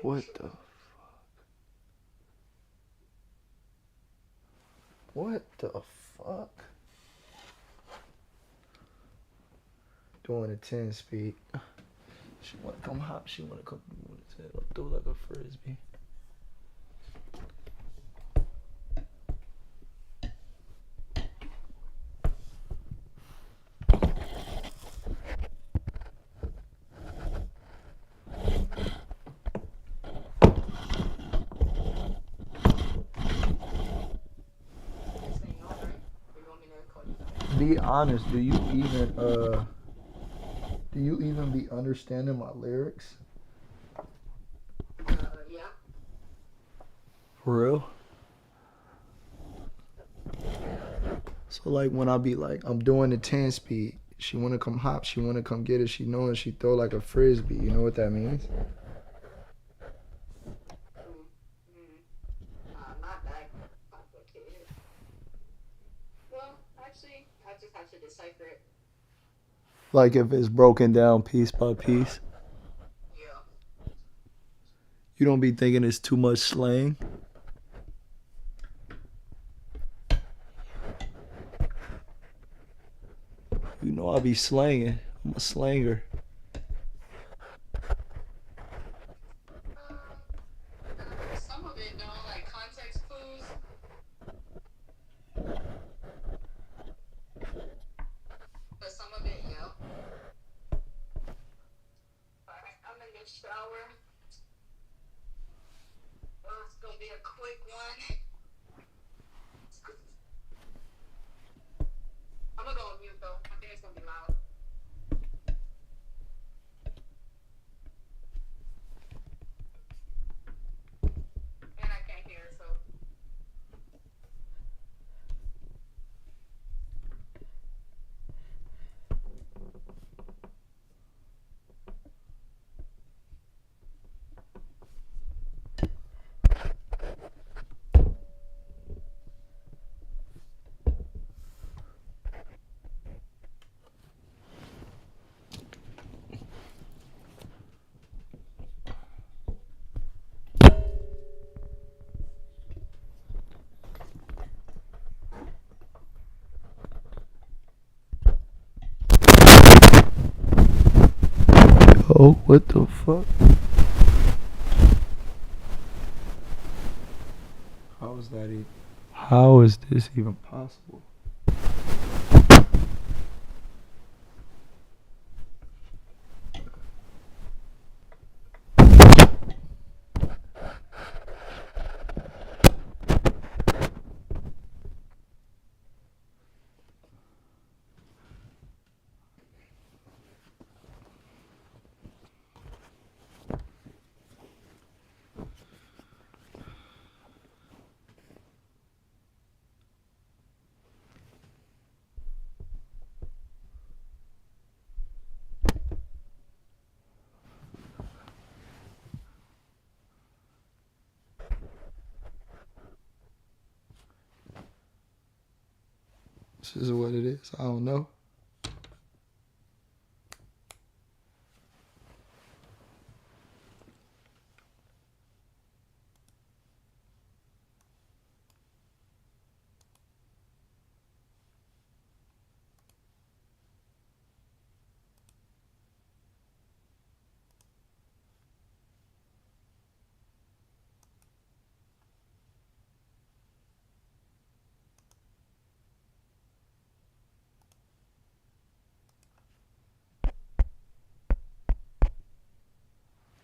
What the? What the fuck? Doing a 10 speed. She wanna come hop. She wanna come throw like a frisbee. Be honest, do you even be understanding my lyrics? Yeah. For real? So like when I be like, I'm doing the 10 speed, she wanna come hop, she wanna come get it, she knowing she throw like a frisbee. You know what that means? Not that complicated. Well, actually, I just have to decipher it. Like if it's broken down piece by piece. Yeah. You don't be thinking it's too much slang? You know I be slanging. I'm a slanger. Some of it, though, like context clues. But some of it, yeah. Alright, I'm in the shower. Well, it's gonna be a quick one. I'm gonna go on mute, though. I think it's gonna be loud. And I can't hear, so. Oh, what the fuck? How is that even? How is this even possible? This is what it is. I don't know.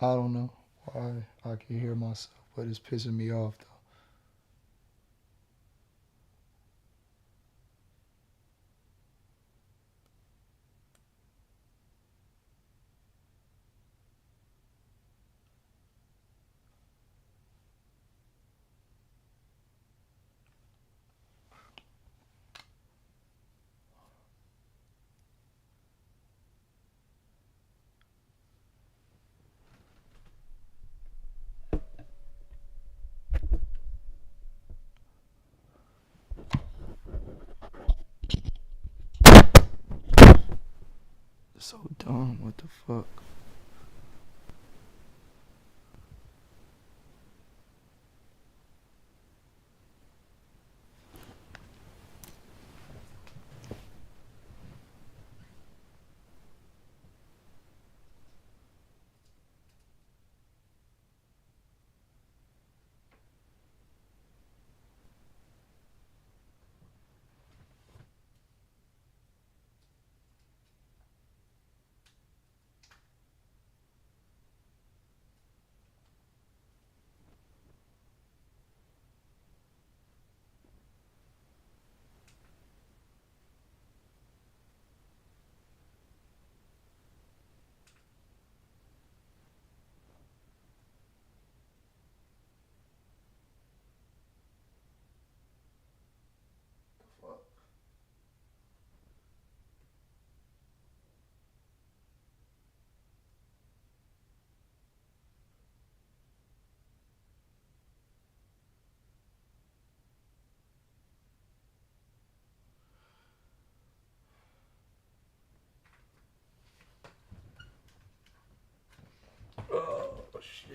I don't know why I can hear myself, but it's pissing me off though. So dumb, what the fuck?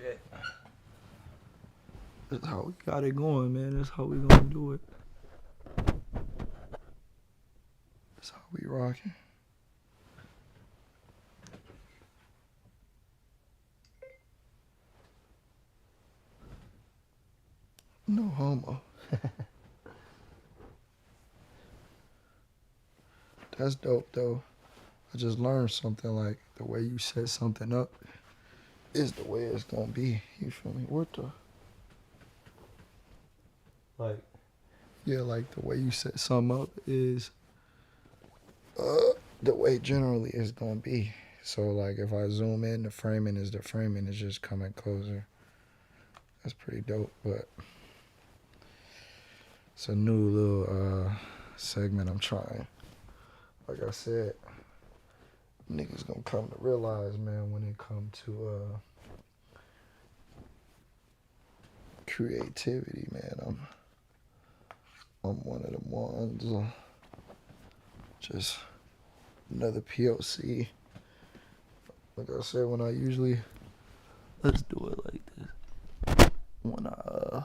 shit. That's how we got it going, man. That's how we gonna do it. That's how we rocking. No homo. That's dope, though. I just learned something, like the way you set something up is the way it's gonna be. You feel me? What the? Like, yeah, like the way you set something up is the way generally it's gonna be. So like if I zoom in, the framing is the framing. It's just coming closer. That's pretty dope, but it's a new little segment I'm trying. Like I said, niggas gonna come to realize, man, when it come to creativity, man, I'm one of them ones. Just another POC. Like I said, when I usually, let's do it like this. When I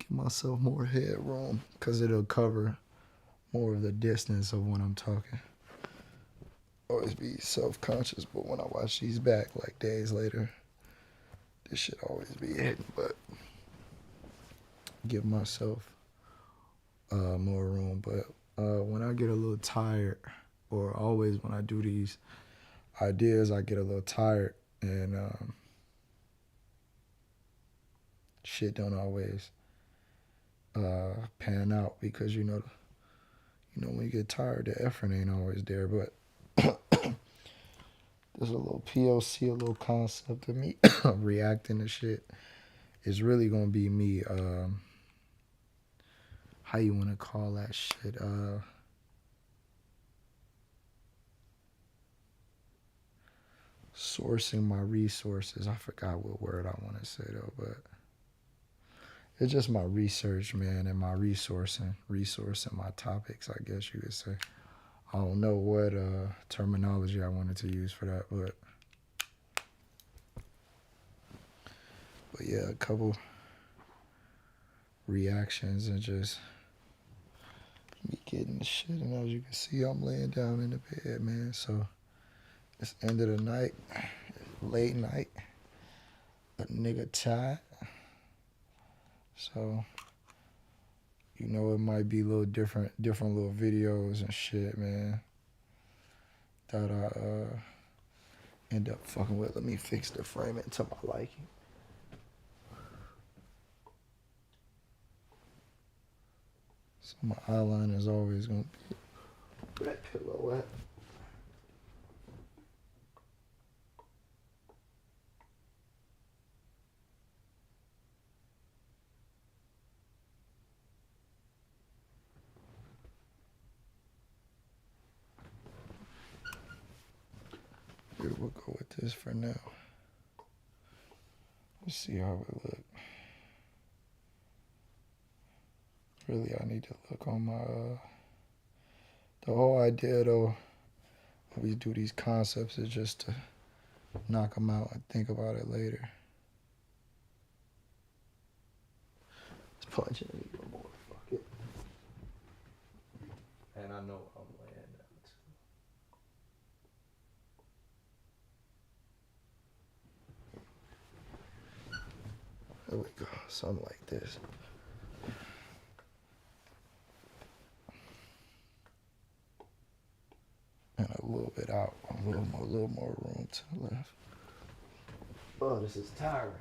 give myself more headroom, cause it'll cover more of the distance of when I'm talking. Always be self-conscious, but when I watch these back, like days later, this should always be hidden. But give myself more room. But when I get a little tired, or always when I do these ideas, I get a little tired, and shit don't always pan out, because you know when you get tired, the effort ain't always there. But there's a little POC, a little concept of me reacting to shit. It's really gonna be me. How you wanna call that shit? Sourcing my resources. I forgot what word I want to say though, but it's just my research, man, and my resourcing my topics, I guess you could say. I don't know what terminology I wanted to use for that, but yeah, a couple reactions and just me getting the shit. And as you can see, I'm laying down in the bed, man. So it's end of the night, late night, a nigga tired. So, you know, it might be a little different little videos and shit, man, that I end up fucking with. Let me fix the frame to my liking. So my eyeliner is always gonna be where that pillow at. Here, we'll go with this for now. Let's see how it look. Really, I need to look on my, the whole idea though, when we do these concepts is just to knock them out and think about it later. Let's punch it even more, fuck it. And I know I'm laying down too. There we go, something like this. And a little bit out, a little more room to the left. Oh, this is tiring.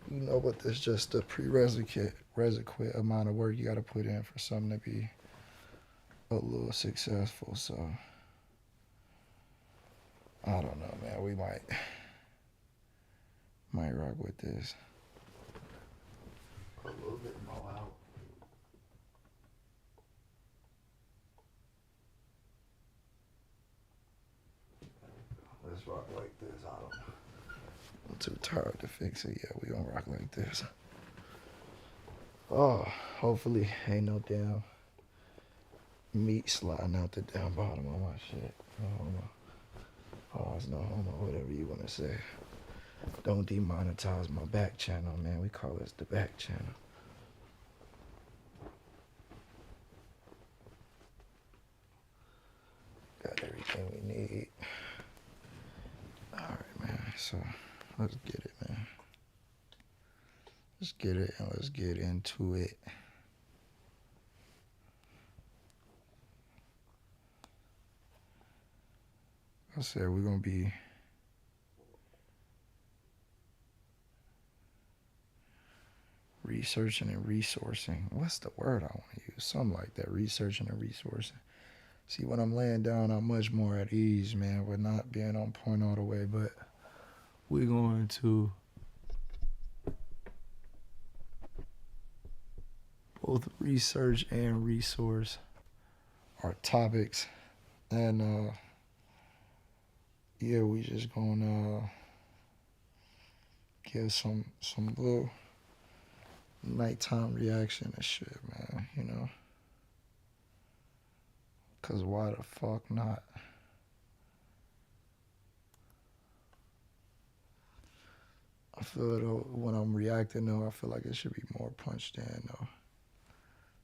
You know, but there's just a prerequisite amount of work you got to put in for something to be a little successful. So I don't know, man. We might rock with this. A little bit more out. Let's rock like this. I'm too tired to fix it. Yeah, we gonna rock like this. Oh, hopefully ain't no damn meat sliding out the damn bottom of my shit. Homo. Pause, no homo, whatever you want to say. Don't demonetize my back channel, man. We call this the back channel. Got everything we need. Alright, man. So, let's get it, man. Let's get it and let's get into it. I said we're going to be researching and resourcing. What's the word I want to use? Something like that. Researching and resourcing. See, when I'm laying down, I'm much more at ease, man, with not being on point all the way. But we're going to both research and resource our topics. And, yeah, we just gonna give some little nighttime reaction and shit, man, you know? Cause why the fuck not? I feel though, when I'm reacting though, I feel like it should be more punched in though.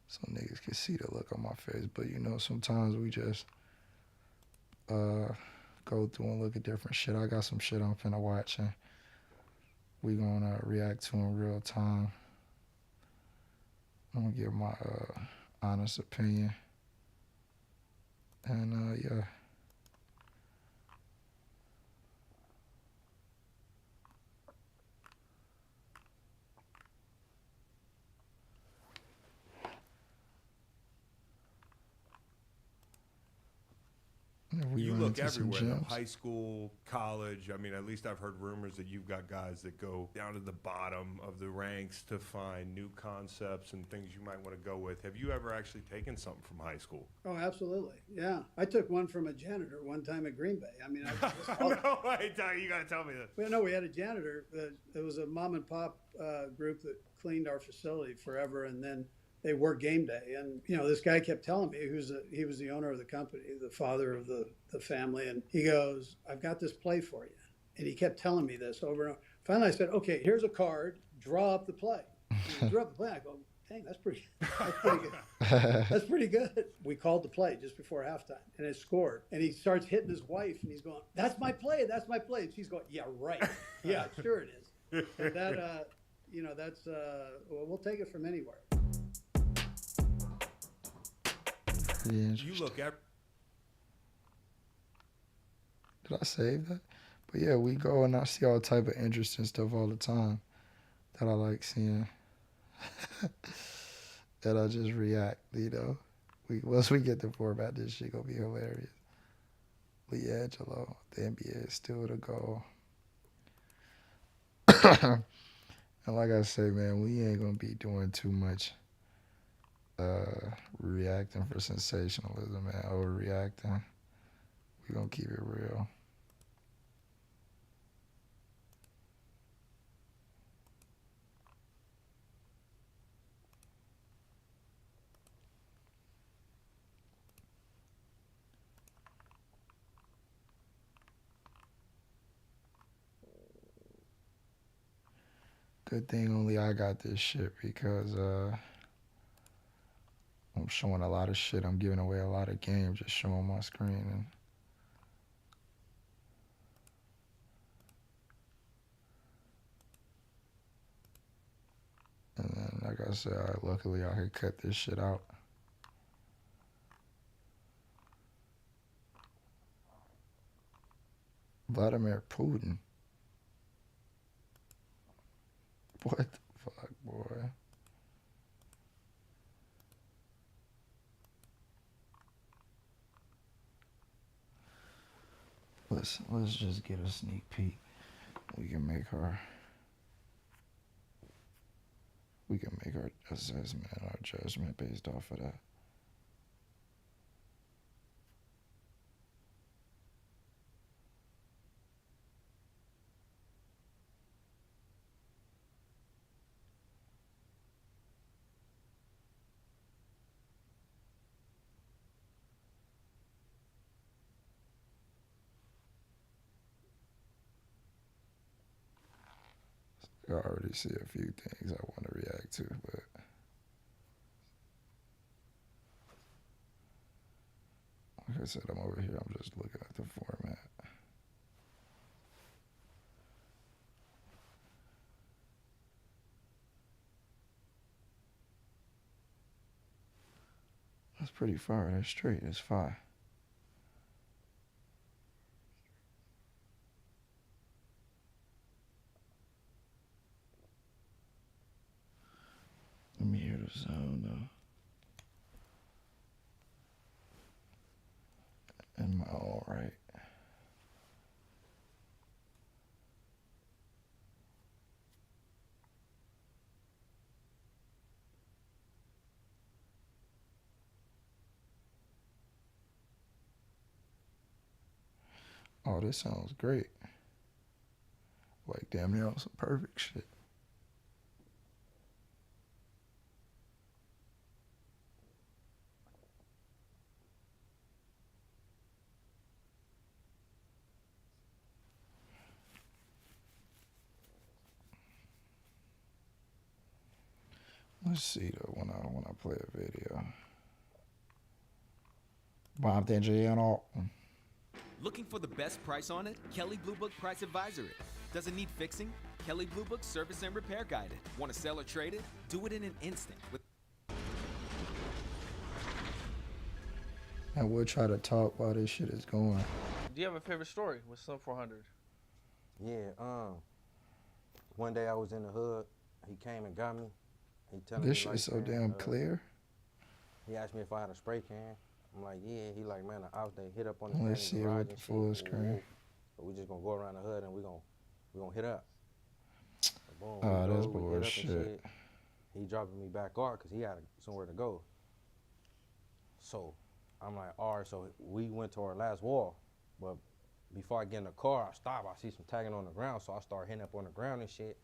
So niggas can see the look on my face. But you know, sometimes we just go through and look at different shit. I got some shit I'm finna watch and we gonna react to in real time. I'm gonna give my honest opinion. And yeah. You look everywhere, though. High school, college. I mean, at least I've heard rumors that you've got guys that go down to the bottom of the ranks to find new concepts and things you might want to go with. Have you ever actually taken something from high school? Oh, absolutely. Yeah. I took one from a janitor one time at Green Bay. I mean, No, wait, you got to tell me this. Well, no, we had a janitor. It was a mom and pop group that cleaned our facility forever, and then they worked game day. And, you know, this guy kept telling me, he was the owner of the company, the father of the family. And he goes, I've got this play for you. And he kept telling me this over and over. Finally, I said, okay, here's a card, draw up the play. And he drew up the play. I go, dang, that's pretty good. That's pretty good. We called the play just before halftime, and it scored. And he starts hitting his wife, and he's going, that's my play, that's my play. And she's going, yeah, right. Yeah, sure it is. And that, you know, that's, well, we'll take it from anywhere. You look at. Did I save that? But yeah, we go and I see all type of interesting stuff all the time that I like seeing. That I just react, you know. Once we get the format, this shit gonna be hilarious. Leangelo, the NBA is still the goal. And like I say, man, we ain't gonna be doing too much reacting for sensationalism, man. Overreacting. We gonna keep it real. Good thing only I got this shit because I'm showing a lot of shit. I'm giving away a lot of games just showing my screen. And then, like I said, luckily I could cut this shit out. Vladimir Putin. What the fuck, boy? Let's just get a sneak peek. We can make our assessment, our judgment based off of that. I already see a few things I want to react to, but like I said, I'm over here. I'm just looking at the format. That's pretty far. That's straight. That's fine. Let me hear the sound though. Am I all right? Oh, this sounds great. Like damn near on some perfect shit. Let's see though when I play a video. Bomb DJ and all. Looking for the best price on it? Kelly Blue Book Price Advisor it. Does it need fixing? Kelly Blue Book Service and Repair Guided. Want to sell or trade it? Do it in an instant. And we'll try to talk while this shit is going. Do you have a favorite story with Slim 400? Yeah, one day I was in the hood. He came and got me. He telling This me shit like, is so man, damn clear. He asked me if I had a spray can. I'm like, yeah. He like, man, the ops they hit up on the Let's see it with the full screen. So we just gonna go around the hood and we gonna hit up. So boom, Oh, we that's go, we hit up and bullshit. shit. He dropping me back off because he had somewhere to go. So I'm like, all right. So we went to our last wall, but before I get in the car, I stop. I see some tagging on the ground, so I start hitting up on the ground and shit.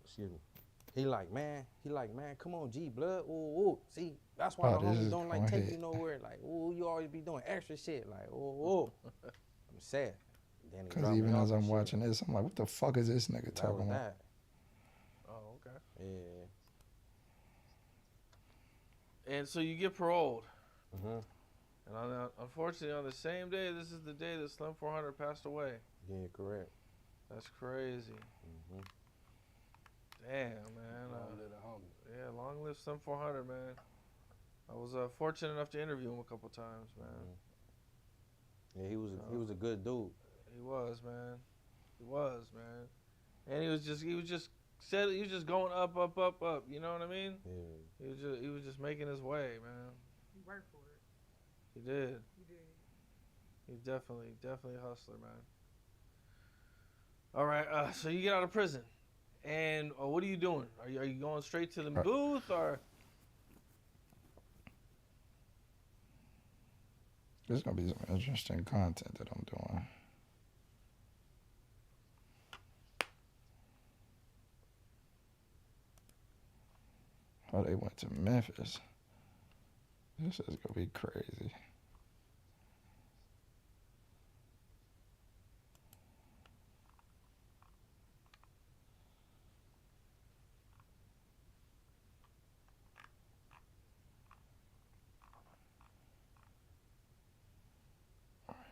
Excuse me. He like, man, come on, G, blood, ooh, ooh. See, that's why Oh, the this homies is don't like going take ahead. you nowhere. Like, ooh, you always be doing extra shit. Like, ooh, ooh. I'm sad. Then he Because dropped me even off as and I'm shit. watching this, I'm like, what the fuck is this nigga That talking was about? that. Oh, okay. Yeah. And so you get paroled. Mhm. And unfortunately, on the same day, this is the day that Slim 400 passed away. Yeah, correct. That's crazy. Mhm. Damn, man. Yeah, long live Slim 400, man. I was fortunate enough to interview him a couple times, man. Yeah, he was a good dude. He was, man. He was, man. And he was just going up, up, up, up. You know what I mean? Yeah. He was just making his way, man. He worked for it. He did. He did. He's definitely a hustler, man. All right, so you get out of prison, and what are you doing? Are you going straight to the booth, or? There's gonna be some interesting content that I'm doing. Oh, they went to Memphis. This is gonna be crazy.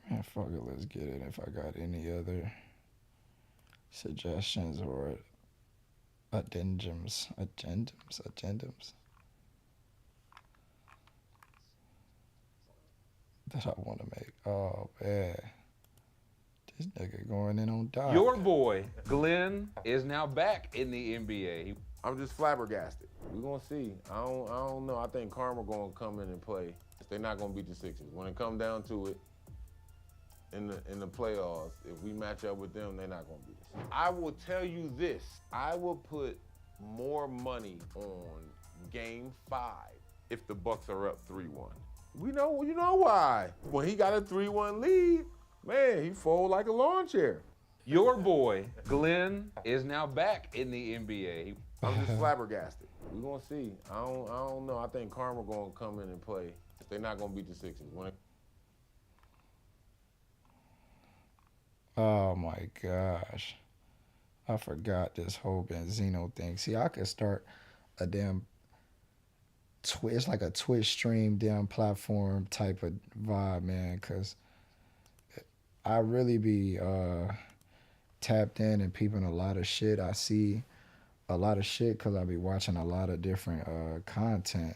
Man, fuck it, let's get it. If I got any other suggestions or addendums that I want to make. Oh, man. This nigga going in on Doc. Your boy, Glenn, is now back in the NBA. I'm just flabbergasted. We're gonna see. I don't know. I think karma gonna come in and play. They're not gonna beat the Sixers. When it comes down to it, in the playoffs, if we match up with them, they're not gonna beat us. I will tell you this. I will put more money on Game 5 if the Bucks are up 3-1. You know why. When he got a 3-1 lead, man, he fold like a lawn chair. Your boy, Glenn, is now back in the NBA. I'm just flabbergasted. We're gonna see. I don't know. I think karma gonna come in and play. They're not gonna beat the Sixers. Oh my gosh. I forgot this whole Benzino thing. See, I could start a damn it's like a Twitch stream damn platform type of vibe, man, because I really be tapped in and peeping a lot of shit. I see a lot of shit because I be watching a lot of different content,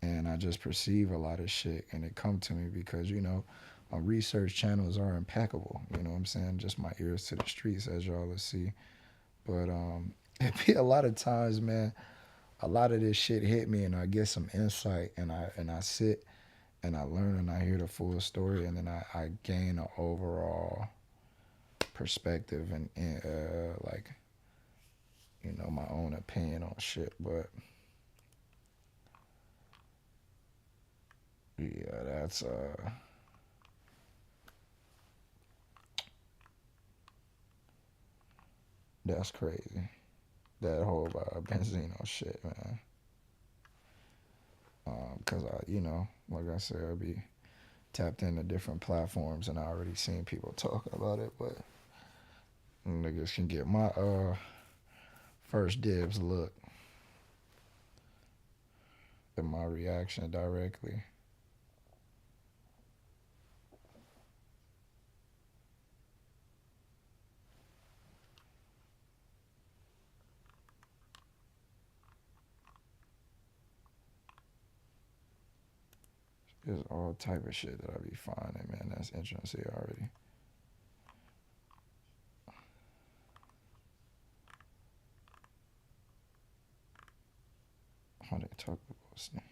and I just perceive a lot of shit, and it come to me because, you know, my research channels are impeccable. You know what I'm saying? Just my ears to the streets, as y'all will see. But it be a lot of times, man, a lot of this shit hit me, and I get some insight, and I sit and I learn and I hear the full story, and then I gain an overall perspective and like, you know, my own opinion on shit. But yeah, that's crazy. That whole Benzino shit, man. Cause I, you know, like I said, I be tapped into different platforms, and I already seen people talking about it, but niggas can get my first dibs look at my reaction directly. There's all type of shit that I be finding, man. That's interesting already. How they talk about snake?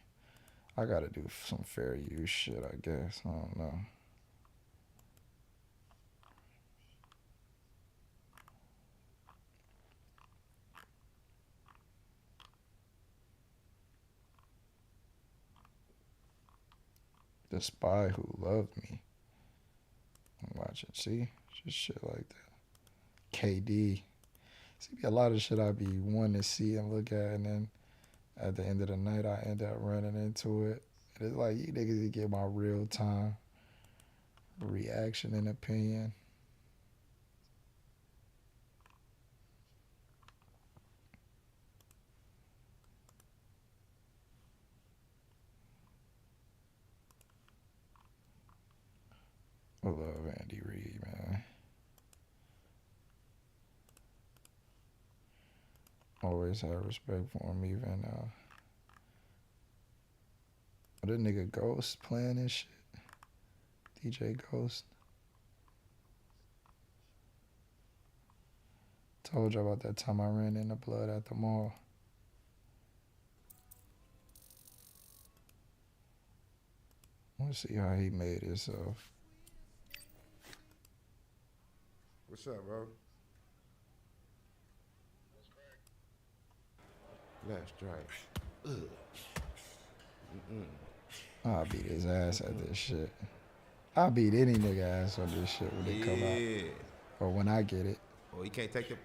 I gotta do some fair use shit, I guess. I don't know. The Spy Who Loved Me. I'm watching. See? Just shit like that. KD. See, be a lot of shit I be wanting to see and look at, and then at the end of the night, I end up running into it. And it's like, you niggas get my real time reaction and opinion. I love Andy Reid, man. Always have respect for him, even that nigga Ghost playing this shit. DJ Ghost. Told you about that time I ran in the blood at the mall. Let's see how he made himself. What's up, bro? Left, right. I'll beat his ass at this shit. I'll beat any nigga ass on this shit when it come out. Or when I get it. Oh, you can't take the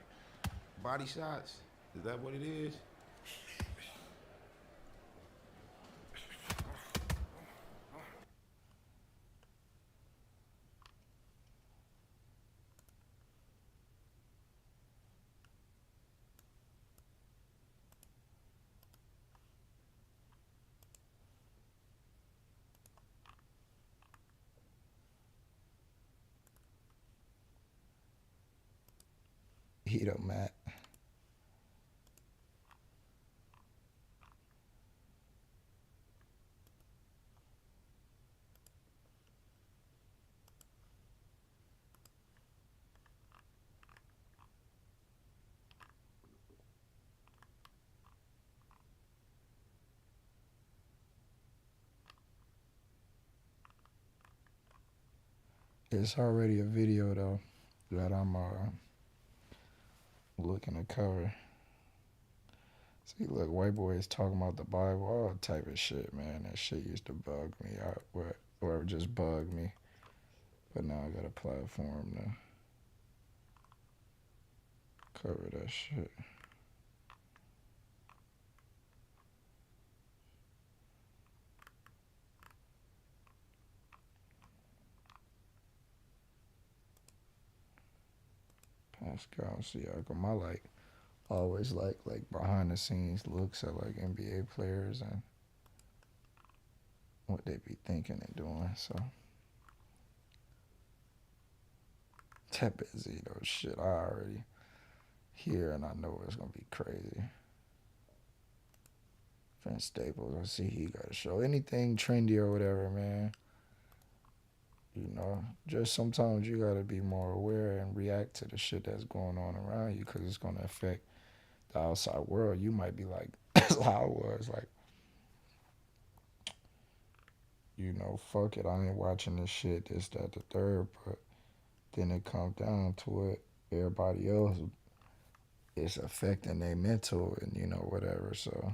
body shots? Is that what it is? Heat up, Matt. It's already a video though that I'm looking to cover. See, look, white boys talking about the Bible, all type of shit, man. That shit used to bug me out, or just bug me. But now I got a platform to cover that shit. Let's go. See, I like always like behind the scenes looks at like NBA players and what they be thinking and doing. So that busy though, shit. I already here and I know it's gonna be crazy. Vince Staples, I see he got a show. Anything trendy or whatever, man. You know, just sometimes you gotta be more aware and react to the shit that's going on around you because it's gonna affect the outside world. You might be like, that's how I was. Like, you know, fuck it, I ain't watching this shit, this, that, the third. But then it comes down to it, everybody else, it's affecting their mental and, you know, whatever. So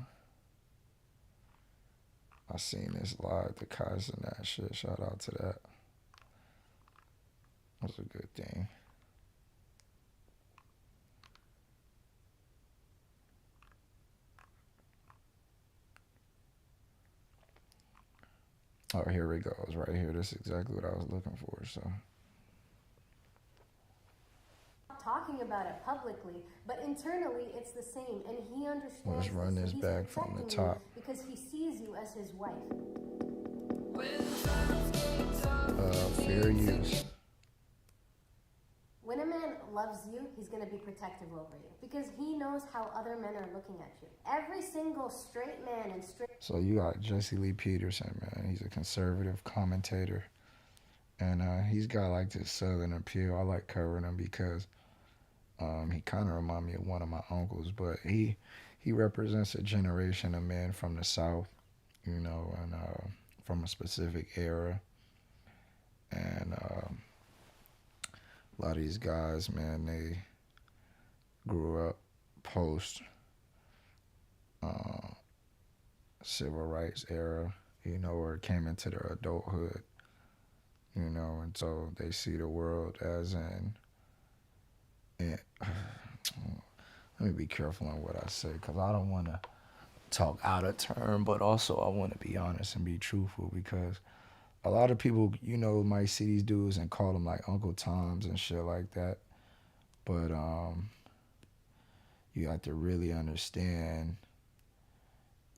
I seen this live, the Kais and that shit. Shout out to that. That's a good thing. Oh, here it goes, right here. This is exactly what I was looking for, so. Talking about it publicly, but internally it's the same, and he understands. Let's run this back from the top. Because he sees you as his wife. Fair use. When a man loves you, he's going to be protective over you because he knows how other men are looking at you. Every single straight man and straight. So you got Jesse Lee Peterson, man. He's a conservative commentator, and he's got like this southern appeal. I like covering him because he kind of reminds me of one of my uncles, but he represents a generation of men from the South, you know, and from a specific era, and a lot of these guys, man, they grew up post civil rights era, you know, or came into their adulthood, you know, and so they see the world as let me be careful on what I say because I don't want to talk out of turn, but also I want to be honest and be truthful because a lot of people, you know, might see these dudes and call them like Uncle Toms and shit like that. But you have to really understand,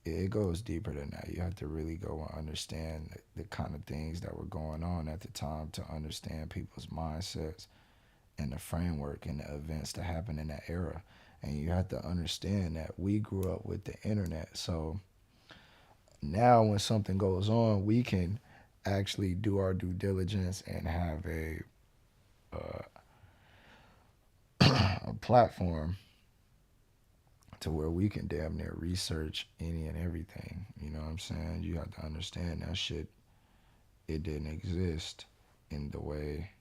it goes deeper than that. You have to really go and understand the kind of things that were going on at the time to understand people's mindsets and the framework and the events that happened in that era. And you have to understand that we grew up with the internet. So now when something goes on, we can actually do our due diligence and have a platform to where we can damn near research any and everything. You know what I'm saying? You have to understand that shit, it didn't exist in the way,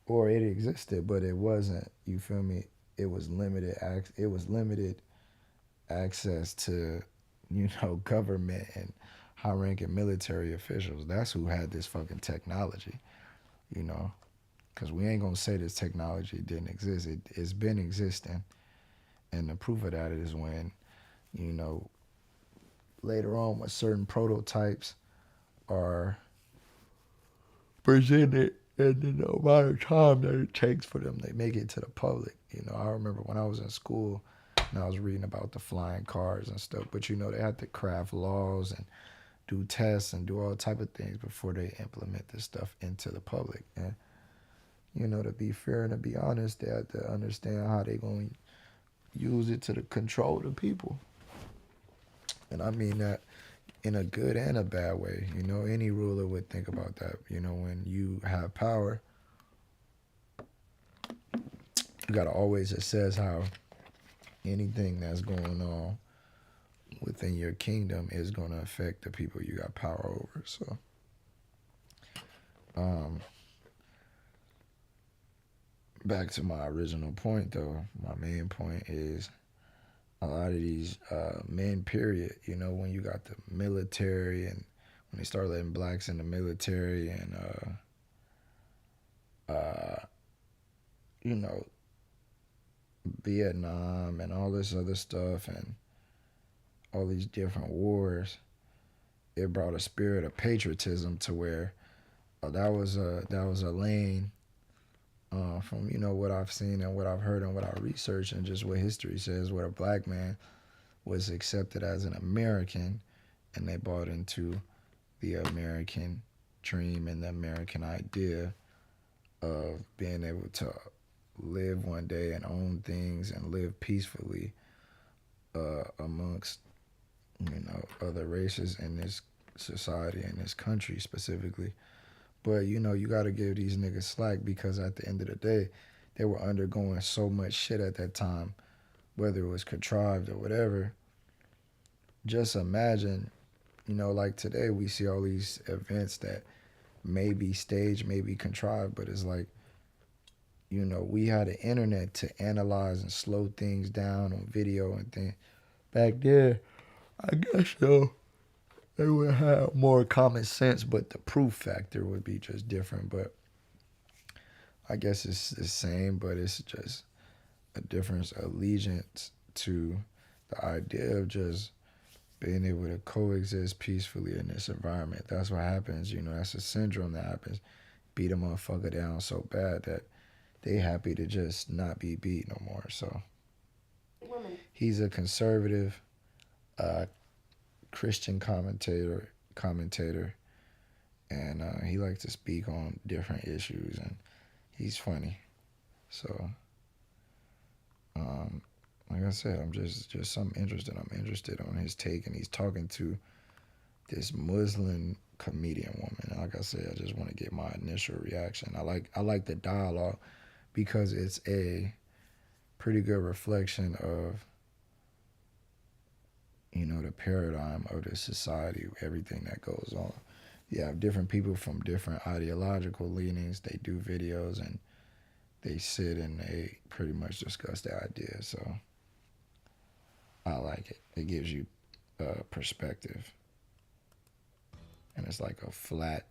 or it existed, but it wasn't, you feel me? It was limited access to, you know, government and high-ranking military officials. That's who had this fucking technology, you know? Because we ain't gonna say this technology didn't exist. It's been existing. And the proof of that is when, you know, later on when certain prototypes are presented and the amount of time that it takes for them to make it to the public. You know, I remember when I was in school and I was reading about the flying cars and stuff, but you know, they had to craft laws and do tests and do all type of things before they implement this stuff into the public. And, you know, to be fair and to be honest, they had to understand how they going to use it to control the people. And I mean that in a good and a bad way. You know, any ruler would think about that. You know, when you have power, you got to always assess how anything that's going on within your kingdom is going to affect the people you got power over. So, back to my original point, though. My main point is a lot of these men, period, you know, when you got the military and when they start letting blacks in the military and, you know, Vietnam and all this other stuff and all these different wars, it brought a spirit of patriotism to where that was a lane from, you know, what I've seen and what I've heard and what I researched and just what history says, what a black man was accepted as an American, and they bought into the American dream and the American idea of being able to live one day and own things and live peacefully amongst, you know, other races in this society and this country specifically. But, you know, you got to give these niggas slack, because at the end of the day, they were undergoing so much shit at that time, whether it was contrived or whatever. Just imagine, you know, like today we see all these events that may be staged, may be contrived, but it's like, you know, we had the internet to analyze and slow things down on video and things. Back then, I guess so, they would have more common sense, but the proof factor would be just different. But I guess it's the same, but it's just a difference, allegiance to the idea of just being able to coexist peacefully in this environment. That's what happens, you know, that's a syndrome that happens. Beat a motherfucker down so bad that they happy to just not be beat no more. So he's a conservative Christian commentator, and he likes to speak on different issues, and he's funny. So like I said, I'm just something interested. I'm interested on his take, and he's talking to this Muslim comedian woman. And like I said, I just want to get my initial reaction. I like the dialogue because it's a pretty good reflection of, you know, the paradigm of the society, everything that goes on. You have different people from different ideological leanings. They do videos and they sit and they pretty much discuss their ideas. So I like it. It gives you perspective. And it's like a flat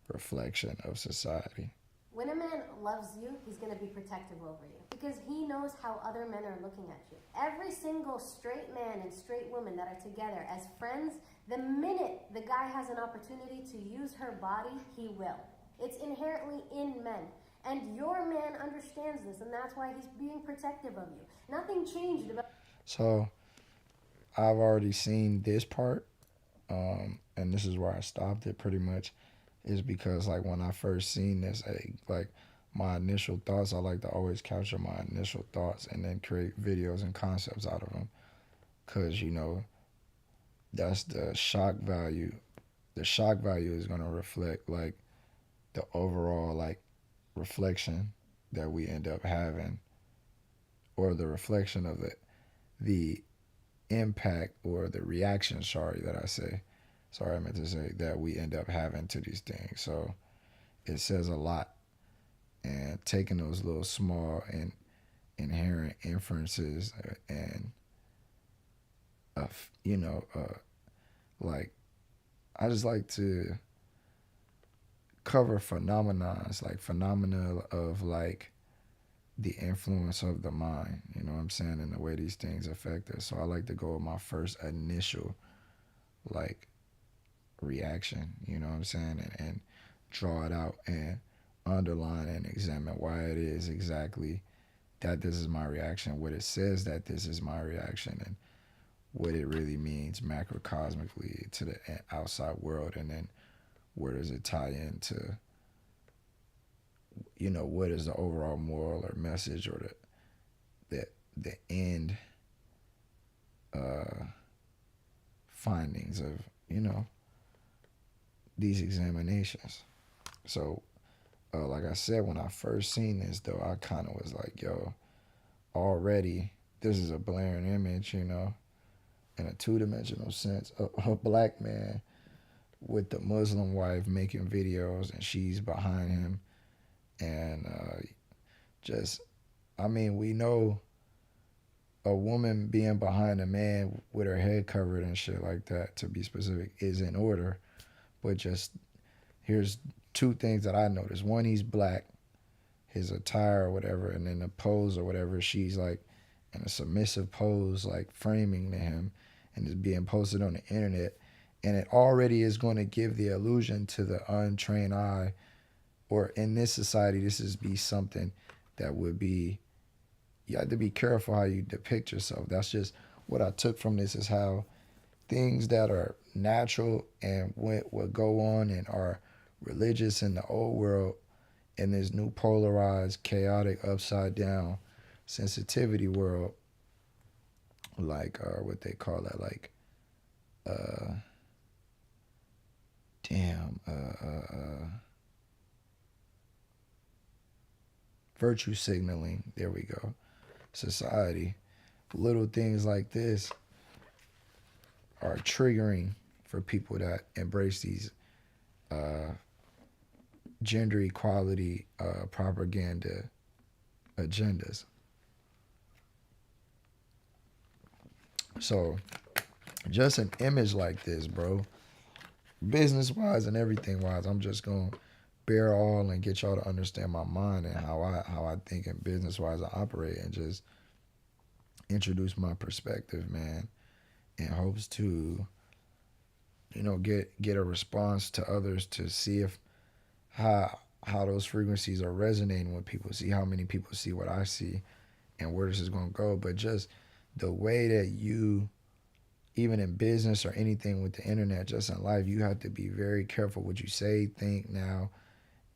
reflection of society. When a man loves you, he's going to be protective over you because he knows how other men are looking at you. Every single straight man and straight woman that are together as friends, the minute the guy has an opportunity to use her body, he will. It's inherently in men. And your man understands this, and that's why he's being protective of you. Nothing changed about... So I've already seen this part, and this is where I stopped it pretty much, is because like when I first seen this, like my initial thoughts, I like to always capture my initial thoughts and then create videos and concepts out of them. Cause you know, that's the shock value. The shock value is gonna reflect like the overall like reflection that we end up having, or the reflection of the impact or the reaction, I meant to say, that we end up having to these things. So it says a lot, and taking those little small and inherent inferences and you know, like I just like to cover phenomena of like the influence of the mind, you know what I'm saying, and the way these things affect us. So I like to go with my first initial like reaction, you know what I'm saying, and draw it out and underline and examine why it is exactly that this is my reaction, what it says that this is my reaction, and what it really means macrocosmically to the outside world, and then where does it tie into, you know, what is the overall moral or message or the end findings of, you know, these examinations. So like I said, when I first seen this though, I kind of was like, yo, already this is a blaring image, you know, in a two-dimensional sense, a black man with the Muslim wife making videos and she's behind him. And I mean, we know a woman being behind a man with her head covered and shit like that, to be specific, is in order. But just, here's two things that I noticed. One, he's black, his attire or whatever, and then the pose or whatever, she's like in a submissive pose, like framing to him, and it's being posted on the internet. And it already is going to give the illusion to the untrained eye or in this society, this is be something that would be, you have to be careful how you depict yourself. That's just what I took from this, is how things that are natural and what go on and are religious in the old world, in this new polarized, chaotic, upside down sensitivity world, like what they call that, like virtue signaling, there we go, society, little things like this are triggering for people that embrace these gender equality propaganda agendas. So just an image like this, bro, business wise and everything wise, I'm just gonna bear all and get y'all to understand my mind and how I think, and business wise I operate, and just introduce my perspective, man, in hopes to, you know, get a response to others, to see if how those frequencies are resonating with people, see how many people see what I see and where this is going to go. But just the way that you, even in business or anything with the internet, just in life, you have to be very careful what you say, think now,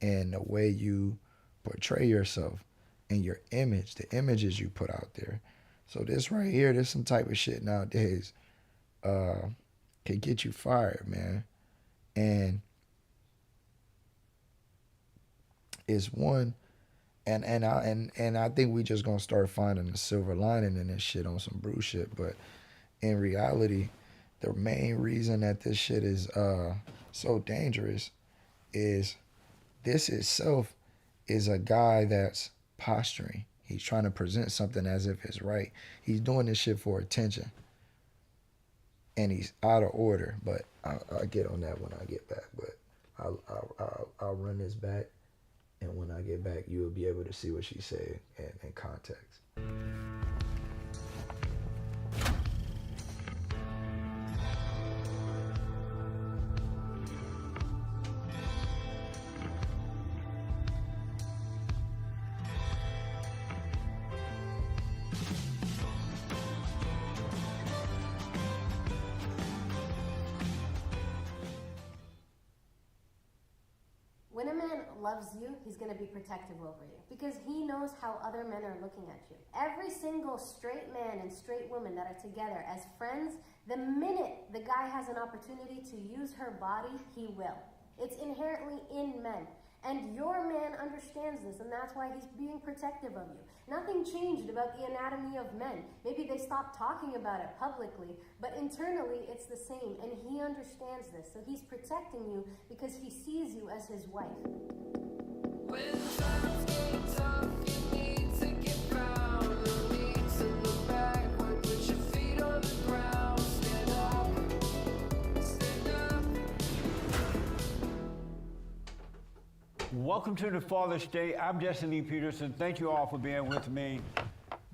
and the way you portray yourself and your image, the images you put out there. So this right here, there's some type of shit nowadays can get you fired, man. And it's one, and I think we just gonna start finding the silver lining in this shit on some brew shit. But in reality, the main reason that this shit is so dangerous is this itself is a guy that's posturing. He's trying to present something as if it's right. He's doing this shit for attention. And he's out of order. But I'll get on that when I get back. But I'll run this back. And when I get back, you'll be able to see what she said in context. When a man loves you, he's going to be protective over you because he knows how other men are looking at you. Every single straight man and straight woman that are together as friends, the minute the guy has an opportunity to use her body, he will. It's inherently in men. And your man understands this, and that's why he's being protective of you. Nothing changed about the anatomy of men. Maybe they stopped talking about it publicly, but internally it's the same, and he understands this. So he's protecting you because he sees you as his wife. When times get tough, you need to get proud. No need to look backward, put your feet on the ground. Stand up, stand up. Welcome to the Father's Day. I'm Jesse Lee Peterson. Thank you all for being with me.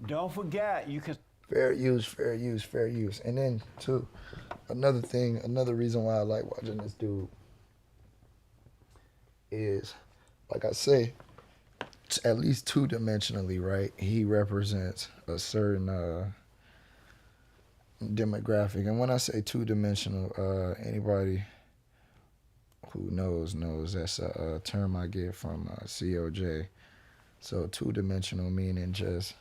Don't forget, you can... Fair use, fair use, fair use. And then, too, another thing, another reason why I like watching this dude is, like I say, at least two-dimensionally, right? He represents a certain demographic. And when I say two-dimensional, anybody who knows that's a term I get from COJ. So two-dimensional meaning just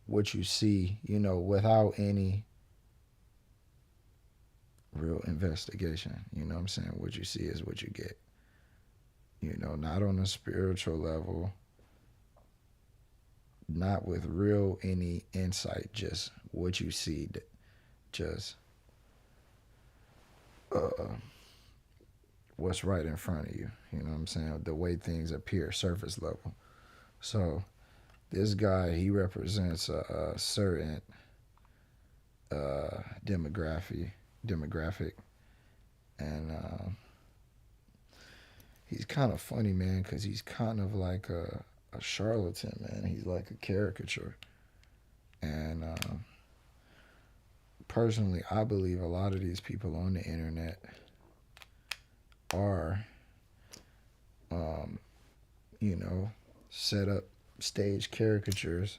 what you see, you know, without any real investigation. You know what I'm saying? What you see is what you get. You know, not on a spiritual level, not with real any insight, just what you see, just what's right in front of you. You know what I'm saying? The way things appear, surface level. So this guy, he represents a certain demographic, and he's kind of funny, man, because he's kind of like a charlatan, man. He's like a caricature. And personally, I believe a lot of these people on the internet are you know, set up stage caricatures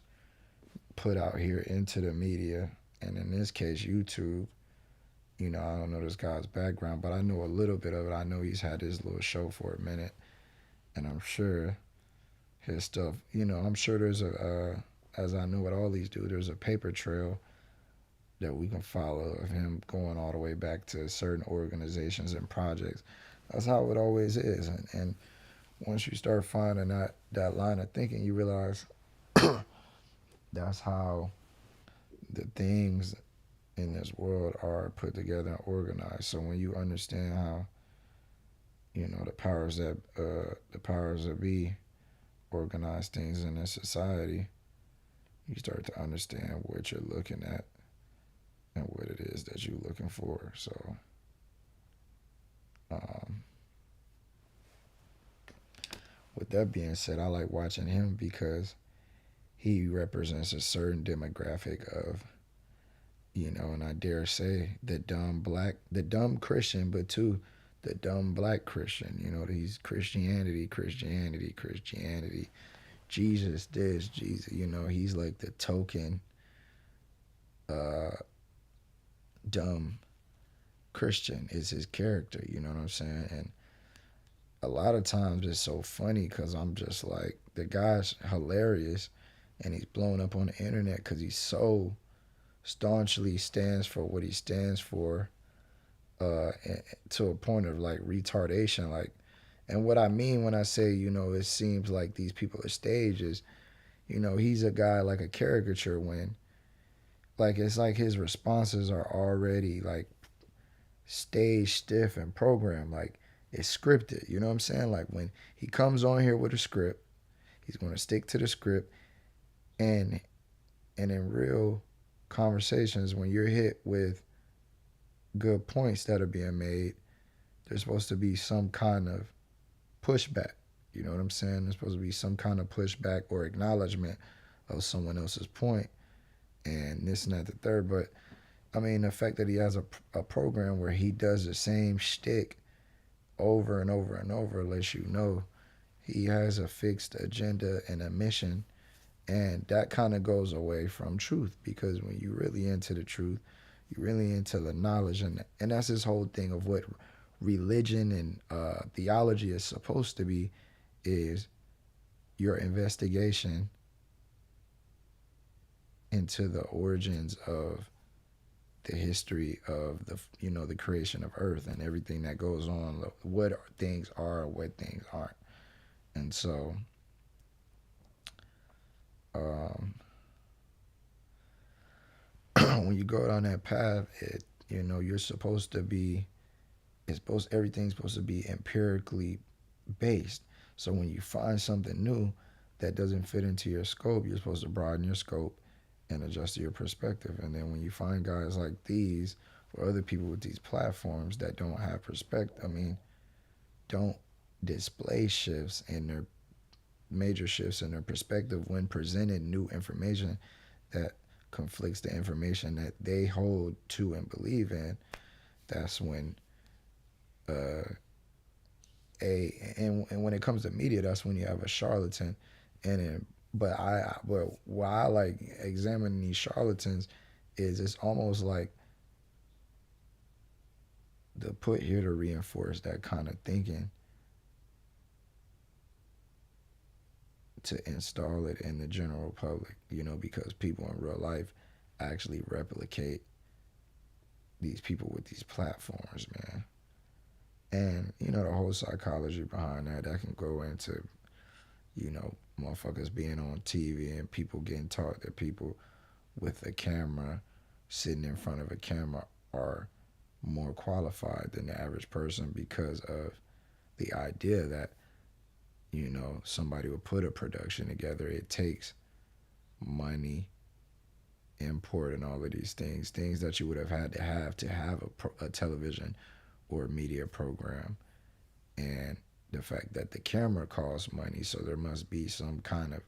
put out here into the media, and in this case, YouTube. You know, I don't know this guy's background, but I know a little bit of it. I know he's had his little show for a minute, and I'm sure his stuff, you know, I'm sure there's as I know what all these do, there's a paper trail that we can follow of him going all the way back to certain organizations and projects. That's how it always is. And once you start finding that line of thinking, you realize that's how the things in this world are put together and organized. So when you understand how, you know, the powers that be organize things in this society, you start to understand what you're looking at and what it is that you're looking for. So with that being said, I like watching him because he represents a certain demographic of, you know, and I dare say the dumb Christian, but too the dumb black Christian. You know, he's Christianity, Jesus this, Jesus. You know, he's like the token dumb Christian is his character. You know what I'm saying? And a lot of times it's so funny because I'm just like, the guy's hilarious and he's blown up on the internet because he's so staunchly stands for what he stands for, to a point of like retardation. Like, and what I mean when I say, you know, it seems like these people are stages, you know, he's a guy like a caricature when, like, it's like his responses are already like stage stiff and programmed, like it's scripted. You know what I'm saying? Like when he comes on here with a script, he's going to stick to the script, and in real conversations, when you're hit with good points that are being made, there's supposed to be some kind of pushback. You know what I'm saying? There's supposed to be some kind of pushback or acknowledgement of someone else's point, and this and that, the third. But I mean, the fact that he has a program where he does the same shtick over and over and over lets you know he has a fixed agenda and a mission. And that kind of goes away from truth, because when you're really into the truth, you're really into the knowledge, and that's his whole thing of what religion and theology is supposed to be, is your investigation into the origins of the history of the, you know, the creation of Earth and everything that goes on, what things are and what things aren't. And so when you go down that path, you know, you're supposed to be, everything's supposed to be empirically based. So when you find something new that doesn't fit into your scope, you're supposed to broaden your scope and adjust your perspective. And then when you find guys like these or other people with these platforms that don't have perspective, I mean, don't display shifts in their major shifts in their perspective when presented new information that conflicts the information that they hold to and believe in, that's when and when it comes to media, that's when you have a charlatan. But why I like examining these charlatans is it's almost like the put here to reinforce that kind of thinking, to install it in the general public, you know, because people in real life actually replicate these people with these platforms, man. And, you know, the whole psychology behind that can go into, you know, motherfuckers being on TV and people getting taught that people with a camera, sitting in front of a camera, are more qualified than the average person because of the idea that, you know, somebody would put a production together. It takes money, import, and all of these things that you would have had to have a television or media program. And the fact that the camera costs money, so there must be some kind of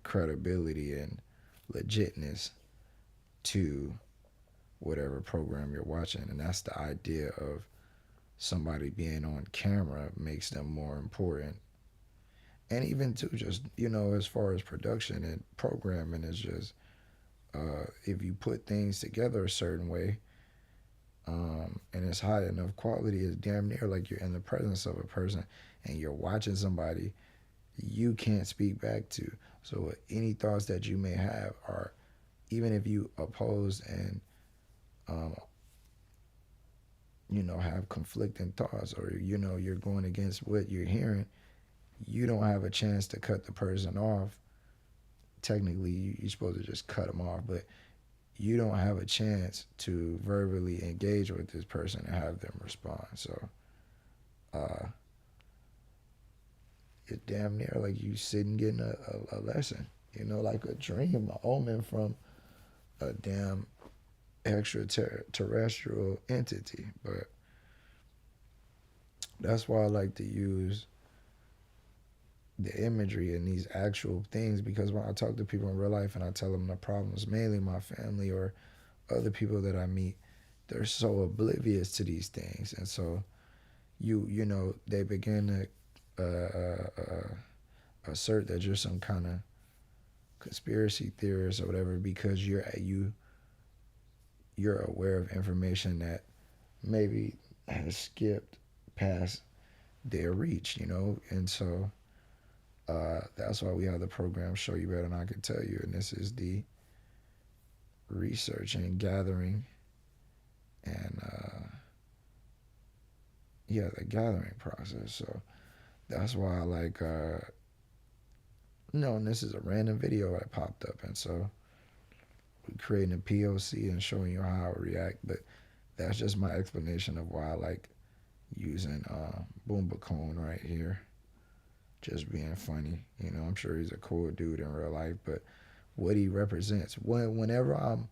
credibility and legitness to whatever program you're watching. And that's the idea of somebody being on camera makes them more important. and even too, just, you know, as far as production and programming is just, if you put things together a certain way, and it's high enough quality, it's damn near like you're in the presence of a person and you're watching somebody you can't speak back to. So any thoughts that you may have are, even if you oppose and, you know, have conflicting thoughts, or, you know, you're going against what you're hearing, you don't have a chance to cut the person off. Technically, you're supposed to just cut them off, but you don't have a chance to verbally engage with this person and have them respond. So, it's damn near like you sitting getting a lesson, you know, like a dream, an omen from a damn extraterrestrial entity. But that's why I like to use the imagery and these actual things, because when I talk to people in real life and I tell them the problems, mainly my family or other people that I meet, they're so oblivious to these things. And so you know, they begin to assert that you're some kind of conspiracy theorist or whatever, because you're aware of information that maybe has skipped past their reach, you know. And so that's why we have the program Show You Better Than I Can Tell You, and this is the research and gathering and the gathering process. So that's why I like and this is a random video that popped up, and so we're creating a POC and showing you how I react. But that's just my explanation of why I like using Boombacone right here, just being funny. You know, I'm sure he's a cool dude in real life, but what he represents, whenever I'm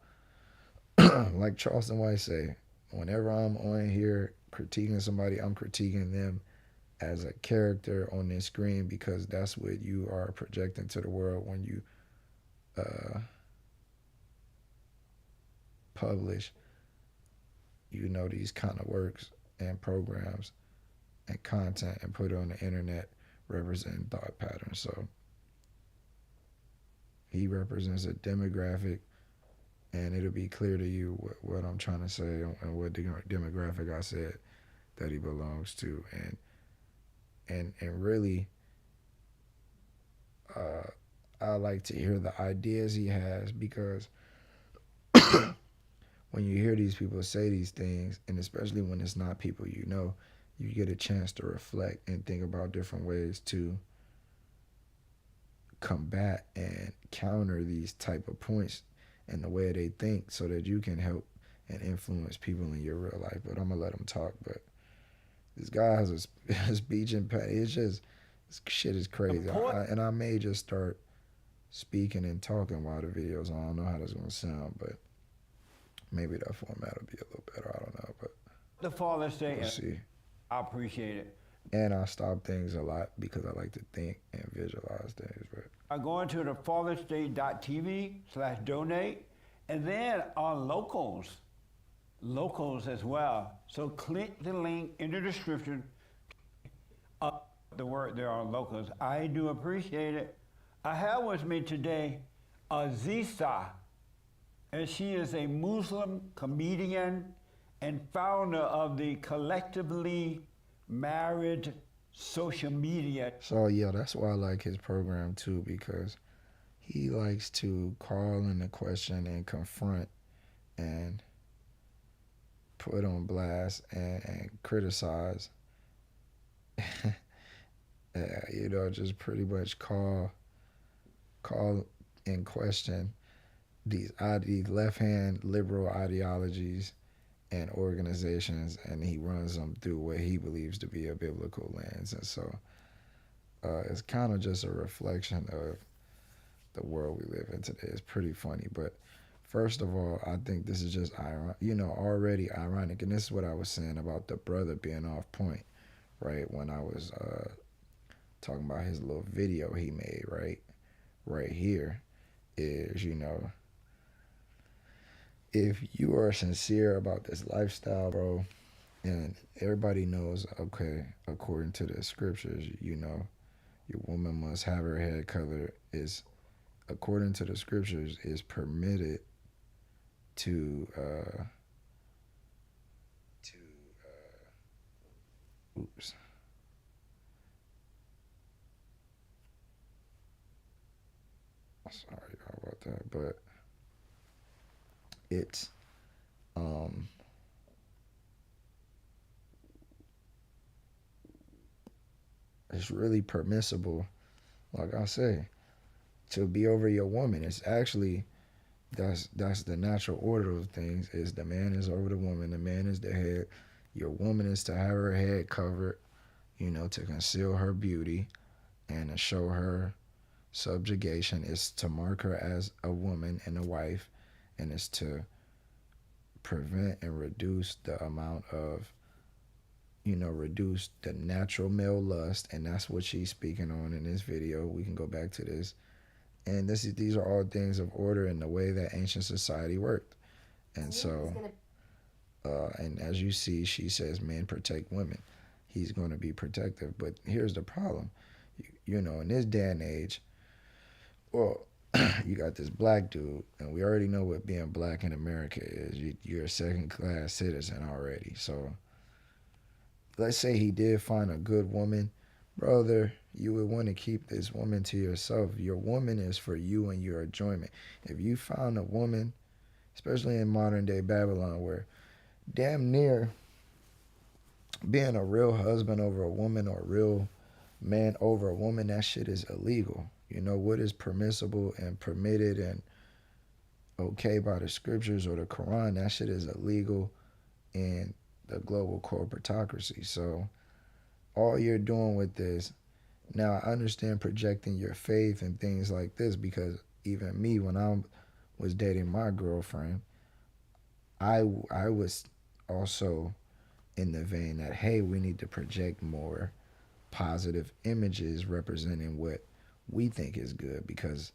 like Charleston White say, whenever I'm on here critiquing somebody, I'm critiquing them as a character on this screen, because that's what you are projecting to the world when you publish, you know, these kind of works and programs and content and put it on the internet representing thought patterns. So he represents a demographic, and it'll be clear to you what I'm trying to say and what demographic I said that he belongs to. And really, I like to hear the ideas he has, because when you hear these people say these things, and especially when it's not people you know, you get a chance to reflect and think about different ways to combat and counter these type of points and the way they think, so that you can help and influence people in your real life. But I'm gonna let him talk. But this guy has a speech impediment. It's just, this shit is crazy. I may just start speaking and talking while the video's on. I don't know how that's gonna sound, but maybe that format will be a little better. I don't know, but the Father's Day, we'll see. I appreciate it. And I stop things a lot because I like to think and visualize things. But I go into the fathersday.tv/donate, and then on locals as well. So click the link in the description. The word there on locals. I do appreciate it. I have with me today Aziza, and she is a Muslim comedian and founder of the Collectively Married social media. So yeah, that's why I like his program too, because he likes to call into question and confront and put on blast and criticize. You know, just pretty much call in question these left-hand liberal ideologies and organizations, and he runs them through what he believes to be a biblical lens. And so it's kind of just a reflection of the world we live in today. It's pretty funny. But first of all, I think this is just already ironic. And this is what I was saying about the brother being off point, right? When I was talking about his little video he made, right here is, you know, if you are sincere about this lifestyle, bro, and everybody knows, okay, according to the scriptures, you know, your woman must have her head covered is, according to the scriptures, is permitted to oops. Sorry about that, but it's it's really permissible, like I say, to be over your woman. It's actually that's the natural order of things. Is the man is over the woman, the man is the head. Your woman is to have her head covered, you know, to conceal her beauty and to show her subjugation. Is to mark her as a woman and a wife, and it's to prevent and reduce the amount of, you know, reduce the natural male lust. And that's what she's speaking on in this video. We can go back to this. And these are all things of order in the way that ancient society worked. And so, and as you see, she says men protect women. He's going to be protective. But here's the problem. You know, in this day and age, well, you got this black dude, and we already know what being black in America is. You're a second-class citizen already. So let's say he did find a good woman. Brother, you would want to keep this woman to yourself. Your woman is for you and your enjoyment. If you found a woman, especially in modern-day Babylon, where damn near being a real husband over a woman or a real man over a woman, that shit is illegal. You know, what is permissible and permitted and okay by the scriptures or the Quran, that shit is illegal in the global corporatocracy. So all you're doing with this, now I understand projecting your faith and things like this, because even me, when I was dating my girlfriend, I was also in the vein that, hey, we need to project more positive images representing what we think is good, because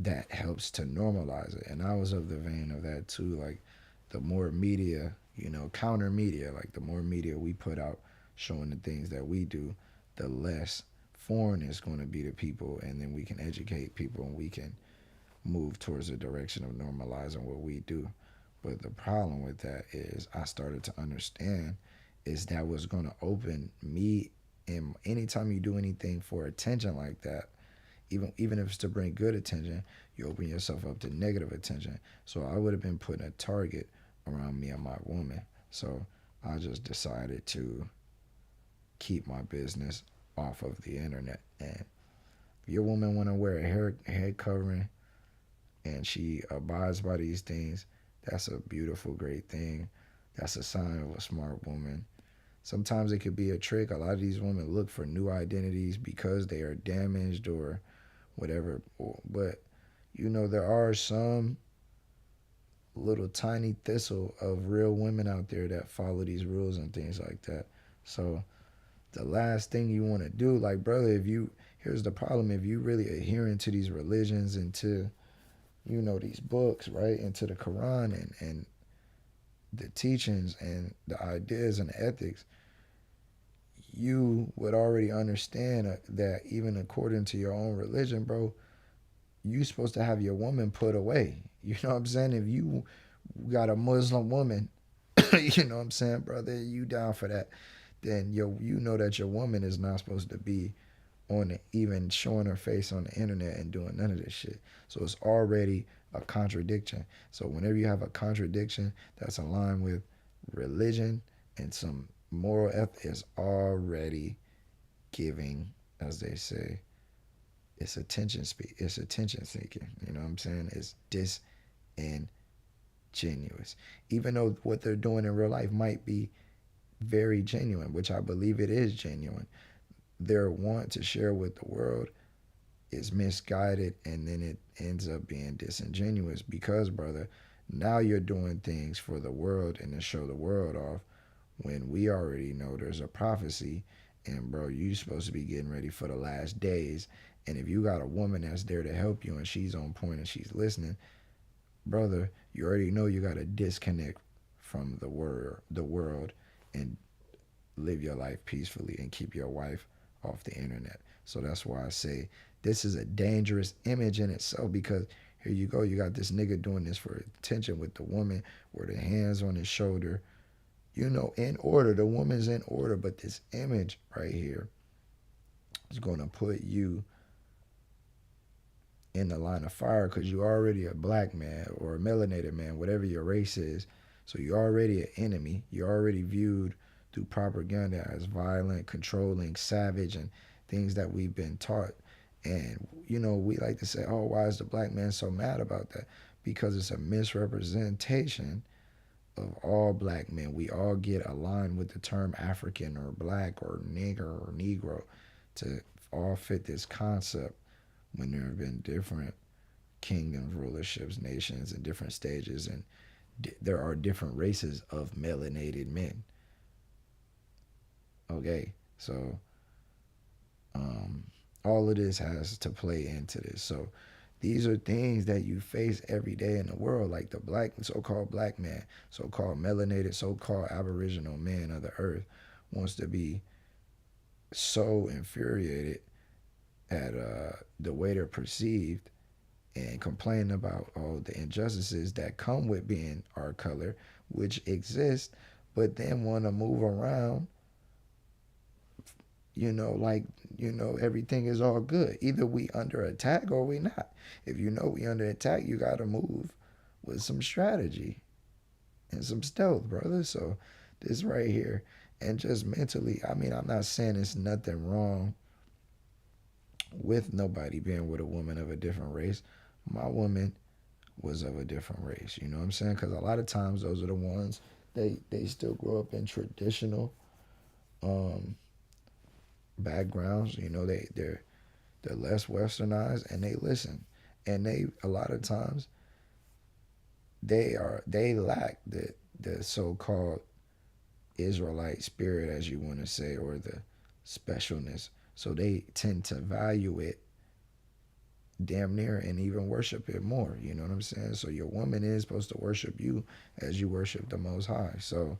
that helps to normalize it. And I was of the vein of that too. Like, the more media, you know, counter media, like the more media we put out showing the things that we do, the less foreign is going to be to people, and then we can educate people and we can move towards the direction of normalizing what we do. But the problem with that is I started to understand is that was going to open me, and anytime you do anything for attention like that, even if it's to bring good attention, you open yourself up to negative attention. So I would have been putting a target around me and my woman. So I just decided to keep my business off of the internet. And if your woman want to wear a head covering and she abides by these things, that's a beautiful, great thing. That's a sign of a smart woman. Sometimes it could be a trick. A lot of these women look for new identities because they are damaged or whatever. But, you know, there are some little tiny thistle of real women out there that follow these rules and things like that. So the last thing you want to do, like, brother, here's the problem. If you really adhering to these religions and to, you know, these books, right, and to the Quran and the teachings and the ideas and the ethics, you would already understand that even according to your own religion, bro, you supposed to have your woman put away. You know what I'm saying? If you got a Muslim woman, you know what I'm saying, brother, you down for that, then you know that your woman is not supposed to be on it, even showing her face on the internet and doing none of this shit. So it's already a contradiction. So whenever you have a contradiction that's aligned with religion and some moral ethics, is already giving, as they say, it's attention seeking. You know what I'm saying? It's disingenuous. Even though what they're doing in real life might be very genuine, which I believe it is genuine, their want to share with the world is misguided, and then it ends up being disingenuous because, brother, now you're doing things for the world and to show the world off when we already know there's a prophecy, and, bro, you're supposed to be getting ready for the last days. And if you got a woman that's there to help you and she's on point and she's listening, brother, you already know you got to disconnect from the world and live your life peacefully and keep your wife off the internet. So that's why I say this is a dangerous image in itself, because here you go, you got this nigga doing this for attention with the woman, where the hands on his shoulder, you know, in order. The woman's in order, but this image right here is going to put you in the line of fire, because you're already a black man or a melanated man, whatever your race is. So you're already an enemy. You're already viewed through propaganda as violent, controlling, savage, and things that we've been taught. And, you know, we like to say, oh, why is the black man so mad about that? Because it's a misrepresentation of all black men. We all get aligned with the term African or black or nigger or Negro to all fit this concept, when there have been different kingdoms, rulerships, nations, and different stages, and there are different races of melanated men. Okay, so all of this has to play into this. So these are things that you face every day in the world, like the black, so-called black man, so-called melanated, so-called aboriginal man of the earth wants to be so infuriated at the way they're perceived, and complain about all the injustices that come with being our color, which exist, but then want to move around, you know, like, you know, everything is all good. Either we under attack or we not. If you know we under attack, you got to move with some strategy and some stealth, brother. So this right here, and just mentally, I mean, I'm not saying there's nothing wrong with nobody being with a woman of a different race. My woman was of a different race, you know what I'm saying? Because a lot of times those are the ones, they still grow up in traditional backgrounds, you know, they're less westernized, and they listen, and they, a lot of times they lack the so-called Israelite spirit, as you want to say, or the specialness. So they tend to value it damn near and even worship it more. You know what I'm saying? So your woman is supposed to worship you as you worship the Most High. So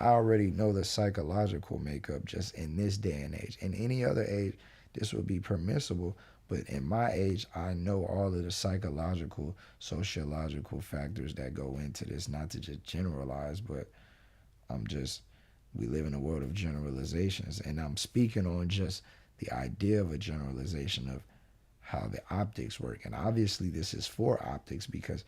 I already know the psychological makeup just in this day and age. In any other age, this would be permissible. But in my age, I know all of the psychological, sociological factors that go into this. Not to just generalize, but we live in a world of generalizations, and I'm speaking on just the idea of a generalization of how the optics work. And obviously this is for optics, because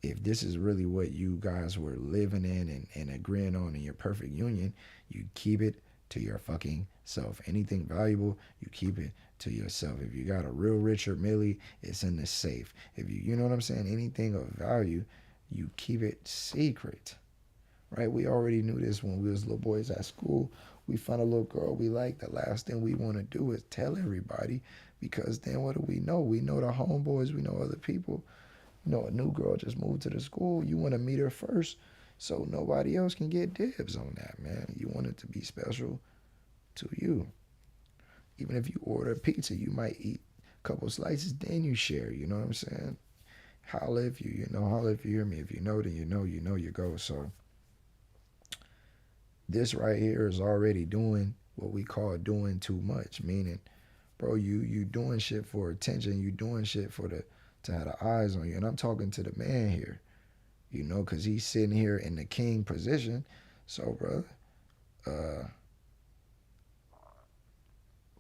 if this is really what you guys were living in and agreeing on in your perfect union, you keep it to your fucking self. Anything valuable, you keep it to yourself. If you got a real Richard Millie, it's in the safe. If you know what I'm saying, anything of value, you keep it secret. Right? We already knew this when we was little boys at school. We find a little girl we like, the last thing we want to do is tell everybody, because then what do we know? We know the homeboys, we know other people. You know, a new girl just moved to the school. You want to meet her first, so nobody else can get dibs on that, man. You want it to be special to you. Even if you order pizza, you might eat a couple slices, then you share. You know what I'm saying? Holla if you know, holla if you hear me. If you know, then you know, you go. So this right here is already doing what we call doing too much, meaning, bro, you doing shit for attention, you doing shit to have the eyes on you. And I'm talking to the man here, you know, because he's sitting here in the king position. So, brother,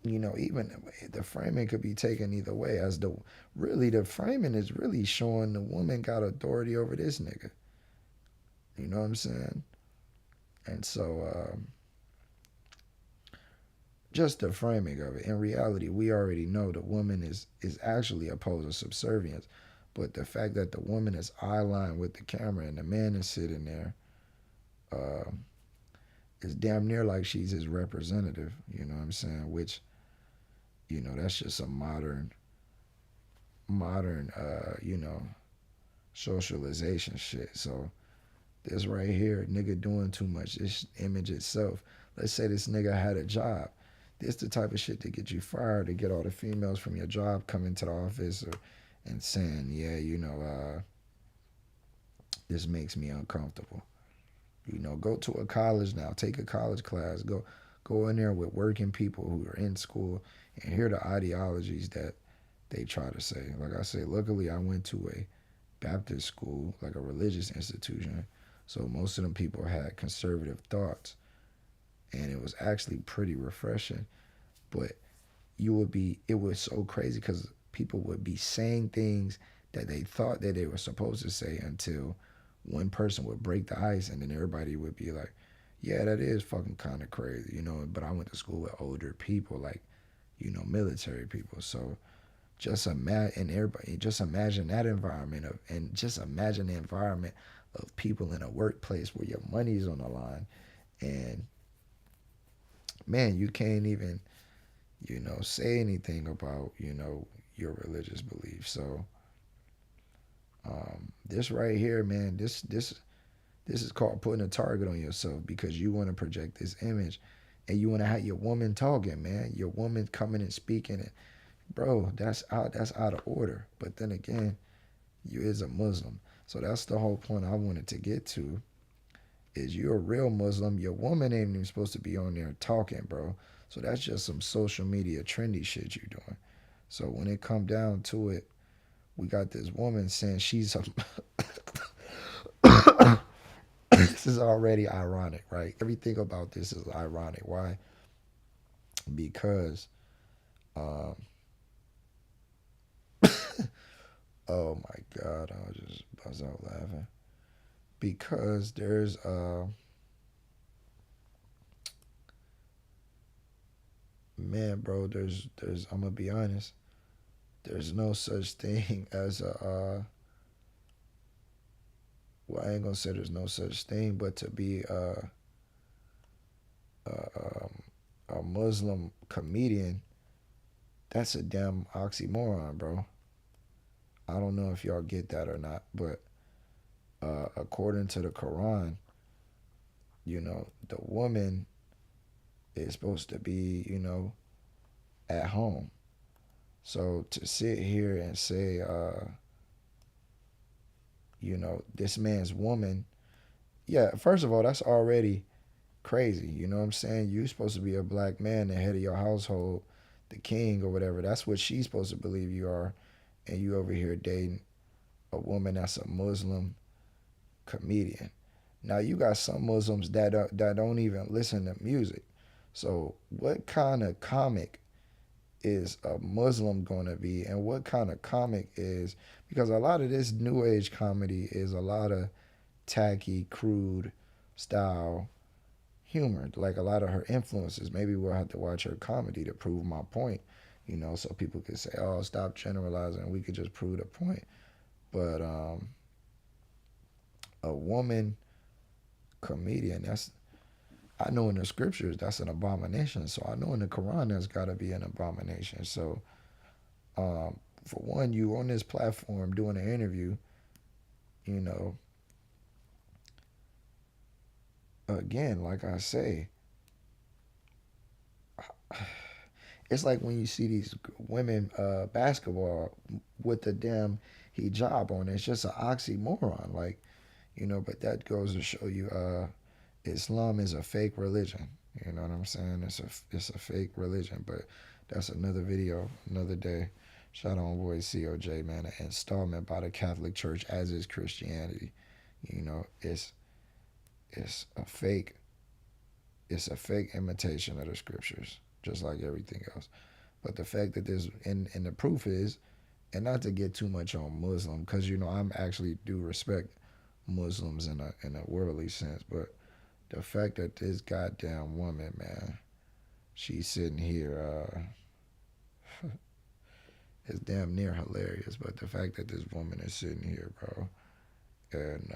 you know, even the framing could be taken either way, as the framing is really showing the woman got authority over this nigga. You know what I'm saying? And so just the framing of it. In reality, we already know the woman is actually opposed to subservience. But the fact that the woman is eye-line with the camera and the man is sitting there is damn near like she's his representative. You know what I'm saying? Which, you know, that's just a modern, you know, socialization shit. So this right here, nigga doing too much, this image itself. Let's say this nigga had a job. This the type of shit to get you fired, to get all the females from your job coming to the office and saying, yeah, you know, this makes me uncomfortable. You know, go to a college now, take a college class, go go in there with working people who are in school and hear the ideologies that they try to say. Like I say, luckily I went to a Baptist school, like a religious institution, so most of them people had conservative thoughts, and it was actually pretty refreshing. But it was so crazy because people would be saying things that they thought that they were supposed to say until one person would break the ice, and then everybody would be like, yeah, that is fucking kind of crazy, you know. But I went to school with older people, like, you know, military people. So just imagine that environment and just imagine the environment of people in a workplace where your money's on the line, and man, you can't even, you know, say anything about, you know, your religious beliefs. So this right here, man, this is called putting a target on yourself, because you want to project this image and you want to have your woman talking, man, your woman coming and speaking, and bro, that's out of order. But then again, you is a Muslim, so that's the whole point I wanted to get to, is you're a real Muslim. Your woman ain't even supposed to be on there talking, bro. So that's just some social media trendy shit you doing. So when it come down to it, we got this woman saying she's a this is already ironic, right? Everything about this is ironic. Why? Because oh my God, I was just buzz out laughing. Because there's man, bro, there's I'm gonna be honest, there's no such thing as a well, I ain't gonna say there's no such thing, but to be a Muslim comedian, that's a damn oxymoron, bro. I don't know if y'all get that or not, but according to the Quran, you know, the woman is supposed to be, you know, at home. So to sit here and say, you know, this man's woman, yeah, first of all, that's already crazy. You know what I'm saying? You're supposed to be a black man, the head of your household, the king or whatever. That's what she's supposed to believe you are. And you over here dating a woman that's a Muslim comedian. Now, you got some Muslims that don't even listen to music. So what kind of comic is a Muslim going to be, and what kind of comic is, because a lot of this new age comedy is a lot of tacky, crude style humor, like a lot of her influences. Maybe we'll have to watch her comedy to prove my point, you know, so people could say, oh, stop generalizing, and we could just prove the point. But a woman comedian, that's, I know in the scriptures that's an abomination. So I know in the Quran that's got to be an abomination. So for one, you on this platform doing an interview, you know, again, like I say, it's like when you see these women basketball with the damn hijab on, it's just an oxymoron, like, you know. But that goes to show you Islam is a fake religion. You know what I'm saying? It's a fake religion. But that's another video, another day. Shout out on boy COJ, man. An installment by the Catholic Church, as is Christianity. You know, it's a fake imitation of the scriptures, just like everything else. But the fact that there's, and the proof is, and not to get too much on Muslim, because, you know, I'm actually do respect Muslims in a worldly sense, but the fact that this goddamn woman, man, she's sitting here, it's damn near hilarious. But the fact that this woman is sitting here, bro, and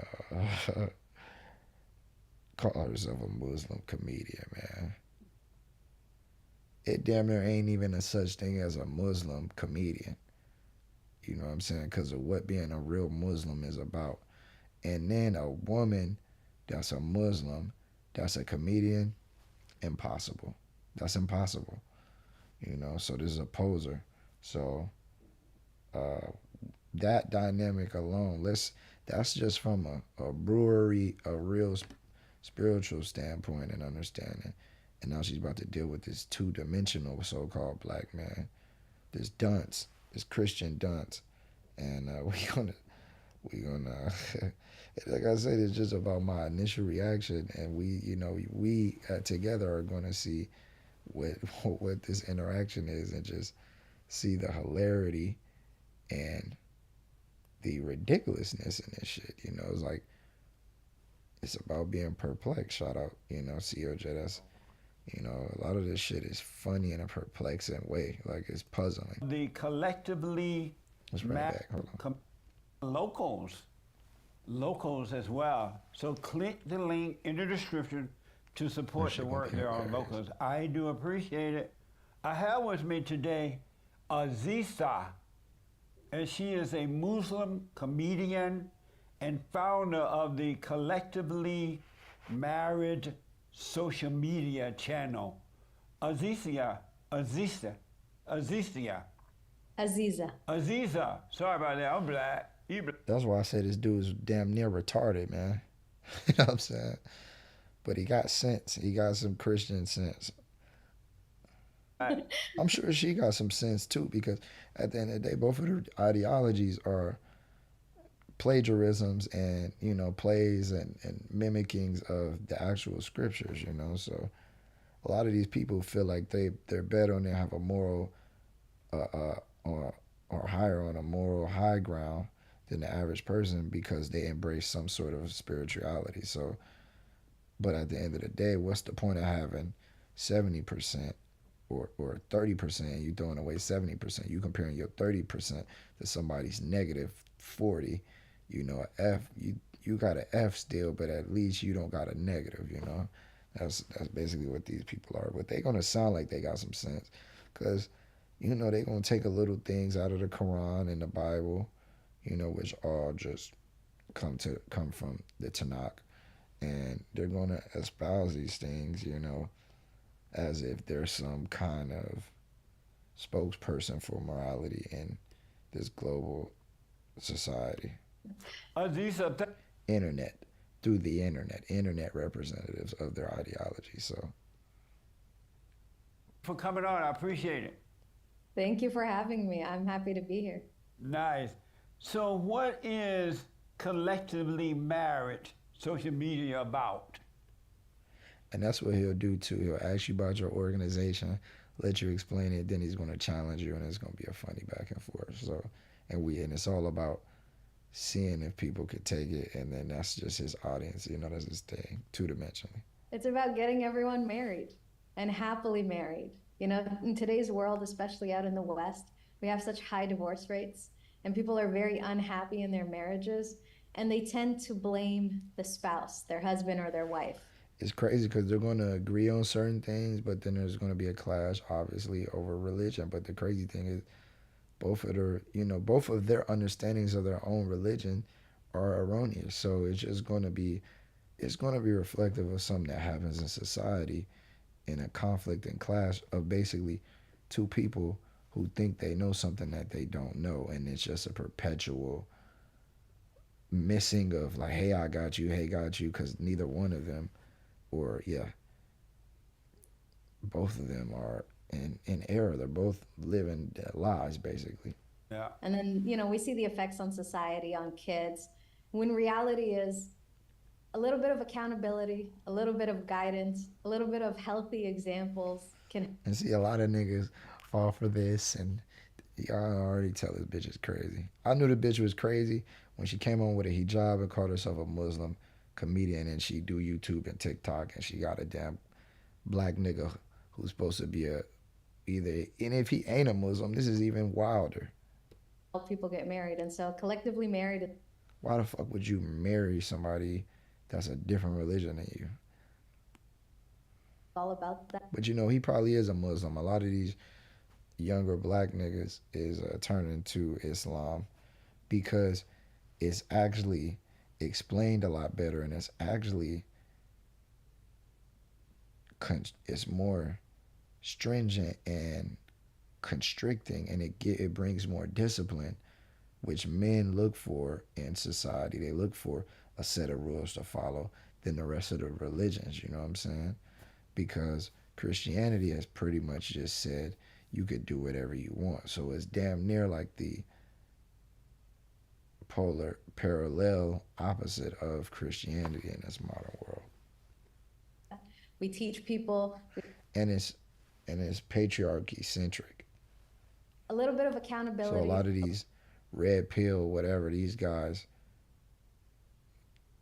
call herself a Muslim comedian, man. It damn near ain't even a such thing as a Muslim comedian. You know what I'm saying? Because of what being a real Muslim is about. And then a woman that's a Muslim, that's a comedian, impossible. That's impossible. You know, so this is a poser. So that dynamic alone, that's just from a brewery, a real spiritual standpoint and understanding. And now she's about to deal with this two-dimensional so-called black man, this dunce, this Christian dunce. And we gonna like I said, it's just about my initial reaction, and we together are gonna see what this interaction is, and just see the hilarity and the ridiculousness in this shit. It's like, it's about being perplexed. Shout out, COJ. That's, a lot of this shit is funny in a perplexing way. Like, it's puzzling. The collectively Let's bring it back. Hold on. Locals as well. So click the link in the description to support the work there on locals. I do appreciate it. I have with me today Aziza, and she is a Muslim comedian and founder of the collectively married social media channel. Aziza. Sorry about that, I'm black. That's why I say this dude is damn near retarded, man. You know what I'm saying? But he got sense. He got some Christian sense. I'm sure she got some sense too, because at the end of the day, both of their ideologies are plagiarisms and, plays and mimickings of the actual scriptures, So a lot of these people feel like they're better and they have a moral or higher on a moral high ground than the average person because they embrace some sort of spirituality. So, but at the end of the day, what's the point of having 70% or 30%? You throwing away 70%. You comparing your 30% to somebody's negative 40. You got an F still, but at least you don't got a negative. That's basically what these people are. But they gonna sound like they got some sense, cause they gonna take a little things out of the Quran and the Bible, which all just come from the Tanakh, and they're gonna espouse these things, as if they're some kind of spokesperson for morality in this global society. Through the internet representatives of their ideology. So, for coming on, I appreciate it. Thank you for having me. I'm happy to be here. Nice. So what is collectively married social media about? And that's what he'll do too. He'll ask you about your organization, let you explain it, then he's going to challenge you, and it's going to be a funny back and forth. So, and it's all about seeing if people could take it, and then that's just his audience. That's his thing, two-dimensionally. It's about getting everyone married and happily married. In today's world, especially out in the West, we have such high divorce rates, and people are very unhappy in their marriages, and they tend to blame the spouse, their husband or their wife. It's crazy because they're going to agree on certain things, but then there's going to be a clash, obviously, over religion. But the crazy thing is, both of their understandings of their own religion are erroneous. So it's just going to be reflective of something that happens in society, in a conflict and clash of basically two people who think they know something that they don't know, and it's just a perpetual missing of like, hey, I got you, because neither one of them, both of them are in error. They're both living lies, basically. Yeah. And then, we see the effects on society, on kids, when reality is a little bit of accountability, a little bit of guidance, a little bit of healthy examples can. And see, a lot of niggas fall for this, and y'all already tell this bitch is crazy. I knew the bitch was crazy when she came on with a hijab and called herself a Muslim comedian, and she do YouTube and TikTok, and she got a damn black nigga who's supposed to be and if he ain't a Muslim, this is even wilder. Help people get married, and so collectively married. Why the fuck would you marry somebody that's a different religion than you? All about that. But he probably is a Muslim. A lot of these younger black niggas is turning to Islam because it's actually explained a lot better, and it's actually it's more stringent and constricting, and it brings more discipline, which men look for in society. They look for a set of rules to follow than the rest of the religions, you know what I'm saying? Because Christianity has pretty much just said you could do whatever you want. So it's damn near like the polar parallel opposite of Christianity in this modern world. We teach people, And it's patriarchy centric. a little bit of accountability. So a lot of these red pill, whatever, these guys,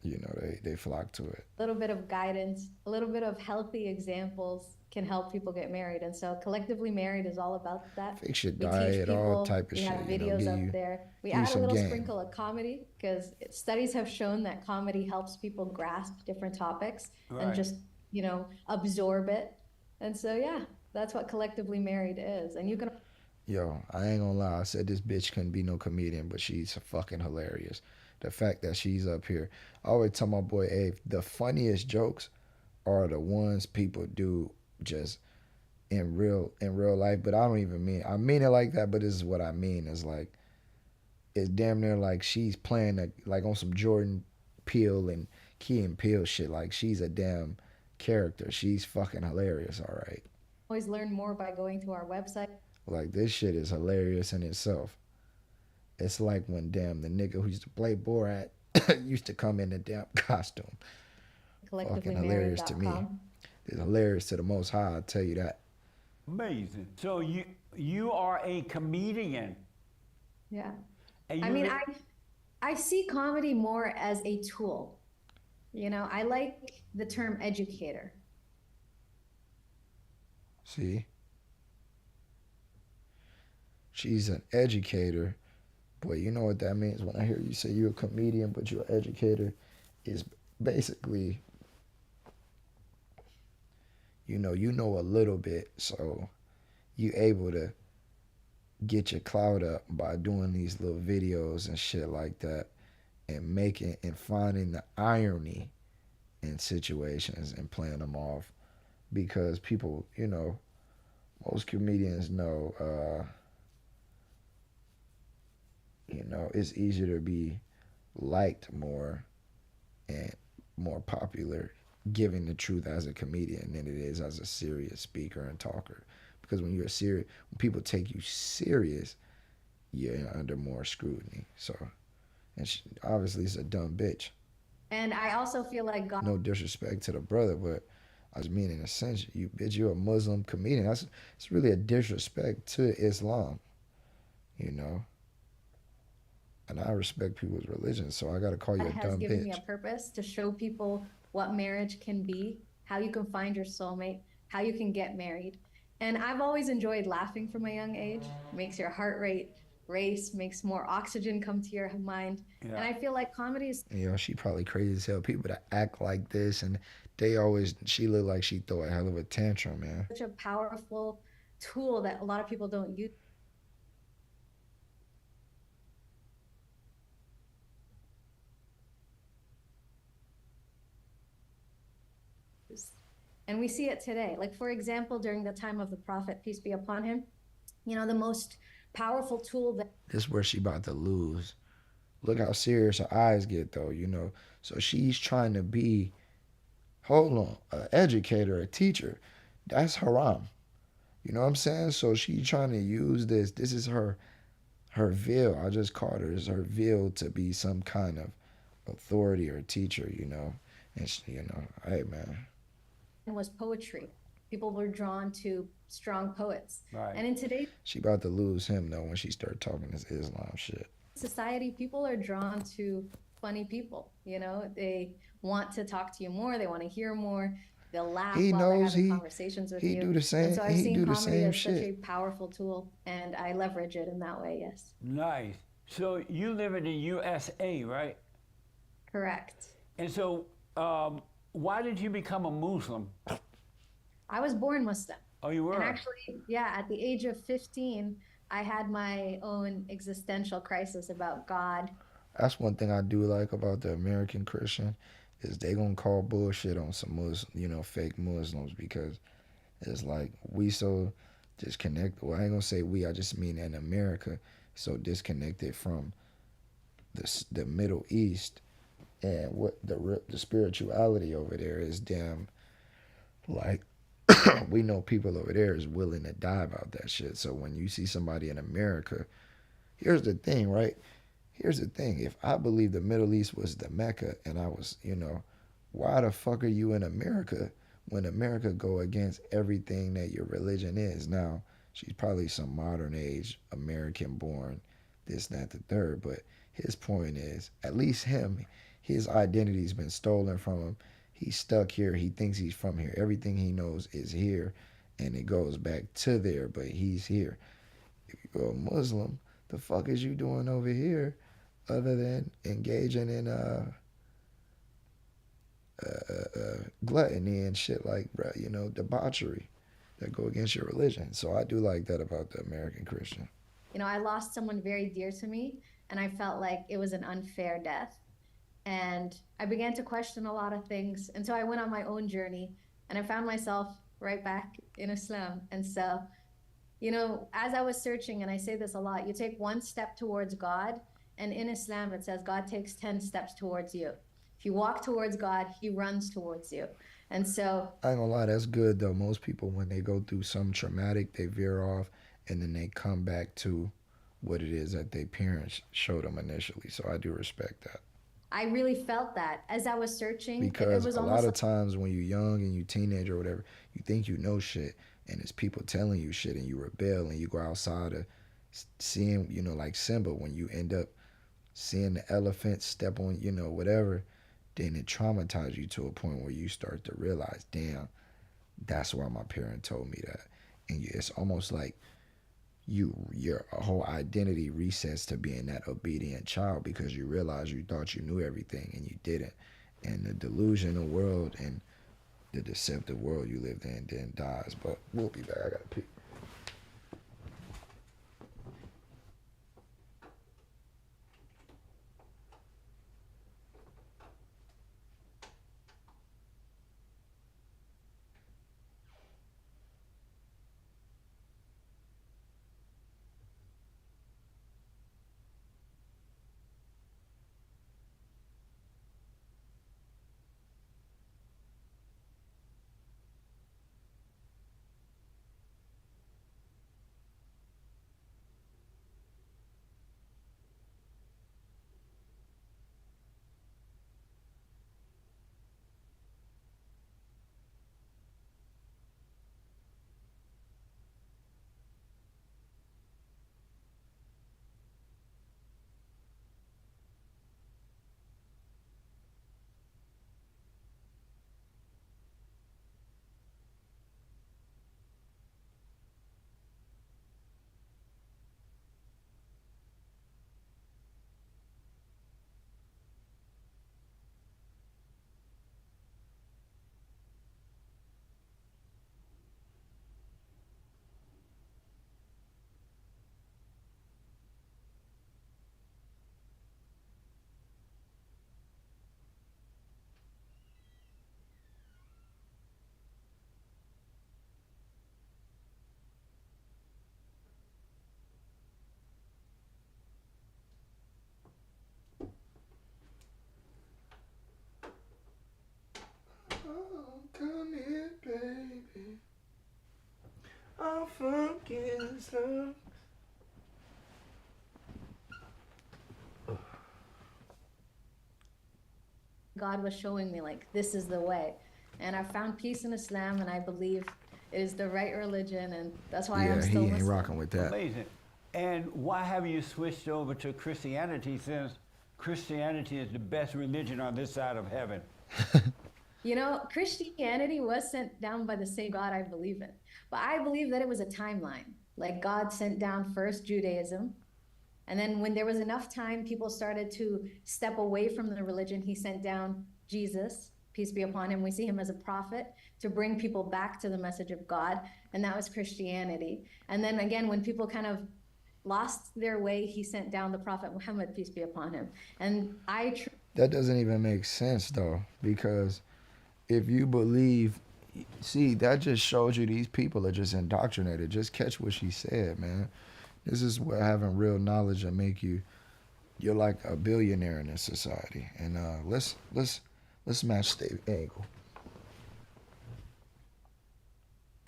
you know, they flock to it. A little bit of guidance, a little bit of healthy examples can help people get married. And so Collectively Married is all about that. Fix your We teach diet, all people, type of we shit. have You know, videos give up you, there. We give you add a some little game. sprinkle of comedy because studies have shown that comedy helps people grasp different topics Right. and just, you know, absorb it. And so, yeah, that's what Collectively Married is. And you can Yo, I ain't gonna lie. I said this bitch couldn't be no comedian, but she's fucking hilarious. The fact that she's up here. I always tell my boy Abe, the funniest jokes are the ones people do just in real life. But I don't even mean, I mean it like that, but this is what I mean. It's like, it's damn near like she's playing like on some Jordan Peele and Key and Peele shit. Like she's a damn character. She's fucking hilarious, all right. always learn more by going to our website. Like this shit is hilarious in itself. It's like when damn the nigga who used to play Borat used to come in the damn costume. Fucking hilarious to me. collectivelymarried.com. It's hilarious to the Most High, I'll tell you that. Amazing. So you are a comedian. Yeah. And I you mean, li- I see comedy more as a tool. You know, I like the term educator. See? She's an educator. Boy, you know what that means when I hear you say you're a comedian, but you're an educator, is basically, you know a little bit, so you able to get your clout up by doing these little videos and shit like that and making and finding the irony in situations and playing them off, because people, you know, most comedians know, you know, it's easier to be liked more and more popular giving the truth as a comedian than it is as a serious speaker and talker. Because when when people take you serious, you're under more scrutiny. So, and she, obviously, it's a dumb bitch. And I also feel like God. No disrespect to the brother, but I just mean in a sense, you bitch, you're a Muslim comedian. It's really a disrespect to Islam, you know. And I respect people's religion, so I gotta call you a has dumb given me bitch. a purpose to show people what marriage can be, how you can find your soulmate, how you can get married. And I've always enjoyed laughing from a young age. Makes your heart rate race, makes more oxygen come to your mind. Yeah. And I feel like comedy is You know, she probably crazy as hell. People that act like this, and she look like she throw a hell of a tantrum, man. such a powerful tool that a lot of people don't use. And we see it today. Like, for example, during the time of the Prophet, peace be upon him, you know, the most powerful tool that This is where she about to lose. Look how serious her eyes get, though, you know. So she's trying to be, hold on, an educator, a teacher. That's haram. You know what I'm saying? So she's trying to use this. This is her veil. I just called her. It's her veil to be some kind of authority or teacher, you know. And she, you know, hey, man. was poetry. People were drawn to strong poets. Right. And in today's She about to lose him, though, when she start talking this Islam shit. society, people are drawn to funny people. You know, they want to talk to you more. They want to hear more. They'll laugh He while they're knows having he- conversations with he you. do the same- And so I've he seen do the comedy same as such a shit. powerful tool, and I leverage it in that way. Yes, Nice. So you live in the USA, right? correct. And so why did you become a Muslim? I was born Muslim. Oh, you were? And actually, yeah, at the age of 15, I had my own existential crisis about God. That's one thing I do like about the American Christian is they gonna call bullshit on some Muslim, you know, fake Muslims, because it's like we so disconnected. Well, I ain't gonna say we. I just mean in America, so disconnected from the Middle East and what the spirituality over there is damn like we know people over there is willing to die about that shit. So when you see somebody in America, here's the thing, right? Here's the thing. If I believe the Middle East was the Mecca and I was, why the fuck are you in America when America go against everything that your religion is? Now, she's probably some modern age American born, this, that, the third. But his point is, at least his identity's been stolen from him. He's stuck here. He thinks he's from here. Everything he knows is here. And it goes back to there, but he's here. If you're a Muslim, the fuck is you doing over here other than engaging in gluttony and shit like, debauchery that go against your religion. So I do like that about the American Christian. I lost someone very dear to me, and I felt like it was an unfair death. And I began to question a lot of things. And so I went on my own journey, and I found myself right back in Islam. And so, as I was searching, and I say this a lot, you take one step towards God, and in Islam, it says God takes 10 steps towards you. If you walk towards God, he runs towards you. And so I ain't gonna lie, that's good though. Most people, when they go through some traumatic, they veer off and then they come back to what it is that their parents showed them initially. So I do respect that. I really felt that as I was searching. Because it was a lot of times when you're young and you're teenager or whatever, you think you know shit and it's people telling you shit and you rebel and you go outside of seeing, like Simba, when you end up seeing the elephant step on, whatever, then it traumatizes you to a point where you start to realize, damn, that's why my parent told me that. And it's almost like your whole identity resets to being that obedient child because you realize you thought you knew everything and you didn't. And the delusional world and the deceptive world you lived in then dies. But we'll be back. I gotta pee. Oh, come here, baby. I'll forget stuff. God was showing me, like, this is the way. And I found peace in Islam, and I believe it is the right religion, and that's why I'm still he ain't rocking with that. Amazing. And why have you switched over to Christianity since Christianity is the best religion on this side of heaven? Christianity was sent down by the same God I believe in. But I believe that it was a timeline. Like, God sent down first Judaism, and then when there was enough time, people started to step away from the religion. He sent down Jesus, peace be upon him. We see him as a prophet to bring people back to the message of God, and that was Christianity. And then again, when people kind of lost their way, he sent down the prophet Muhammad, peace be upon him. And that doesn't even make sense though, because if you believe, see, that just shows you these people are just indoctrinated. Just catch what she said, man. This is what having real knowledge will make you. You're like a billionaire in this society. And let's match the angle.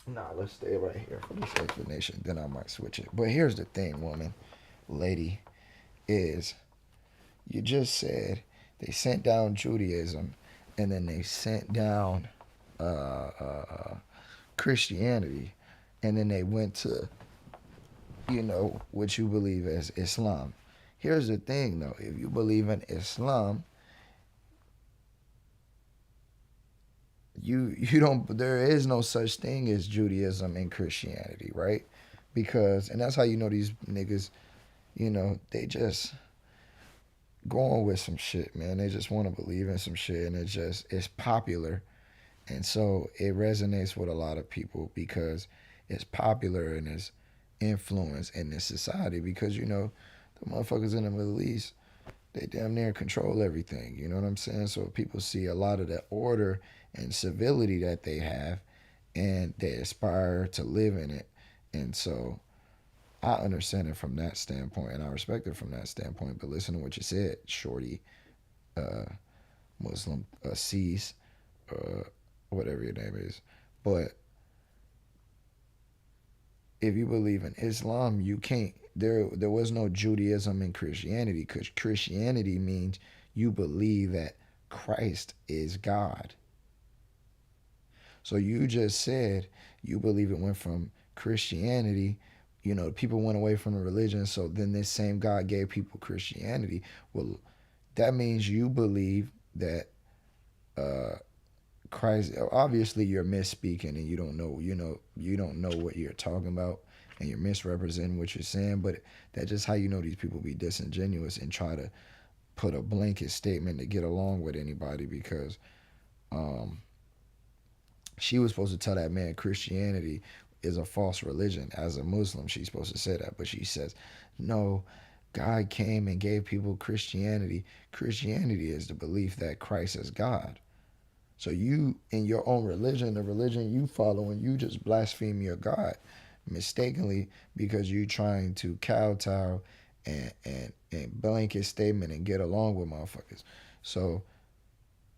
Nah, let's stay right here for this explanation. Then I might switch it. But here's the thing, woman, lady, is you just said they sent down Judaism, and then they sent down Christianity, and then they went to, what you believe as Islam. Here's the thing, though. If you believe in Islam, you don't, there is no such thing as Judaism and Christianity, right? Because, and that's how you know these niggas, they just going with some shit, man. They just want to believe in some shit, and it's popular. And so it resonates with a lot of people because it's popular and it's influence in this society because, the motherfuckers in the Middle East, they damn near control everything. You know what I'm saying? So people see a lot of the order and civility that they have, and they aspire to live in it. And so I understand it from that standpoint, and I respect it from that standpoint. But listen to what you said, shorty, Muslim, Cease, whatever your name is. But if you believe in Islam, you can't. There was no Judaism and Christianity, because Christianity means you believe that Christ is God. So you just said you believe it went from Christianity, people went away from the religion, so then this same God gave people Christianity. Well, that means you believe that Christ, obviously you're misspeaking and you don't know what you're talking about, and you're misrepresenting what you're saying, but that's just how you know these people be disingenuous and try to put a blanket statement to get along with anybody, because she was supposed to tell that man Christianity is a false religion. As a Muslim, she's supposed to say that, but she says, no, God came and gave people Christianity. Christianity is the belief that Christ is God. So you, in your own religion, the religion you follow, and you just blaspheme your God mistakenly because you're trying to kowtow and blanket statement and get along with motherfuckers. So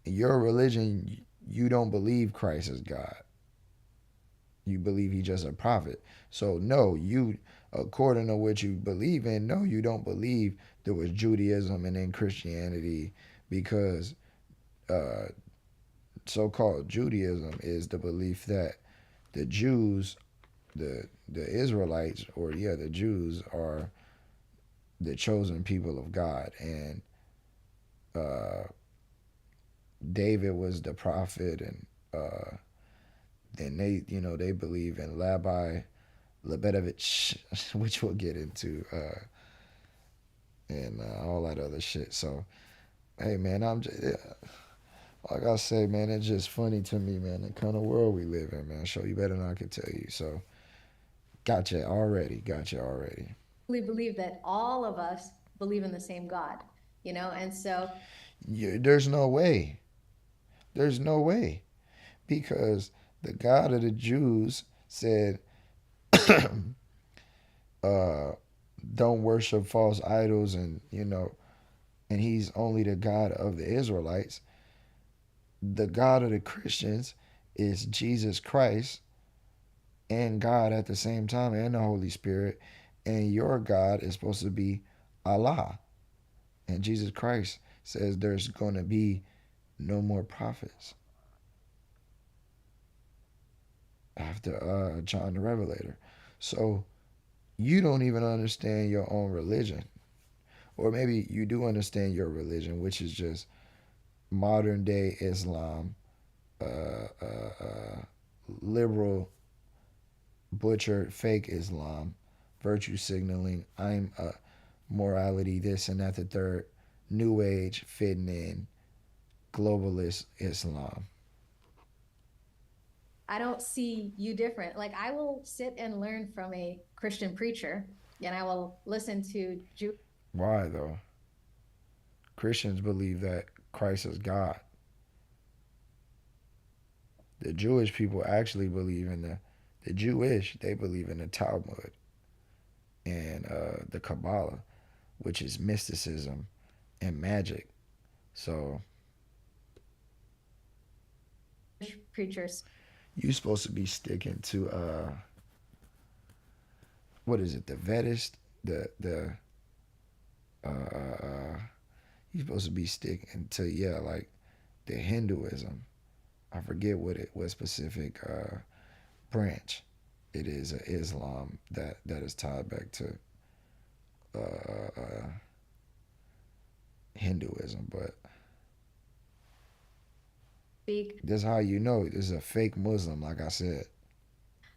in your religion, you don't believe Christ is God. You believe he's just a prophet. So no, you, according to what you believe in, no, you don't believe there was Judaism and then Christianity, because so-called Judaism is the belief that the Jews, the Israelites, or the Jews are the chosen people of God, and David was the prophet, and then they believe in Rabbi Lebedevich, which we'll get into, and all that other shit. So, hey man, I'm just, like I say, man, it's just funny to me, man, the kind of world we live in, man. Show you better than I can tell you. So, gotcha already. We believe that all of us believe in the same God, and so there's no way. There's no way, because the God of the Jews said, don't worship false idols, and and he's only the God of the Israelites. The God of the Christians is Jesus Christ and God at the same time, and the Holy Spirit, and your God is supposed to be Allah. And Jesus Christ says there's going to be no more prophets after John the Revelator. So you don't even understand your own religion. Or maybe you do understand your religion, which is just modern day Islam, liberal, butchered, fake Islam, virtue signaling, I'm morality, this and that, the third, new age, fitting in, globalist Islam. I don't see you different. Like, I will sit and learn from a Christian preacher, and I will listen to Why though? Christians believe that Christ is God. The Jewish people actually believe in the Jewish, they believe in the Talmud and the Kabbalah, which is mysticism and magic. So preachers. You supposed to be sticking to what is it? The Vedist, the you supposed to be sticking to like the Hinduism. I forget what specific branch it is Islam that is tied back to Hinduism, but Speak. that's how you know this is a fake Muslim, like I said.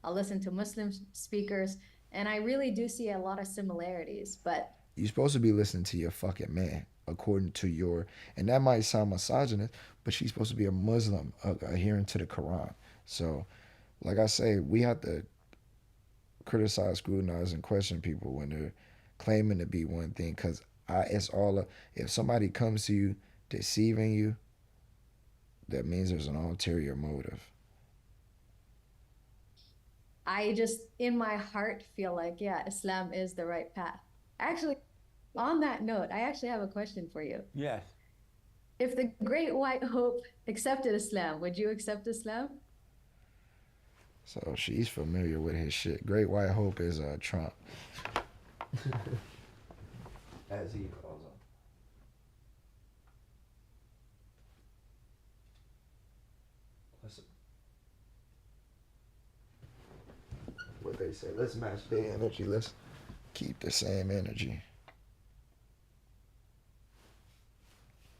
I'll listen to Muslim speakers, and I really do see a lot of similarities, but You're supposed to be listening to your fucking man, according to your, and that might sound misogynist, but she's supposed to be a Muslim, adhering to the Quran. So, like I say, we have to criticize, scrutinize, and question people when they're claiming to be one thing, because it's all, if somebody comes to you deceiving you, that means there's an ulterior motive. I just, in my heart, feel like, yeah, Islam is the right path. Actually, on that note, I actually have a question for you. Yes. If the Great White Hope accepted Islam, would you accept Islam? So she's familiar with his shit. Great White Hope is Trump. As he calls him. Listen. What they say, let's match their energy. Let's keep the same energy.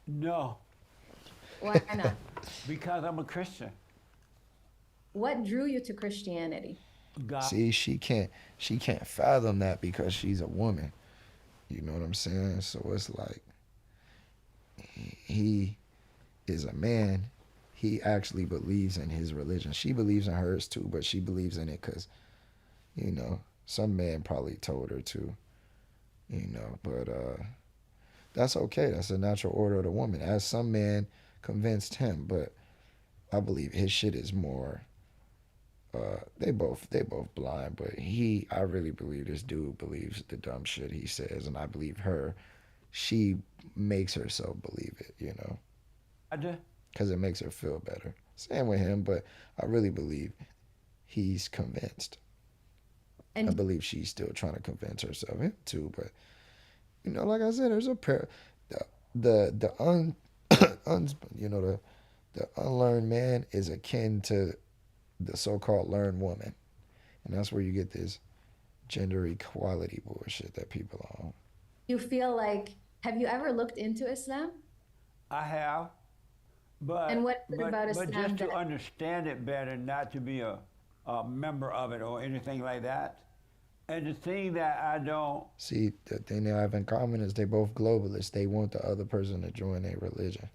No. Why not? Because I'm a Christian. What drew you to Christianity? God. See, she can't fathom that because she's a woman. You know what I'm saying? So it's like he is a man. He actually believes in his religion. She believes in hers too, but she believes in it because, you know, some man probably told her to, you know, but that's okay. That's the natural order of the woman. As some man convinced him, but I believe his shit is more, they both blind, but I really believe this dude believes the dumb shit he says, and I believe her, she makes herself believe it, you know? I do. Because it makes her feel better. Same with him, but I really believe he's convinced. And I believe she's still trying to convince herself, him too, but, you know, like I said, there's a pair, the unlearned man is akin to the so-called learned woman. And that's where you get this gender equality bullshit that people are on. You feel like, have you ever looked into Islam? I have. But, and what is it about Islam? But just to understand it better, not to be a member of it or anything like that. And the thing that I don't... See, the thing they have in common is they both globalists. They want the other person to join their religion.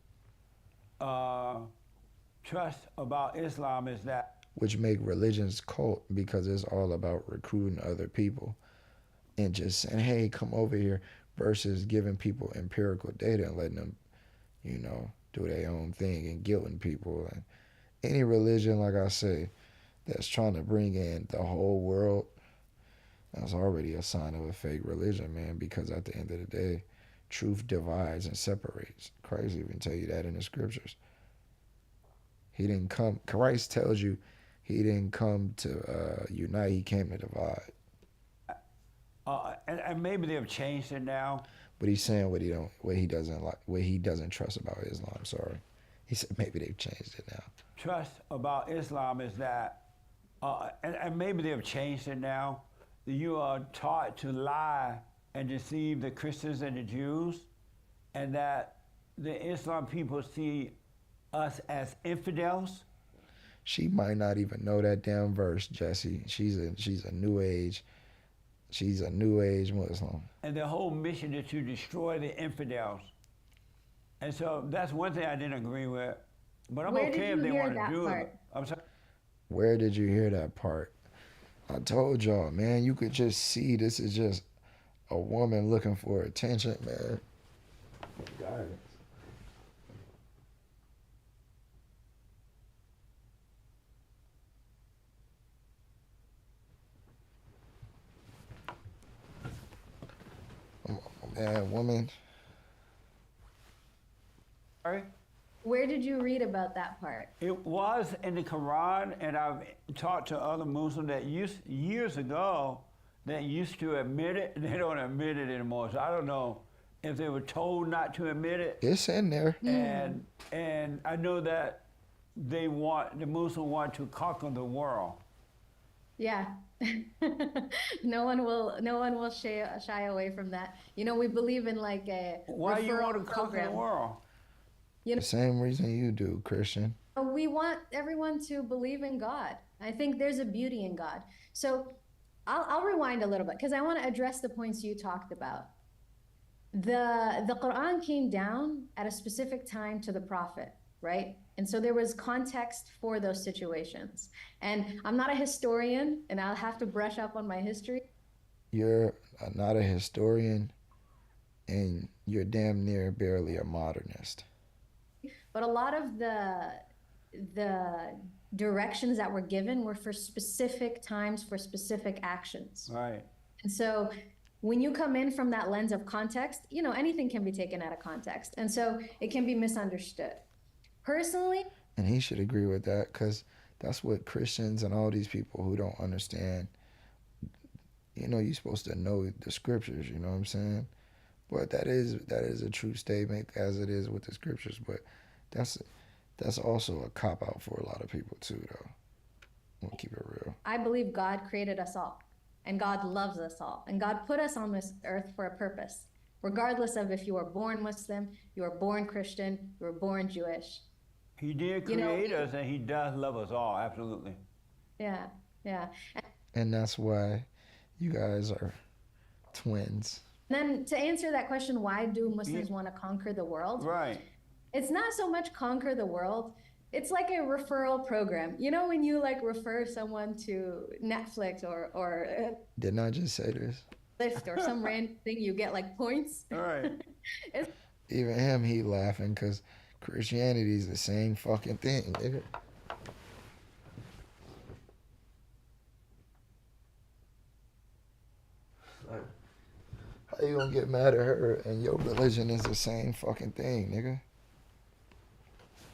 Trust about Islam is that... Which make religions cult because it's all about recruiting other people and just saying, hey, come over here, versus giving people empirical data and letting them, you know, do their own thing and guilting people. And any religion, like I say, that's trying to bring in the whole world, that's already a sign of a fake religion, man, because at the end of the day, truth divides and separates. Christ even tell you that in the scriptures. He didn't come, Christ tells you he didn't come to unite, he came to divide. And maybe they've changed it now. But he's saying what he doesn't trust about Islam, sorry. He said maybe they've changed it now. Trust about Islam is that, and maybe they've changed it now, that you are taught to lie and deceive the Christians and the Jews, and that the Islam people see us as infidels. She might not even know that damn verse, Jesse. She's a new age. She's a new age Muslim. And the whole mission is to destroy the infidels. And so that's one thing I didn't agree with. But I'm okay if they want to do it. I'm sorry. Where did you hear that part? I told y'all, man, you could just see this is just a woman looking for attention, man. Guidance. Man, woman. Sorry? Where did you read about that part? It was in the Quran, and I've talked to other Muslims that years ago that used to admit it. They don't admit it anymore. So I don't know if they were told not to admit it. It's in there. And I know that the Muslims want to conquer the world. Yeah. No one will shy away from that. You know, we believe in like a Why you want to conquer program. the world? You know, The same reason you do, Christian. we want everyone to believe in God. I think there's a beauty in God. So I'll rewind a little bit because I want to address the points you talked about. The Quran came down at a specific time to the Prophet, right? And so there was context for those situations. And I'm not a historian, and I'll have to brush up on my history. You're not a historian, and you're damn near barely a modernist. But a lot of the directions that were given were for specific times, for specific actions. Right. And so when you come in from that lens of context, you know, anything can be taken out of context. And so it can be misunderstood. Personally, And he should agree with that, because that's what Christians and all these people who don't understand, you know, you're supposed to know the scriptures, you know what I'm saying? But that is a true statement, as it is with the scriptures. But that's also a cop-out for a lot of people too, though. We'll keep it real. I believe God created us all, and God loves us all, and God put us on this earth for a purpose, regardless of if you were born Muslim, you were born Christian, you were born Jewish. He did create us, and he does love us all, absolutely. Yeah, yeah. And that's why you guys are twins. And then to answer that question, why do Muslims want to conquer the world? Right. It's not so much conquer the world. It's like a referral program. You know, when you like refer someone to Netflix or Didn't I just say this? Lyft or some random thing, you get like points. All right. Even him, he laughing because Christianity is the same fucking thing, nigga. Like, how you gonna get mad at her and your religion is the same fucking thing, nigga?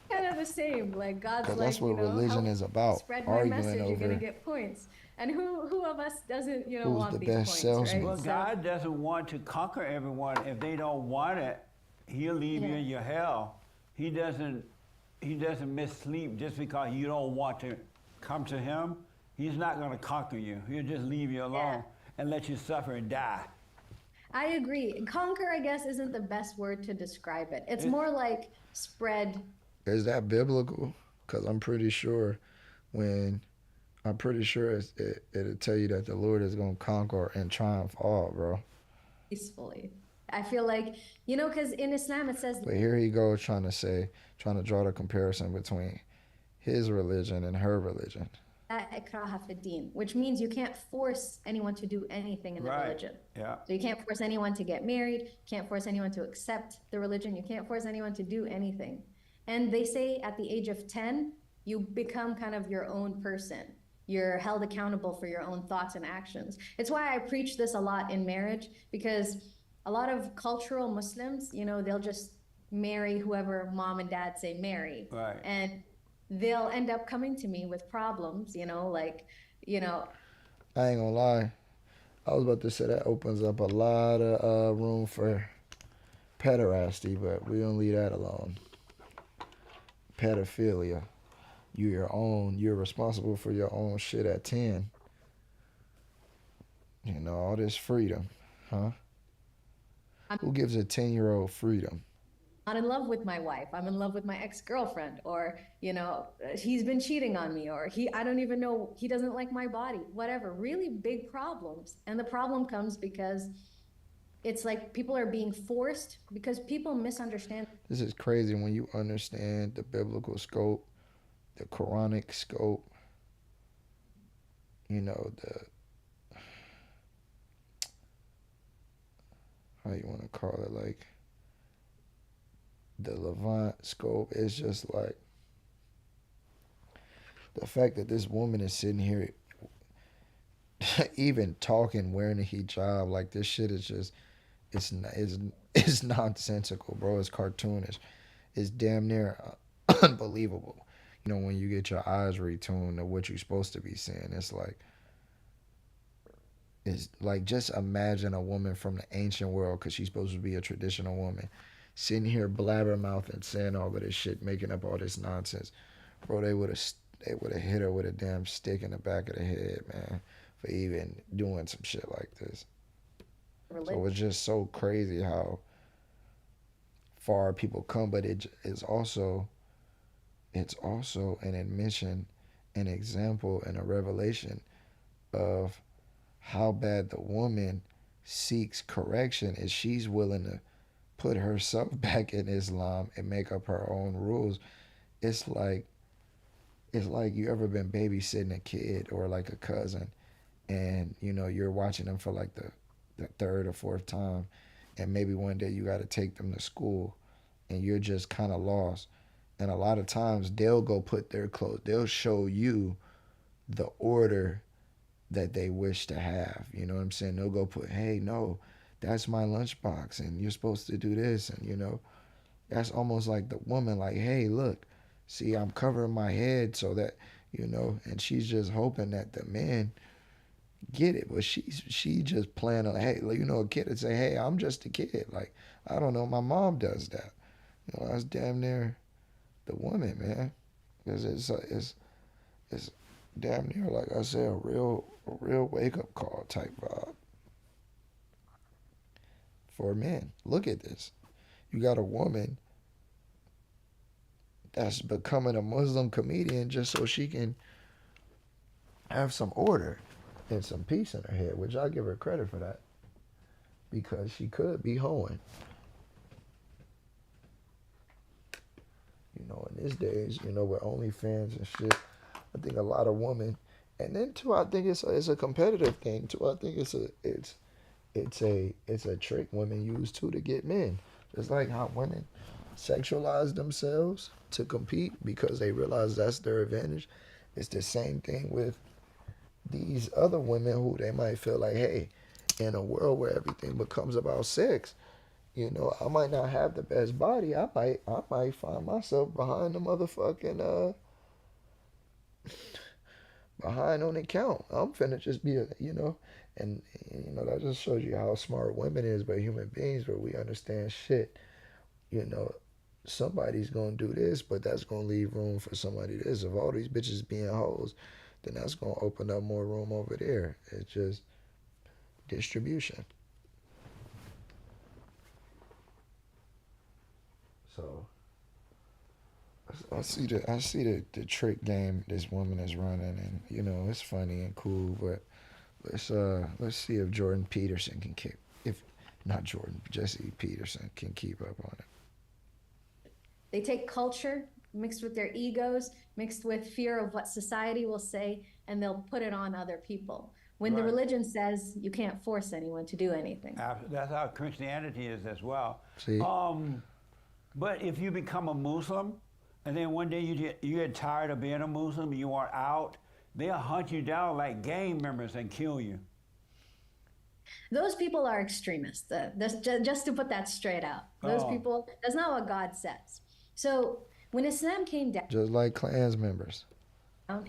Kind of the same. Like God's like, that's what you know, religion is about, spread my arguing message, you're gonna over get points. And who of us doesn't, you know, who's want the these best points, salesman. right? Well, So- God doesn't want to conquer everyone. If they don't want it, he'll leave you in your hell. He doesn't miss sleep just because you don't want to come to him. He's not going to conquer you. He'll just leave you alone and let you suffer and die. I agree. Conquer, I guess, isn't the best word to describe it. It's more like spread. Is that biblical? Because I'm pretty sure it'll tell you that the Lord is going to conquer and triumph all, bro. Peacefully. I feel like, you know, because in Islam it says. But here he goes trying to draw the comparison between his religion and her religion. La ikraha fi din, which means you can't force anyone to do anything in the religion. Yeah. So you can't force anyone to get married, can't force anyone to accept the religion, you can't force anyone to do anything. And they say at the age of 10, you become kind of your own person. You're held accountable for your own thoughts and actions. It's why I preach this a lot in marriage, because a lot of cultural Muslims, you know, they'll just marry whoever mom and dad say marry. Right. And they'll end up coming to me with problems, you know, like, you know. I ain't gonna lie. I was about to say that opens up a lot of room for pederasty, but we don't leave that alone. Pedophilia. You're responsible for your own shit at 10. You know, all this freedom, huh? Who gives a 10-year-old freedom? Not in love with my wife. I'm in love with my ex-girlfriend, or, you know, he's been cheating on me, or I don't even know, he doesn't like my body, whatever. Really big problems. And the problem comes because it's like people are being forced because people misunderstand. This is crazy when you understand the biblical scope, the Quranic scope, you know, how you want to call it, like the Levant scope. Is just like the fact that this woman is sitting here even talking wearing a hijab, like this shit is just it's nonsensical, bro. It's cartoonish. is damn near unbelievable. You know, when you get your eyes retuned to what you're supposed to be seeing, it's like just imagine a woman from the ancient world, because she's supposed to be a traditional woman, sitting here blabbermouth and saying all of this shit, making up all this nonsense. Bro, they would have hit her with a damn stick in the back of the head, man, for even doing some shit like this. So it's just so crazy how far people come, but it's also an admission, an example, and a revelation of how bad the woman seeks correction is she's willing to put herself back in Islam and make up her own rules. It's like you ever been babysitting a kid or like a cousin, and you know you're watching them for like the third or fourth time, and maybe one day you got to take them to school and you're just kind of lost. And a lot of times they'll go put their clothes, they'll show you the order that they wish to have. You know what I'm saying? They'll go put, hey, no, that's my lunchbox and you're supposed to do this. And, you know, that's almost like the woman, like, hey, look, see, I'm covering my head so that, you know, and she's just hoping that the men get it. But she just playing on, hey, you know, a kid would say, hey, I'm just a kid. Like, I don't know, my mom does that. You know, that's damn near the woman, man. Because it's damn near, like I said, a real wake-up call type vibe for men. Look at this. You got a woman that's becoming a Muslim comedian just so she can have some order and some peace in her head, which I give her credit for that, because she could be hoeing. You know, in these days, you know, with OnlyFans and shit, I think a lot of women, and then too, I think it's a competitive thing too. I think it's a trick women use too to get men. Just like how women sexualize themselves to compete because they realize that's their advantage. It's the same thing with these other women who they might feel like, hey, in a world where everything becomes about sex, you know, I might not have the best body. I might find myself behind the motherfucking behind on the count. I'm finna just be you know, and you know, that just shows you how smart women is, but human beings, where we understand shit. You know, somebody's gonna do this, but that's gonna leave room for somebody this. If all these bitches being hoes, then that's gonna open up more room over there. It's just distribution. So I see the trick game this woman is running, and you know, it's funny and cool, but let's see if Jordan Peterson can keep, if not Jordan, Jesse Peterson can keep up on it. They take culture mixed with their egos, mixed with fear of what society will say, and they'll put it on other people. When the religion says you can't force anyone to do anything. That's how Christianity is as well. See? But if you become a Muslim, and then one day you get tired of being a Muslim, you are out, they'll hunt you down like gang members and kill you. Those people are extremists. Just to put that straight out. Those people, that's not what God says. So when Islam came down, just like Klans members,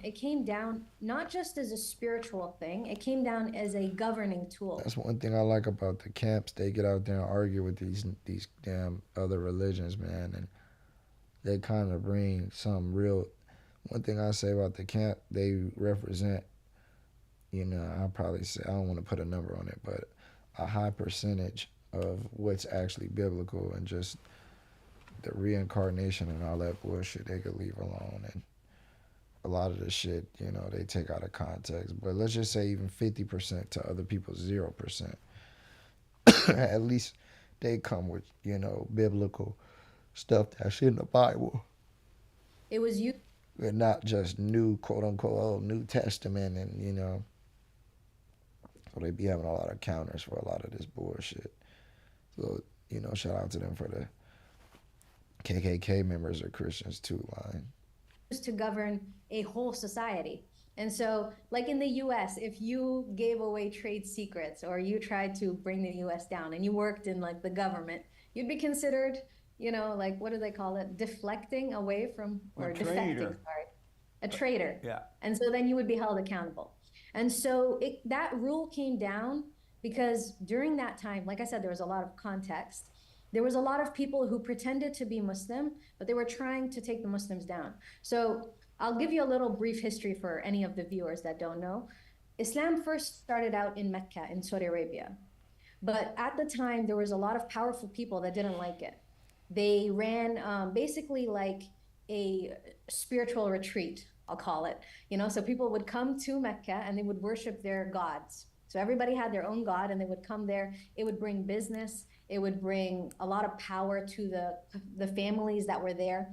it came down not just as a spiritual thing, it came down as a governing tool. That's one thing I like about the camps. They get out there and argue with these damn other religions, man, and they kind of bring some real. One thing I say about the camp, they represent, you know, I'll probably say, I don't want to put a number on it, but a high percentage of what's actually biblical, and just the reincarnation and all that bullshit they could leave alone. And a lot of the shit, you know, they take out of context. But let's just say even 50% to other people, 0%. At least they come with, you know, biblical stuff that's in the Bible. It was you. And not just new, quote unquote, Old New Testament, and, you know. So they be having a lot of counters for a lot of this bullshit. So, you know, shout out to them for the KKK members or Christians too, line. To govern a whole society. And so, like in the US, if you gave away trade secrets or you tried to bring the US down and you worked in like the government, you'd be considered, you know, like what do they call it? Deflecting away from, or defecting, sorry. A traitor. Yeah. And so then you would be held accountable. And so that rule came down because during that time, like I said, there was a lot of context. There was a lot of people who pretended to be Muslim, but they were trying to take the Muslims down. So I'll give you a little brief history for any of the viewers that don't know. Islam first started out in Mecca, in Saudi Arabia. But at the time, there was a lot of powerful people that didn't like it. They ran basically like a spiritual retreat, I'll call it. You know, so people would come to Mecca and they would worship their gods. So everybody had their own god and they would come there. It would bring business. It would bring a lot of power to the families that were there.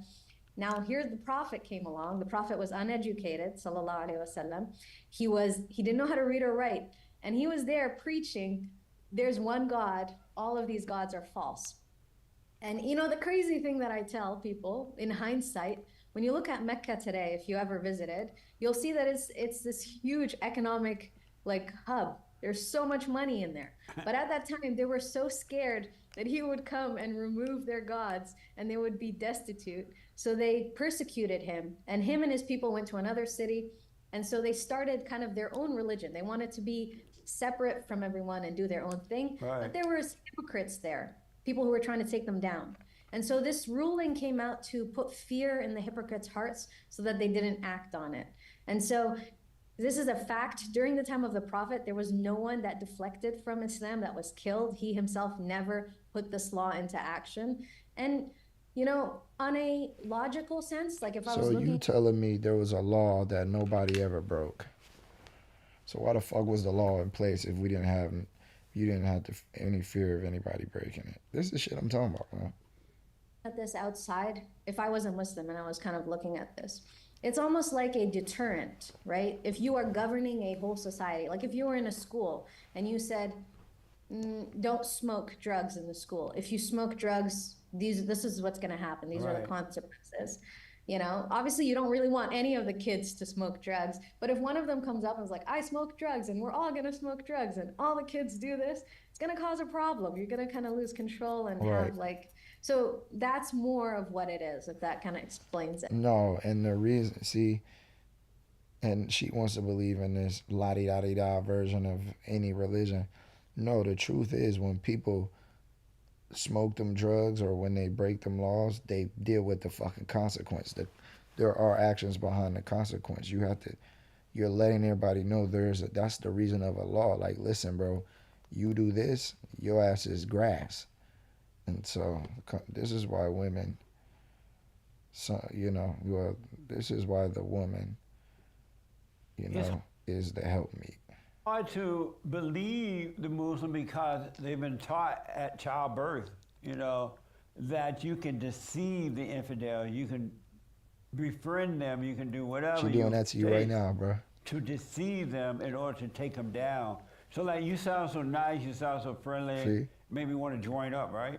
Now here the Prophet came along. The Prophet was uneducated, sallallahu alaihi wasallam. He didn't know how to read or write. And he was there preaching, there's one God, all of these gods are false. And you know, the crazy thing that I tell people in hindsight, when you look at Mecca today, if you ever visited, you'll see that it's this huge economic like hub. There's so much money in there. But at that time, they were so scared that he would come and remove their gods and they would be destitute. So they persecuted him, and him and his people went to another city. And so they started kind of their own religion. They wanted to be separate from everyone and do their own thing. Right. But there were hypocrites there, people who were trying to take them down. And so this ruling came out to put fear in the hypocrites' hearts so that they didn't act on it. And so this is a fact. During the time of the Prophet, there was no one that deflected from Islam that was killed. He himself never put this law into action. And, you know, on a logical sense, like if I was looking... So you telling me there was a law that nobody ever broke? So why the fuck was the law in place if you didn't have any fear of anybody breaking it? This is the shit I'm talking about, man. At this outside, if I was a Muslim and I was kind of looking at this, it's almost like a deterrent, right? If you are governing a whole society, like if you were in a school and you said, don't smoke drugs in the school. If you smoke drugs, this is what's going to happen. These are the consequences. You know, obviously you don't really want any of the kids to smoke drugs, but if one of them comes up and is like, I smoke drugs and we're all going to smoke drugs and all the kids do this, it's going to cause a problem. You're going to kind of lose control and have like, so that's more of what it is, if that kind of explains it. No, and the reason, see, and she wants to believe in this la-di-da-di-da version of any religion. No, the truth is when people smoke them drugs or when they break them laws, they deal with the fucking consequence. There are actions behind the consequence. You're letting everybody know that's the reason of a law. Like, listen, bro, you do this, your ass is grass. And so this is why women, this is why the woman, is the helpmeet. Hard to believe the Muslim because they've been taught at childbirth, that you can deceive the infidel, you can befriend them, you can do whatever. She's doing that to you right now, bro. To deceive them in order to take them down. So like, you sound so nice, you sound so friendly, made me want to join up, right?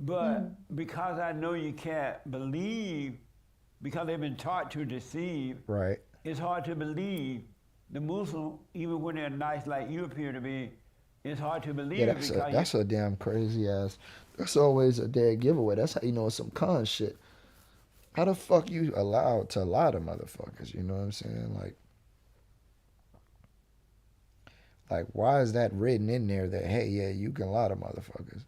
But because I know you can't believe, because they've been taught to deceive, it's hard to believe the Muslim, even when they're nice like you appear to be, it's hard to believe. Yeah, that's a damn crazy ass. That's always a dead giveaway. That's how you know it's some con shit. How the fuck you allowed to lie to motherfuckers? You know what I'm saying? Like why is that written in there that, hey, yeah, you can lie to motherfuckers?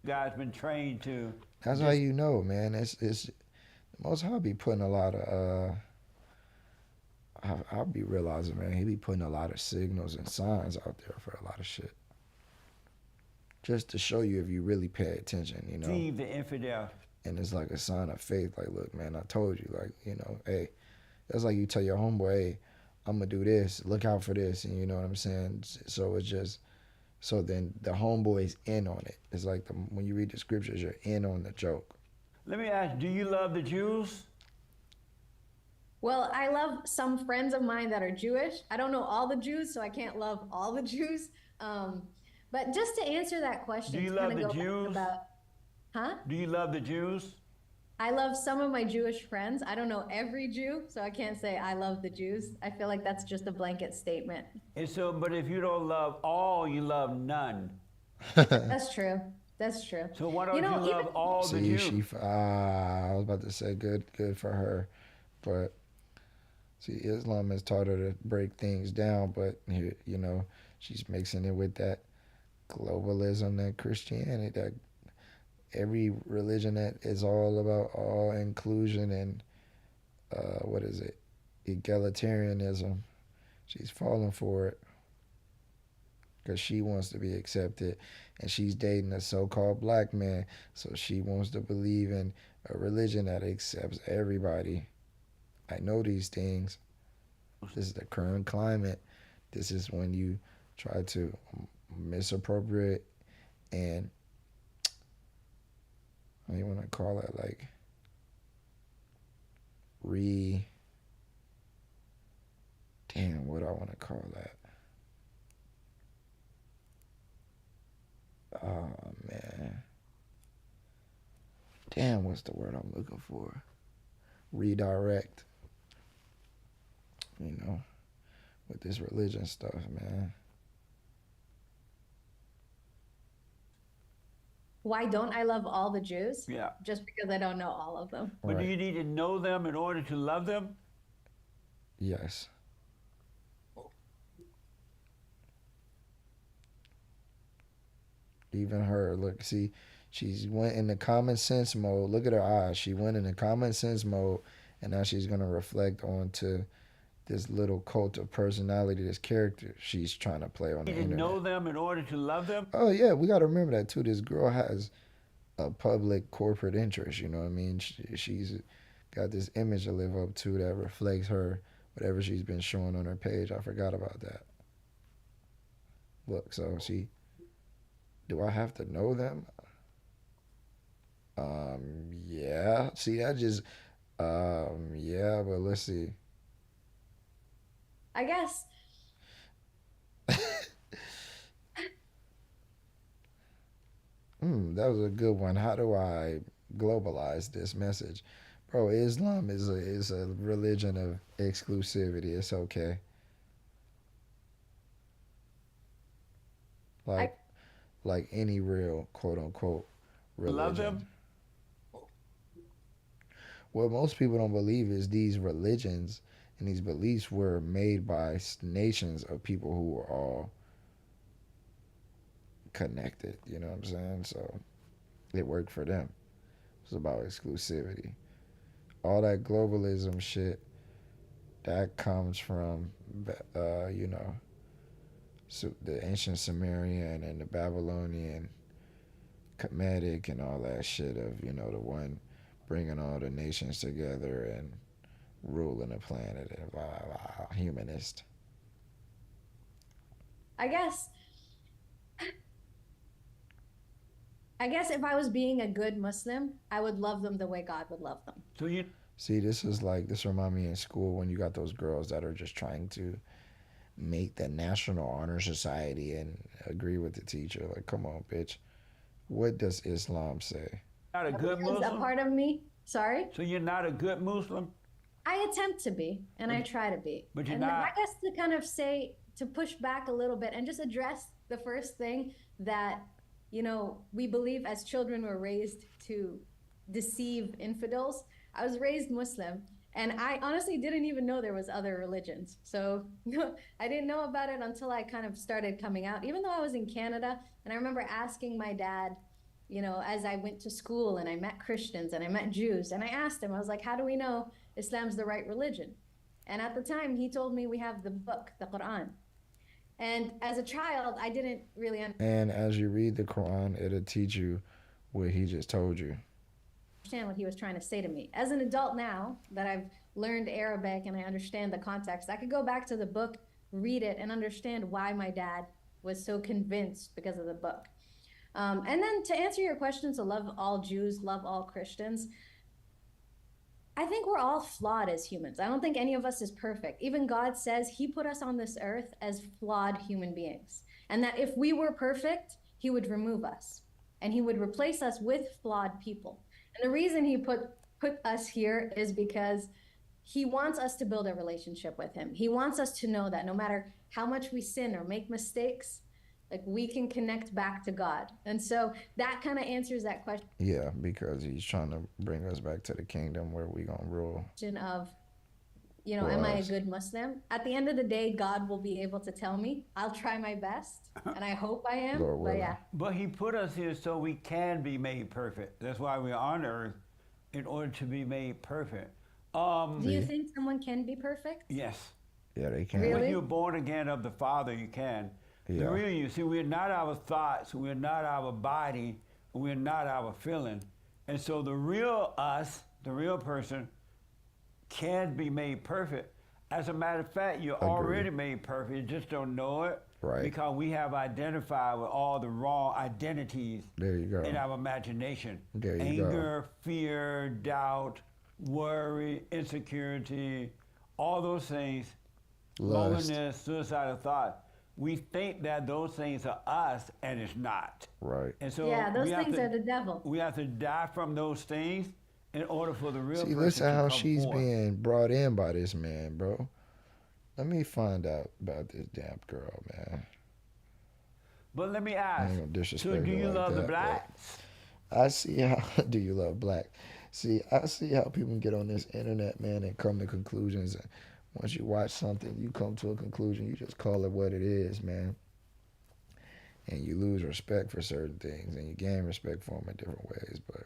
Guys been trained to. That's how you know, man. It's the Most High be putting a lot of I'll be realizing, man, he be putting a lot of signals and signs out there for a lot of shit. Just to show you if you really pay attention, See the infidel. And it's like a sign of faith. Like, look, man, I told you, hey, that's like you tell your homeboy, hey, I'm gonna do this, look out for this, and you know what I'm saying? So it's just, so then the homeboy's in on it. It's like when you read the scriptures, you're in on the joke. Let me ask, do you love the Jews? Well, I love some friends of mine that are Jewish. I don't know all the Jews, so I can't love all the Jews. But just to answer that question, do you love the Jews? Do you love the Jews? I love some of my Jewish friends. I don't know every Jew, so I can't say I love the Jews. I feel like that's just a blanket statement. And so, but if you don't love all, you love none. That's true. That's true. So why don't You know, you love even- all the See, Jews? I was about to say good for her, but see, Islam has taught her to break things down, but here, you know, she's mixing it with that globalism, that Christianity, that every religion that is all about all inclusion and what is it, egalitarianism. She's falling for it because she wants to be accepted, and she's dating a so-called black man, so she wants to believe in a religion that accepts everybody. I know these things. This is the current climate. This is when you try to misappropriate and what do you want to call it, like what do I want to call that? Oh man. Damn, what's the word I'm looking for? Redirect. You know, with this religion stuff, man. Why don't I love all the Jews? Yeah. Just because I don't know all of them. But do you need to know them in order to love them? Yes. Even her, look, see, she's went in the common sense mode. Look at her eyes. She went in the common sense mode, and now she's gonna reflect onto this little cult of personality, this character she's trying to play on the You need to internet. know them in order to love them? Oh yeah, we got to remember that too. This girl has a public corporate interest. You know what I mean? She's got this image to live up to that reflects her, whatever she's been showing on her page. I forgot about that. Look, so see, do I have to know them? Yeah. See, that just, yeah, but let's see. I guess. That was a good one. How do I globalize this message? Bro, Islam is a religion of exclusivity. It's okay. Like any real quote unquote religion. Love them? What most people don't believe is these religions and these beliefs were made by nations of people who were all connected. You know what I'm saying? So it worked for them. It's about exclusivity. All that globalism shit, that comes from, you know, so the ancient Sumerian and the Babylonian, Kemetic and all that shit of, you know, the one bringing all the nations together and ruling the planet and blah, blah, blah, humanist. I guess if I was being a good Muslim, I would love them the way God would love them. So you see, this remind me in school when you got those girls that are just trying to make the National Honor Society and agree with the teacher. Like, come on, bitch. What does Islam say? not a good Is Muslim? a part of me. Sorry? So you're not a good Muslim? I attempt to be, and I try to be. But you're and not. I guess to kind of say, to push back a little bit and just address the first thing that, you know, we believe as children we're raised to deceive infidels. I was raised Muslim, and I honestly didn't even know there was other religions. So I didn't know about it until I kind of started coming out, even though I was in Canada. And I remember asking my dad, you know, as I went to school and I met Christians and I met Jews, and I asked him, I was like, how do we know Islam's the right religion? And at the time, he told me we have the book, the Quran. And as a child, I didn't really And as you read the Quran, it'll teach you what he just told you. understand what he was trying to say to me. As an adult now that I've learned Arabic and I understand the context, I could go back to the book, read it, and understand why my dad was so convinced because of the book. And then to answer your question, to love all Jews, love all Christians, I think we're all flawed as humans. I don't think any of us is perfect. Even God says he put us on this earth as flawed human beings. And that if we were perfect, he would remove us and he would replace us with flawed people. And the reason he put us here is because he wants us to build a relationship with him. He wants us to know that no matter how much we sin or make mistakes, Like we can connect back to God. And so that kind of answers that question. Yeah, because he's trying to bring us back to the kingdom where we gonna rule. Of, am I a good Muslim? At the end of the day, God will be able to tell me. I'll try my best, and I hope I am. But yeah. But he put us here so we can be made perfect. That's why we're on earth, in order to be made perfect. Do you think someone can be perfect? Yes. Yeah, they can. Really? When you're born again of the Father, you can. Yeah. The real you. See, we're not our thoughts, we're not our body, we're not our feeling. And so the real us, the real person, can be made perfect. As a matter of fact, you're already made perfect. You just don't know it. Right. Because we have identified with all the wrong identities There you go. in our imagination. There you Anger, fear, doubt, worry, insecurity, all those things, Lust. loneliness, suicidal thought. We think that those things are us, and it's not. Right. And so Yeah, those we have things to- are the devil. We have to die from those things in order for the real See, person listen to how come she's forth. being brought in by this man, bro. Let me find out about this damn girl, man. But let me I ask, ain't gonna disrespect so do her you like love the that, but blacks? I see how do you love black? See, I see how people get on this internet, man, and come to conclusions. And once you watch something, you come to a conclusion. You just call it what it is, man. And you lose respect for certain things, and you gain respect for them in different ways. But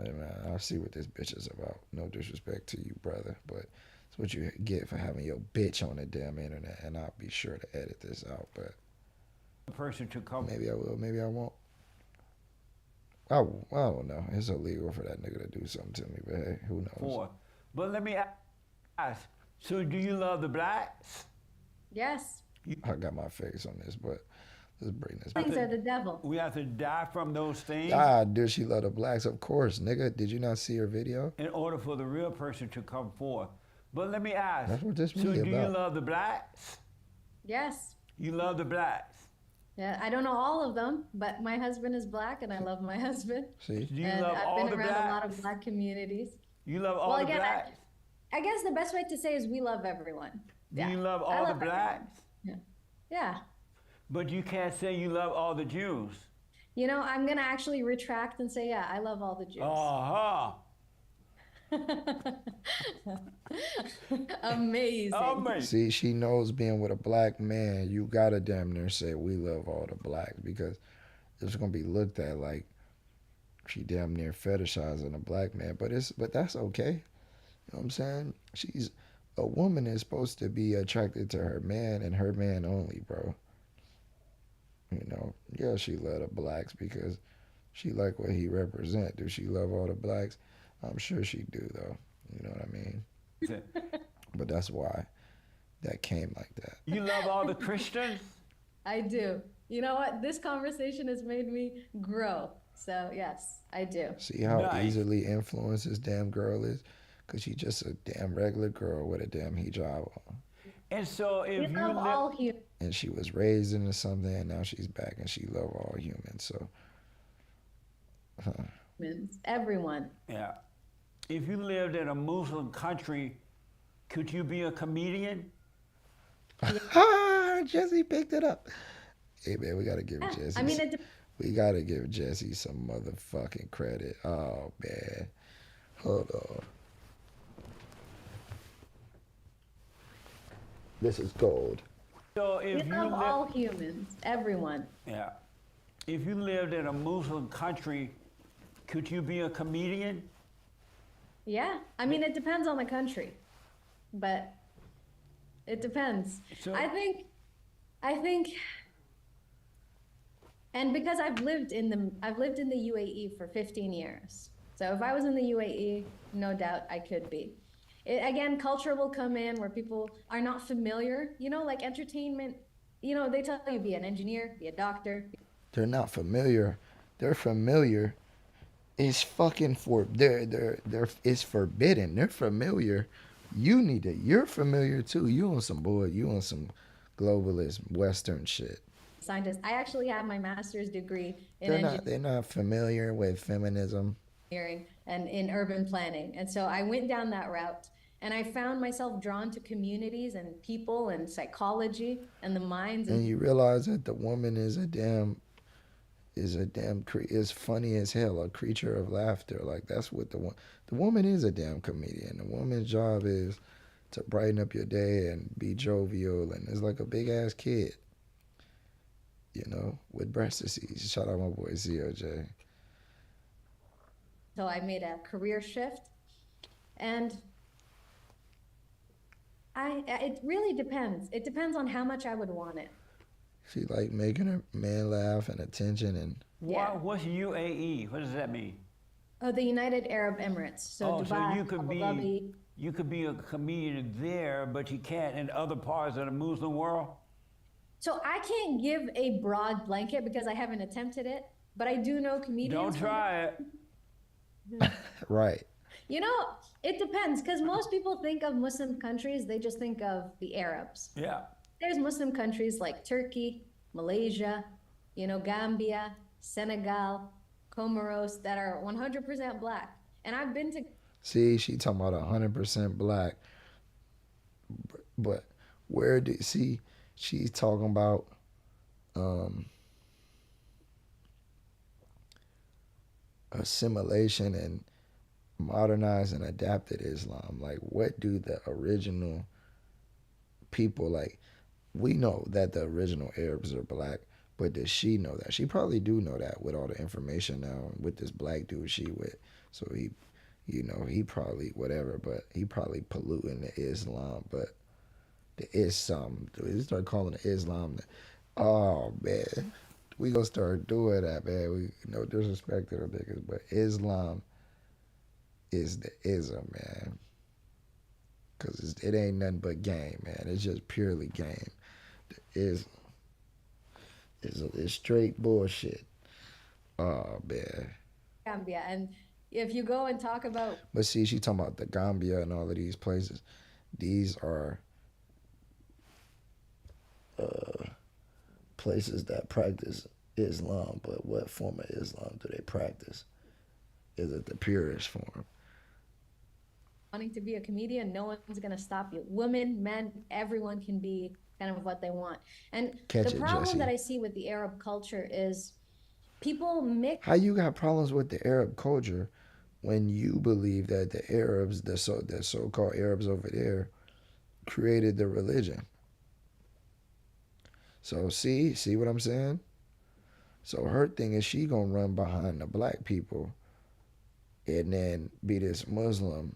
hey, man, I see what this bitch is about. No disrespect to you, brother, but it's what you get for having your bitch on the damn internet. And I'll be sure to edit this out. But Person to come. maybe I will, maybe I won't. I don't know. It's illegal for that nigga to do something to me, but hey, who knows? Forth. But let me ask, so do you love the blacks? Yes. I got my face on this, but let's bring this Things back. are the devil. We have to die from those things Ah, does she love the blacks? Of course, nigga. Did you not see her video? in order for the real person to come forth. But let me ask, That's what this so really do you about. love the blacks? Yes. You love the blacks. Yeah, I don't know all of them, but my husband is black and I love my husband. See? Do you And love I've all been the around a lot blacks? of black communities. You love all Well, the again, blacks? I guess the best way to say is we love everyone. Do Yeah. you love I all love the blacks? Yeah. But you can't say you love all the Jews. I'm going to actually retract and say, yeah, I love all the Jews. Uh-huh. Amazing. See, she knows being with a black man, you gotta damn near say we love all the blacks because it's gonna be looked at like she damn near fetishizing a black man. But that's okay. You know what I'm saying? A woman is supposed to be attracted to her man and her man only, bro. Yeah, she love the blacks because she like what he represent. Do she love all the blacks? I'm sure she do though. You know what I mean? But that's why that came like that. You love all the Christians? I do. You know what? This conversation has made me grow. So, yes, I do. See how Nice. easily influenced this damn girl is? Because she's just a damn regular girl with a damn hijab on. And so if We you love all humans. And she was raised into something, and now she's back, and she love all humans. So, Everyone. Yeah. If you lived in a Muslim country, could you be a comedian? Jesse picked it up. Hey, man, we got to give Jesse I mean, we got to give Jesse some motherfucking credit. Oh, man. Hold on. This is gold. So if we you love all humans. Everyone. Yeah. If you lived in a Muslim country, could you be a comedian? Yeah. I mean, it depends on the country, but it depends. So- I think, and because I've lived in the UAE for 15 years. So if I was in the UAE, no doubt I could be. Again, culture will come in where people are not familiar, like entertainment, they tell you be an engineer, be a doctor. They're not familiar. They're familiar. It's fucking it's forbidden. They're familiar. You're familiar too. You on some globalist Western shit. Scientist. I actually have my master's degree in They're not familiar with feminism. engineering and in urban planning. And so I went down that route. And I found myself drawn to communities and people and psychology and the minds. And you realize that the woman is is funny as hell, a creature of laughter. Like that's what the woman is, a damn comedian. The woman's job is to brighten up your day and be jovial, and is like a big ass kid, you know, with breast disease. Shout out my boy COJ. So I made a career shift, and it really depends. It depends on how much I would want it. She like making her man laugh and attention and. Yeah. What's UAE? What does that mean? Oh, the United Arab Emirates. So Dubai, so you could Abu be Dhabi. you could be a comedian there, but you can't in other parts of the Muslim world. So I can't give a broad blanket because I haven't attempted it, but I do know comedians. Don't try it. Right. You know, it depends, because most people think of Muslim countries, they just think of the Arabs. Yeah. There's Muslim countries like Turkey, Malaysia, you know, Gambia, Senegal, Comoros that are 100% black. And I've been to. See, she talking about 100% black. But where did she's talking about assimilation and modernized and adapted Islam. Like, what do the original people, like, we know that the original Arabs are black, but does she know that? She probably do know that with all the information now with this black dude she with. So he, you know, he probably whatever, but he probably polluting the Islam. But the Islam, we start calling it Islam. Oh man, we gonna start doing that, man. We no disrespect to the niggas, but Islam is the ism, man. Cause it ain't nothing but game, man. It's just purely game. It's straight bullshit. Oh man. Gambia, and if you go and talk about. But see, she talking about the Gambia and all of these places. These are places that practice Islam, but what form of Islam do they practice? Is it the purest form? Wanting to be a comedian, no one's gonna stop you. Women, men, everyone can be kind of what they want. And the problem that I see with the Arab culture is people mix. How you got problems with the Arab culture when you believe that the Arabs, the so-called Arabs over there, created the religion? So see what I'm saying? So her thing is she gonna run behind the black people and then be this Muslim.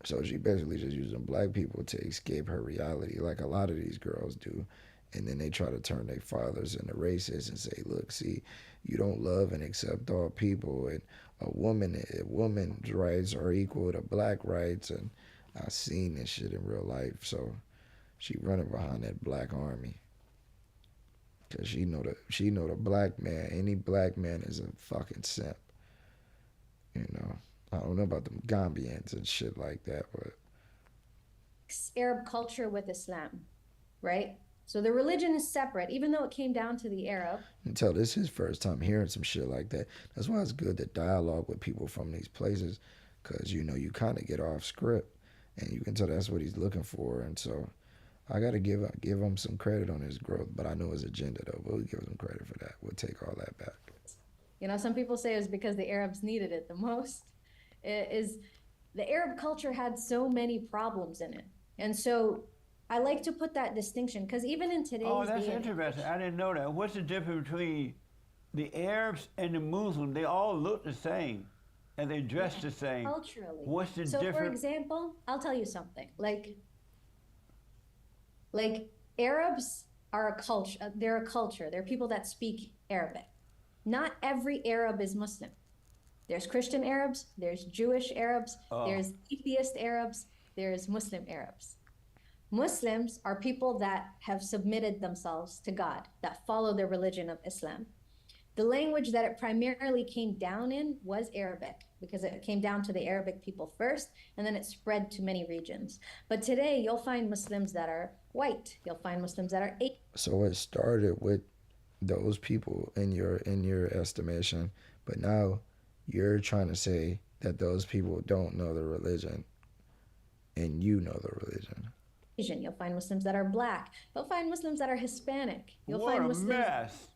So she basically just using black people to escape her reality, like a lot of these girls do. And then they try to turn their fathers into racists and say, look, see, you don't love and accept all people, and a woman's rights are equal to black rights. And I've seen this shit in real life. So she running behind that black army. Cause she know the black man, any black man is a fucking simp. You know, I don't know about them Gambians and shit like that, but Arab culture with Islam, right? So the religion is separate, even though it came down to the Arab. Until this is his first time hearing some shit like that. That's why it's good to dialogue with people from these places, cause you know you kind of get off script, and you can tell that's what he's looking for, and so. I gotta give him some credit on his growth, but I know his agenda though. But we'll give him credit for that. We'll take all that back. You know, some people say it was because the Arabs needed it the most. It is the Arab culture had so many problems in it, and so I like to put that distinction because even in today's that's interesting. I didn't know that. What's the difference between the Arabs and the Muslims? They all look the same, and they dress the same. Culturally, what's the difference? So, for example, I'll tell you something Like Arabs are a culture. They're a culture. They're people that speak Arabic. Not every Arab is Muslim. There's Christian Arabs. There's Jewish Arabs. There's atheist Arabs. There's Muslim Arabs. Muslims are people that have submitted themselves to God, that follow the religion of Islam. The language that it primarily came down in was Arabic, because it came down to the Arabic people first, and then it spread to many regions. But today, you'll find Muslims that are white. You'll find Muslims that are Asian. So it started with those people in your estimation, but now you're trying to say that those people don't know the religion, and you know the religion. Asian. You'll find Muslims that are black. You'll find Muslims that are Hispanic. You'll What find a Muslims. mess.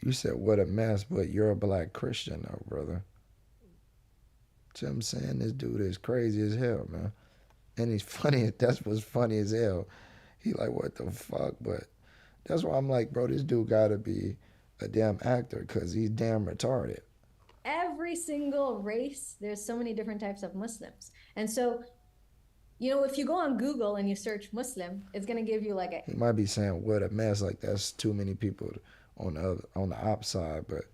You said what a mess, but you're a black Christian though, brother. See what I'm saying? This dude is crazy as hell, man. And he's funny. That's what's funny as hell. He like, what the fuck? But that's why I'm like, bro, this dude gotta be a damn actor because he's damn retarded. Every single race, there's so many different types of Muslims. And so, you know, if you go on Google and you search Muslim, it's going to give you like a... He might be saying, what a mess. Like, that's too many people on the op side, but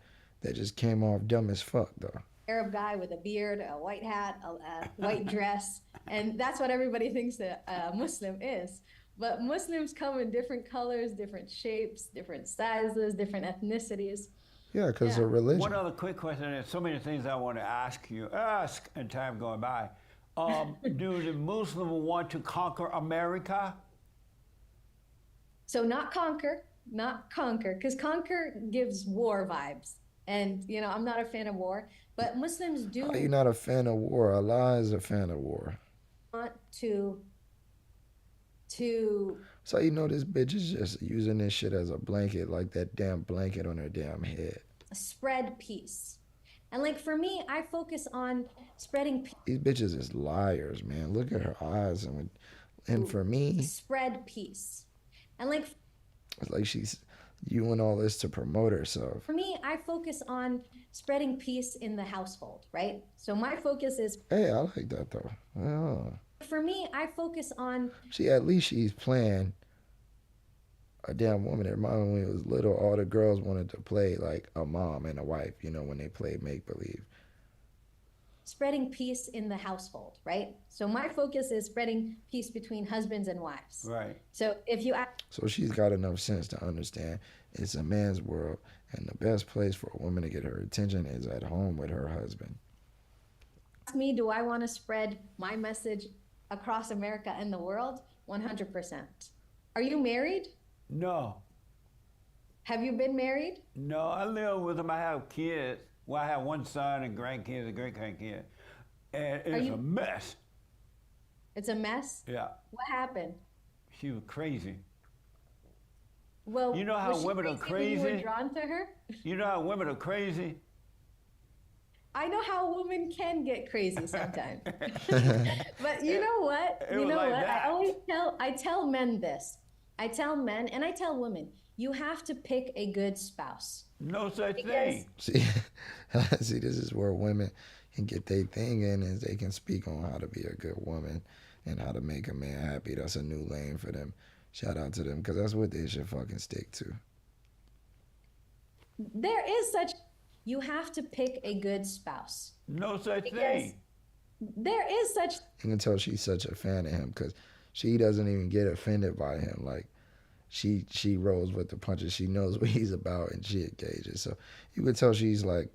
they just came off dumb as fuck, though. Arab guy with a beard, a white hat, a white dress. And that's what everybody thinks that a Muslim is. But Muslims come in different colors, different shapes, different sizes, different ethnicities. Yeah, because of religion. One other quick question. There's so many things I want to ask and time going by. Do the Muslims want to conquer America? So not conquer, because conquer gives war vibes. And, you know, I'm not a fan of war, but Muslims do... How you not a fan of war? Allah is a fan of war. ...want to... So you know this bitch is just using this shit as a blanket, like that damn blanket on her damn head. ...spread peace. And like for me, I focus on spreading peace. These bitches is liars, man. Look at her eyes. And for me... Spread peace. And like... It's like she's doing all this to promote herself. For me, I focus on spreading peace in the household, right? So my focus is... Hey, I like that though. Yeah. For me, I focus on... At least she's playing a damn woman. It reminded me when it was little, all the girls wanted to play like a mom and a wife, you know, when they played make-believe. Spreading peace in the household, right? So my focus is spreading peace between husbands and wives. Right. So if you... So she's got enough sense to understand it's a man's world, and the best place for a woman to get her attention is at home with her husband. Ask me, do I want to spread my message across America and the world? 100%. Are you married? No. Have you been married? No, I live with them. I have kids. Well, I have one son and grandkids and great-grandkids. And it's a mess. It's a mess? Yeah. What happened? She was crazy. Well, you know how women are crazy? You were drawn to her? You know how women are crazy? I know how women can get crazy sometimes. But you know what? You know what? I tell men this. I tell men and I tell women, you have to pick a good spouse. No such thing. See, this is where women can get their thing in, is they can speak on how to be a good woman and how to make a man happy. That's a new lane for them. Shout out to them, because that's what they should fucking stick to. There is such... You have to pick a good spouse. No such thing. There is such... You can tell she's such a fan of him, because she doesn't even get offended by him. Like, she rolls with the punches. She knows what he's about, and she engages. So you can tell she's like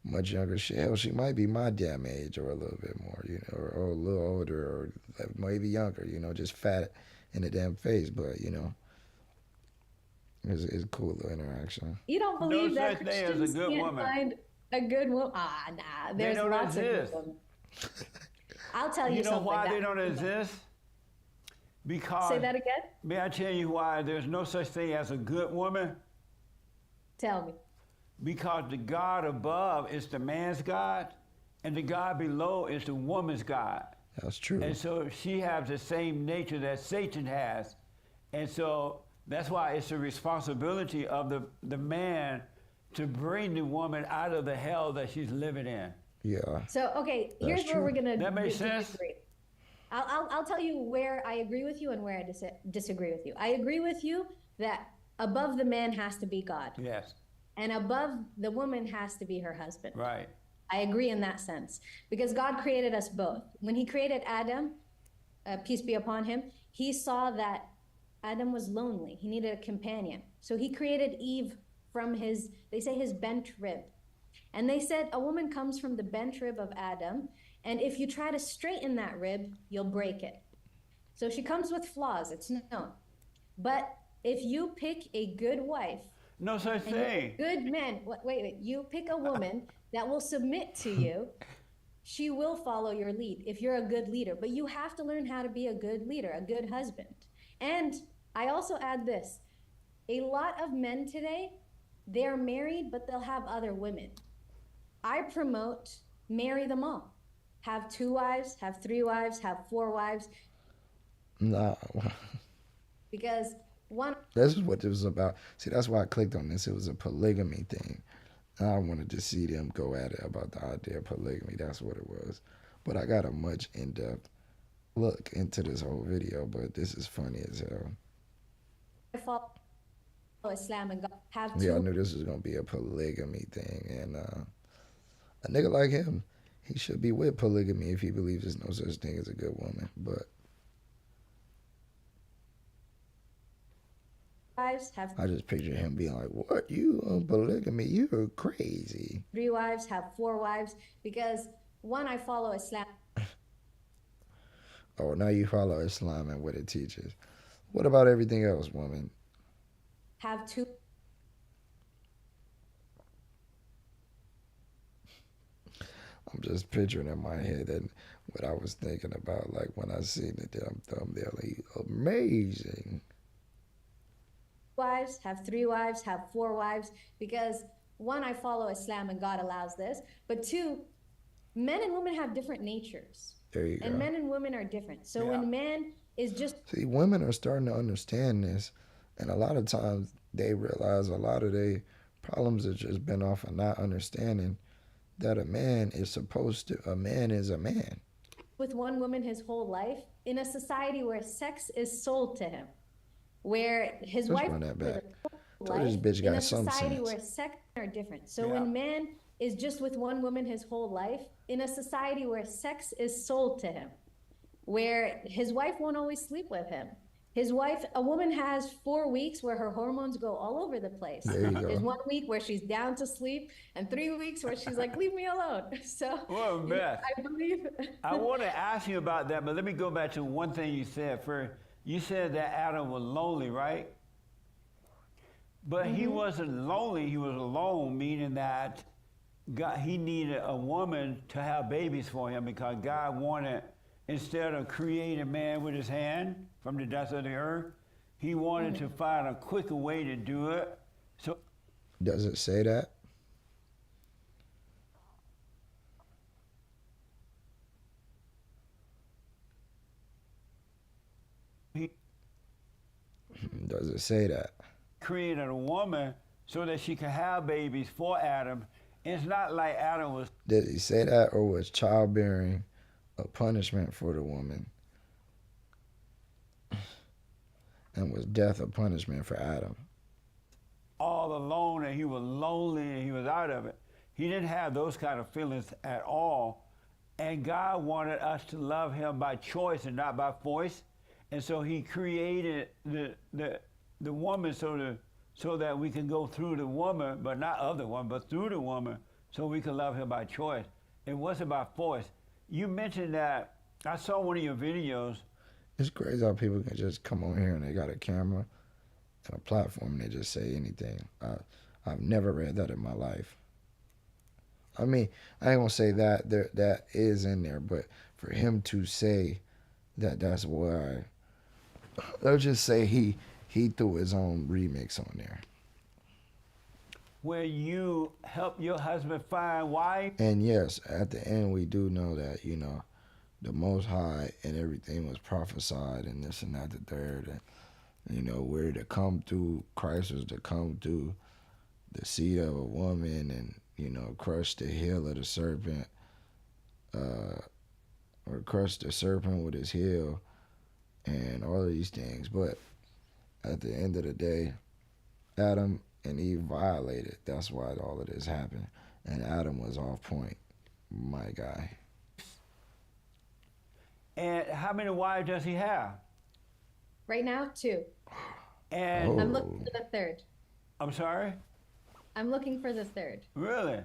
much younger. Hell, she might be my damn age or a little bit more, you know, or a little older, or maybe younger, you know, just fat in the damn face. But, you know, it's a cool little interaction. You don't believe that Christians can't find a good woman? Ah, nah. There's lots of good women. I'll tell you something. You know why they don't exist? Because... Say that again? May I tell you why there's no such thing as a good woman? Tell me. Because the God above is the man's God, and the God below is the woman's God. That's true. And so she has the same nature that Satan has. And so that's why it's the responsibility of the man to bring the woman out of the hell that she's living in. Yeah. So, okay, here's where we're going to... That makes sense? I'll tell you where I agree with you and where I disagree with you. I agree with you that above the man has to be God. Yes. And above the woman has to be her husband. Right. I agree in that sense. Because God created us both. When he created Adam, peace be upon him, he saw that Adam was lonely. He needed a companion. So he created Eve from his bent rib. And they said a woman comes from the bent rib of Adam, and if you try to straighten that rib, you'll break it. So she comes with flaws, it's known. But if you pick a good wife... No such thing. Good men, wait, you pick a woman that will submit to you, she will follow your lead if you're a good leader. But you have to learn how to be a good leader, a good husband. And I also add this. A lot of men today, they're married, but they'll have other women. I promote marry them all. Have 2 wives, have 3 wives, have 4 wives. Nah. Because one. This is what this was about. See, that's why I clicked on this. It was a polygamy thing. I wanted to see them go at it about the idea of polygamy. That's what it was. But I got a much in-depth look into this whole video, but this is funny as hell. I follow Islam and God have 2. Yeah, I knew this was going to be a polygamy thing. And a nigga like him, he should be with polygamy if he believes there's no such thing as a good woman. But wives have. I just picture him being like, what? You on polygamy? You're crazy. 3 wives, have 4 wives. Because one, I follow Islam. Oh, now you follow Islam and what it teaches. What about everything else, woman? Have 2. I'm just picturing in my head and what I was thinking about, like when I seen the damn thumbnail. Like, amazing. Wives, have 3 wives, have 4 wives. Because one, I follow Islam and God allows this. But 2, men and women have different natures. There you go. And men and women are different. So when man is just. See, women are starting to understand this. And a lot of times they realize a lot of their problems have just been off of not understanding that a man is a man is a man. With one woman his whole life, in a society where sex is sold to him, where his wife Run that back. life, This bitch got in a some society sense. where sex are different. So when man is just with one woman his whole life, in a society where sex is sold to him, where his wife won't always sleep with him. A woman has 4 weeks where her hormones go all over the place. There you go. There's 1 week where she's down to sleep and 3 weeks where she's like, leave me alone. So Well, Beth, I believe. I want to ask you about that, but let me go back to one thing you said first. You said that Adam was lonely, right? But he wasn't lonely, he was alone, meaning that he needed a woman to have babies for him because God wanted, instead of creating man with his hand from the dust of the earth, he wanted to find a quicker way to do it. So Does it say that? Does it say that? Created a woman so that she could have babies for Adam. It's not like Adam was. Did he say that, or was childbearing a punishment for the woman? And was death a punishment for Adam? All alone and he was lonely and he was out of it. He didn't have those kind of feelings at all. And God wanted us to love him by choice and not by force. And so he created the woman so that we can go through the woman, but not of the woman, but through the woman, so we can love him by choice. It wasn't by force. You mentioned that, I saw one of your videos. It's crazy how people can just come on here and they got a camera and a platform and they just say anything. I've never read that in my life. I mean, I ain't gonna say that that is in there, but for him to say that that's why, let's just say he threw his own remix on there. Where you help your husband find wife. And yes, at the end we do know that, the Most High and everything was prophesied and this and that, the third. And, we're to come through, Christ was to come through the seed of a woman and, crush the heel of the serpent, or crush the serpent with his heel and all of these things. But at the end of the day, Adam and Eve violated. That's why all of this happened. And Adam was off point, my guy. And how many wives does he have? Right now, 2. And I'm looking for the 3rd. I'm sorry? I'm looking for the 3rd. Really?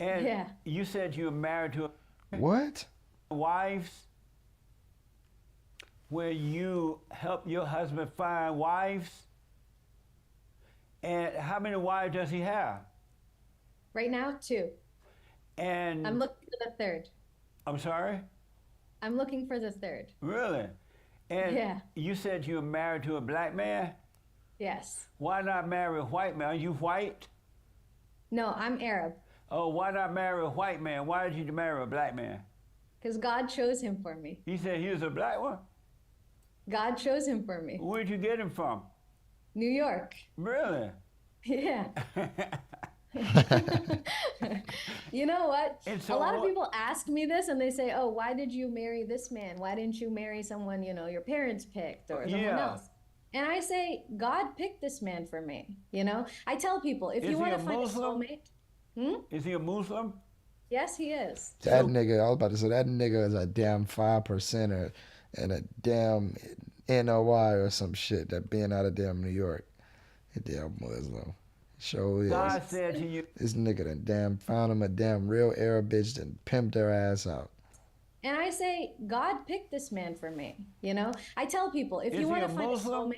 And yeah. You said you were married to what? Wives where you help your husband find wives? And how many wives does he have? Right now, 2. And I'm looking for the 3rd. I'm sorry? I'm looking for the third. Really? And Yeah. you said you were married to a black man? Yes. Why not marry a white man? Are you white? No, I'm Arab. Oh, why not marry a white man? Why did you marry a black man? Because God chose him for me. He said he was a black one? God chose him for me. Where'd you get him from? New York. Really? Yeah. You know what? And A so lot of people ask me this and they say, oh, why did you marry this man? Why didn't you marry someone, you know, your parents picked or someone Yeah. else? And I say, God picked this man for me. You know, I tell people, if Is you he want a to find Muslim? a soulmate, Is he a Muslim? yes, he is. That nigga, I was about to say, that nigga is a damn 5%er and a damn NOI or some shit that being out of damn New York. A damn Muslim. Sure is. God said to you. This nigga done damn found him a damn real Arab bitch and pimped her ass out. And I say, God picked this man for me. You know, I tell people, if Is you he want a to find Muslim? a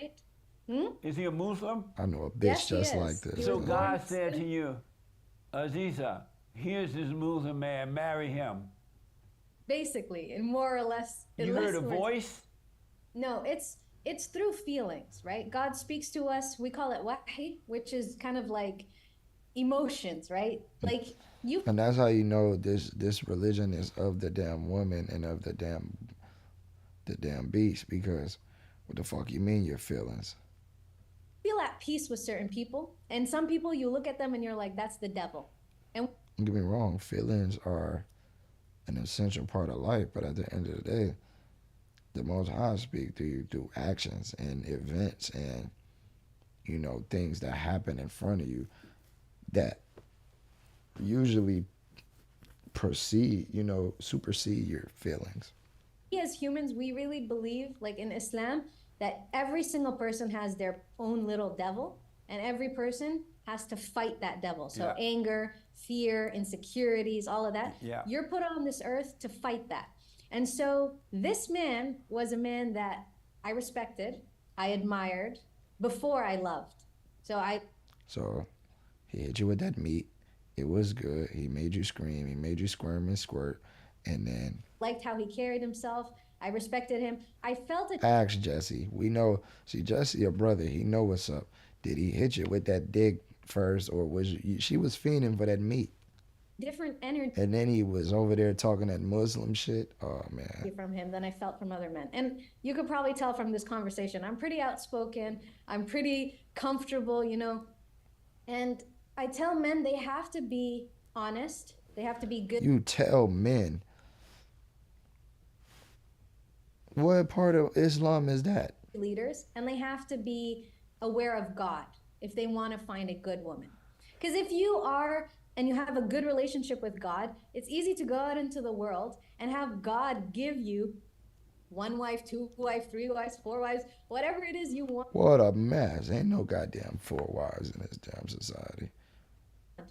soulmate, Is he a Muslim? I know a bitch Yes, he just is. like this. He So was God born- said to you, Aziza, here's this Muslim man, marry him. basically, in more or less. in You less heard a words. voice? No, it's through feelings, right? God speaks to us. We call it wahi, which is kind of like emotions, right? Like you And that's how you know this religion is of the damn woman and of the damn beast, because what the fuck you mean your feelings? feel at peace with certain people, and some people you look at them and you're like, that's the devil. And Don't get me wrong, feelings are an essential part of life, but at the end of the day, the Most High speak to you through actions and events and, you know, things that happen in front of you that usually supersede your feelings. we as humans, we really believe, like in Islam, that every single person has their own little devil, and every person has to fight that devil. So Yeah. anger, fear, insecurities, all of that. Yeah. You're put on this earth to fight that. And so this man was a man that I respected, I admired, before I loved. So he hit you with that meat. It was good. He made you scream. He made you squirm and squirt. And then liked how he carried himself. I respected him. I felt it. ask Jesse. We know. See, Jesse, your brother, he know what's up. Did he hit you with that dick first, or she was fiending for that meat? Different energy And then he was over there talking that Muslim shit. Oh, man. from him than I felt from other men. And you could probably tell from this conversation, I'm pretty outspoken. I'm pretty comfortable, you know. And I tell men they have to be honest. They have to be good You tell men. What part of Islam is that? leaders, and they have to be aware of God if they want to find a good woman. Because if you are and you have a good relationship with God, it's easy to go out into the world and have God give you one wife, two wives, three wives, four wives, whatever it is you want. What a mess. Ain't no goddamn 4 wives in this damn society.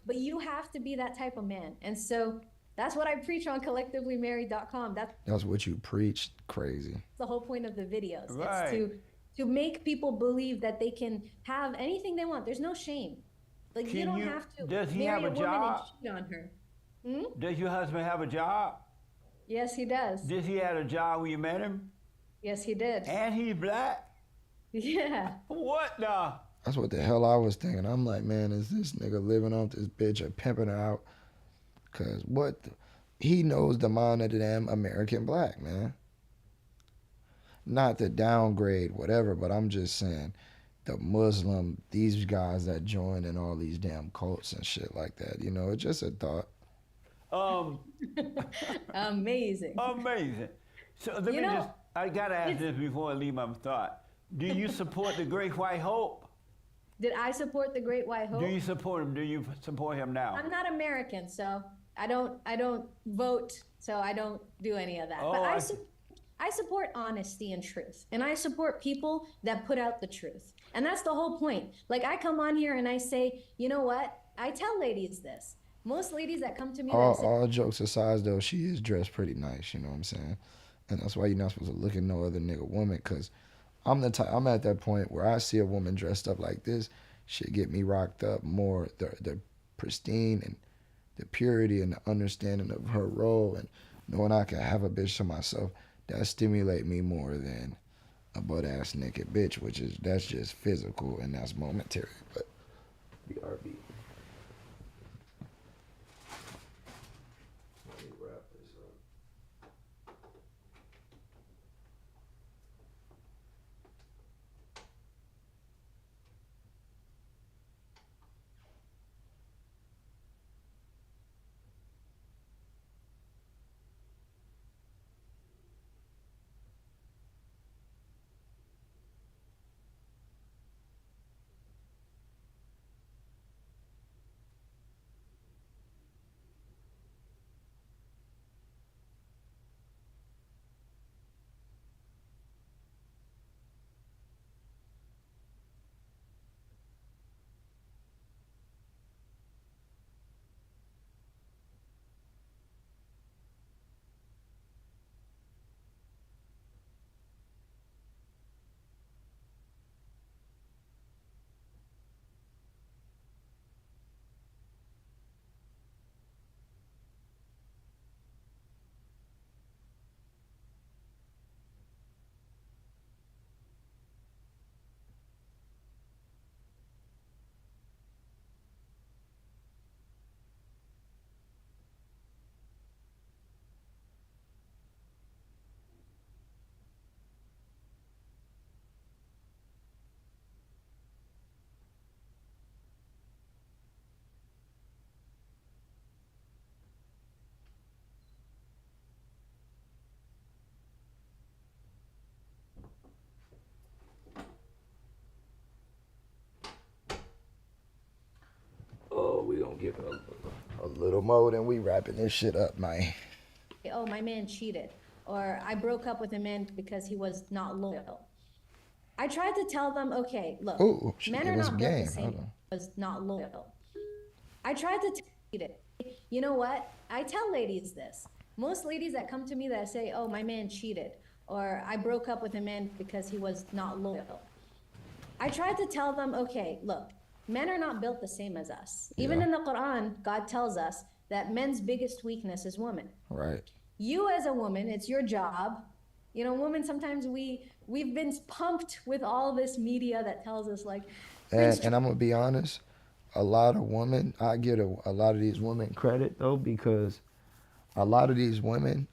But you have to be that type of man. And so that's what I preach on collectivelymarried.com. That's That's what you preach. Crazy. the whole point of the videos. Right. It's to make people believe that they can have anything they want. There's no shame. Like you Can don't you- have to does he marry have a a woman and job? cheat on her. Does your husband have a job? Yes, he does. Did he have a job when you met him? Yes, he did. And he's black? Yeah. What the? That's what the hell I was thinking. I'm like, man, is this nigga living off this bitch or pimping her out? Because he knows the mind of the damn American black, man. Not to downgrade whatever, but I'm just saying the Muslim, these guys that join in all these damn cults and shit like that, you know, it's just a thought. Amazing. Amazing. So let You me know, I gotta ask this before I leave my thought. Do you support the Great White Hope? Did I support the Great White Hope? Do you support him? Do you support him now? I'm not American, so I don't vote, so I don't do any of that. Oh, but I I support honesty and truth. And I support people that put out the truth. And that's the whole point. Like I come on here and I say, you know what? I tell ladies this. Most ladies that come to me that say, All jokes aside, though, she is dressed pretty nice, you know what I'm saying? And that's why you're not supposed to look at no other nigga woman, because I'm at that point where I see a woman dressed up like this, shit get me rocked up more. The pristine and the purity and the understanding of her role and knowing I can have a bitch to myself, that stimulate me more than a butt ass naked bitch, that's just physical and that's momentary. But BRB. Let me wrap this up. Oh, we gonna give it a little more, then we wrapping this shit up, man. Oh, my man cheated, or I broke up with a man because he was not loyal. I tried to tell them, okay, look, Ooh, men are not built the same. Was not loyal. I tried to cheat it. You know what? I tell ladies this. Most ladies that come to me that say, oh, my man cheated, or I broke up with a man because he was not loyal. I tried to tell them, okay, look, men are not built the same as us. Even in the Quran, God tells us that men's biggest weakness is women. Right. You as a woman, it's your job. You know, women, sometimes we've been pumped with all this media that tells us like. And I'm gonna be honest, a lot of women, I give a lot of these women credit though, because a lot of these women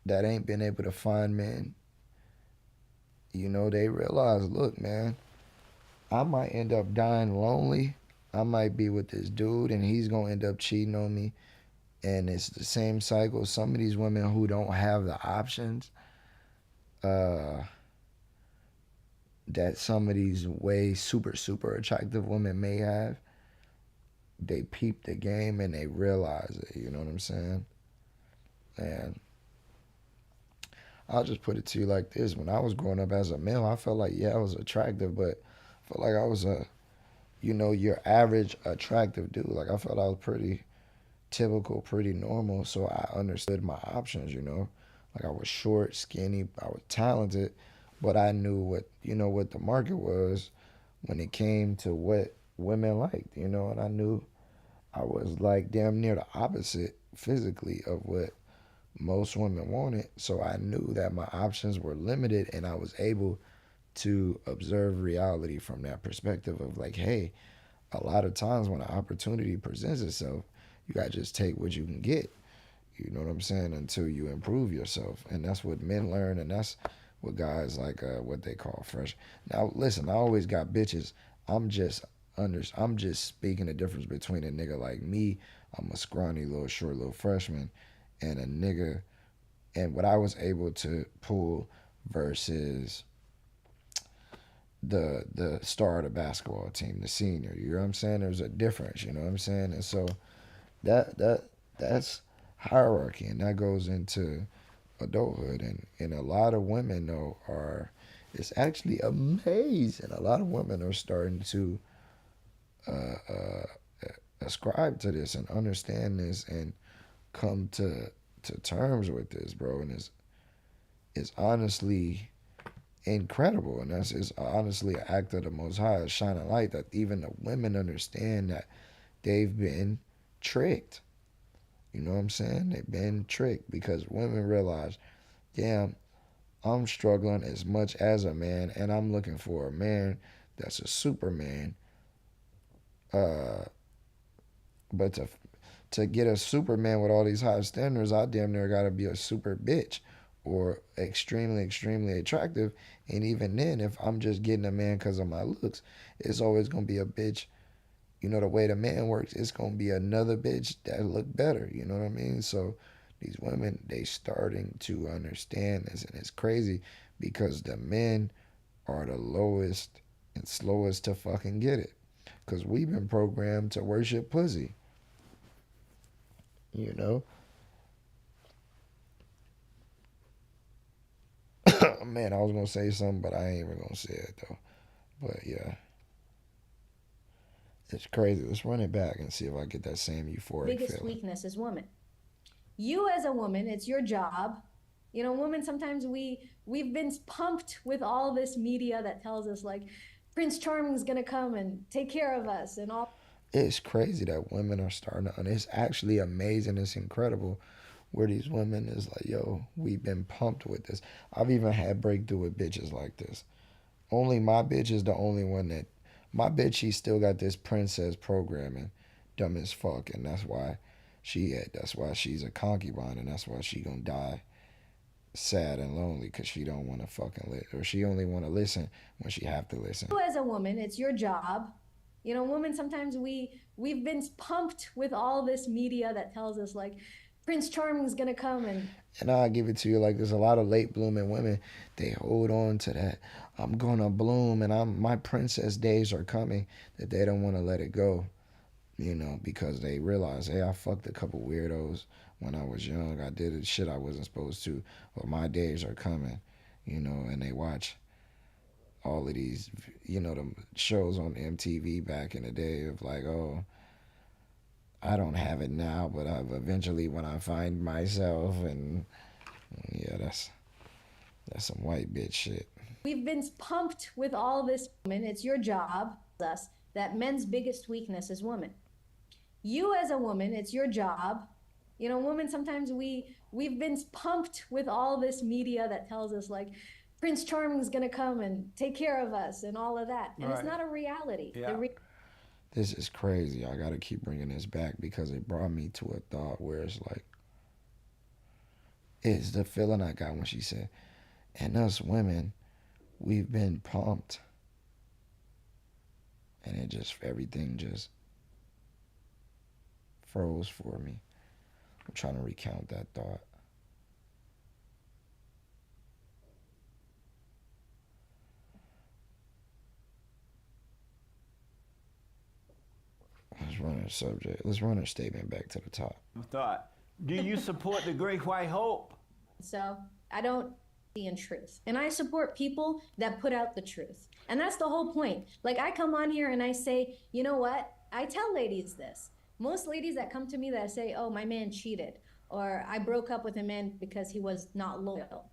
that ain't been able to find men, you know, they realize, look, man, I might end up dying lonely. I might be with this dude and he's gonna end up cheating on me. And it's the same cycle. Some of these women who don't have the options, that some of these way super attractive women may have, they peep the game and they realize it. You know what I'm saying? And I'll just put it to you like this. When I was growing up as a male, I felt like, yeah, I was attractive, but I felt like I was your average attractive dude. Like I felt I was pretty typical, pretty normal. So I understood my options, you know. Like I was short, skinny, I was talented, but I knew what the market was when it came to what women liked, you know, and I knew I was like damn near the opposite physically of what most women wanted. So I knew that my options were limited and I was able to observe reality from that perspective of like, hey, a lot of times when an opportunity presents itself, you gotta just take what you can get. You know what I'm saying? Until you improve yourself. And that's what men learn, and that's what guys like what they call fresh. Now listen, I always got bitches. I'm just speaking the difference between a nigga like me, I'm a scrawny little short little freshman, and a nigga, and what I was able to pull versus the star of the basketball team, the senior. You know what I'm saying? There's a difference, you know what I'm saying? And so that's hierarchy, and that goes into adulthood. And a lot of women though it's actually amazing. A lot of women are starting to ascribe to this and understand this and come to terms with this, bro. And it's honestly incredible, and it's honestly an act of the Most High, a shining light that even the women understand that they've been tricked. You know what I'm saying? They've been tricked because women realize, damn, I'm struggling as much as a man, and I'm looking for a man that's a superman. But to get a superman with all these high standards, I damn near gotta be a super bitch or extremely, extremely attractive. And even then, if I'm just getting a man because of my looks, it's always gonna be a bitch. You know, the way the man works, it's gonna be another bitch that look better. You know what I mean? So these women, they starting to understand this, and it's crazy because the men are the lowest and slowest to fucking get it. Because we've been programmed to worship pussy. You know? Man, I was going to say something, but I ain't even going to say it, though. But, yeah. It's crazy. Let's run it back and see if I get that same euphoric Biggest feeling. weakness is woman. You as a woman, it's your job. You know, women, sometimes we've been pumped with all this media that tells us, like, Prince Charming's gonna come and take care of us and all. It's crazy that women are starting to, and it's actually amazing. It's incredible where these women is like, yo, we've been pumped with this. I've even had breakthrough with bitches like this. Only my bitch is the only one that, my bitch, she still got this princess programming, dumb as fuck, and that's why she's a concubine, and that's why she gonna die sad and lonely, because she don't want to fucking or she only want to listen when she have to listen. You as a woman, it's your job. You know, women, sometimes we've been pumped with all this media that tells us, like, Prince Charming's gonna come and I'll give it to you, like, there's a lot of late blooming women, they hold on to that, I'm gonna bloom and my princess days are coming, that they don't want to let it go, you know, because they realize, hey, I fucked a couple weirdos when I was young, I did shit I wasn't supposed to, but my days are coming, you know, and they watch all of these, you know, the shows on MTV back in the day of like, oh, I don't have it now, but I've eventually, when I find myself, and yeah, that's some white bitch shit. we've been pumped with all this. Women, it's your job, us, that men's biggest weakness is woman. You as a woman, it's your job. You know, women, sometimes we've been pumped with all this media that tells us, like, Prince Charming's gonna come and take care of us and all of that. And It's not a reality. Yeah. This is crazy. I gotta keep bringing this back because it brought me to a thought where it's like, it's the feeling I got when she said, and us women, we've been pumped. And it just, everything just froze for me. I'm trying to recount that thought. Let's run our subject. Let's run our statement back to the top. Thought, do you support the Great White Hope? So I don't see in truth. And I support people that put out the truth. And that's the whole point. Like, I come on here and I say, you know what? I tell ladies this. Most ladies that come to me that say, oh, my man cheated, or I broke up with a man because he was not loyal.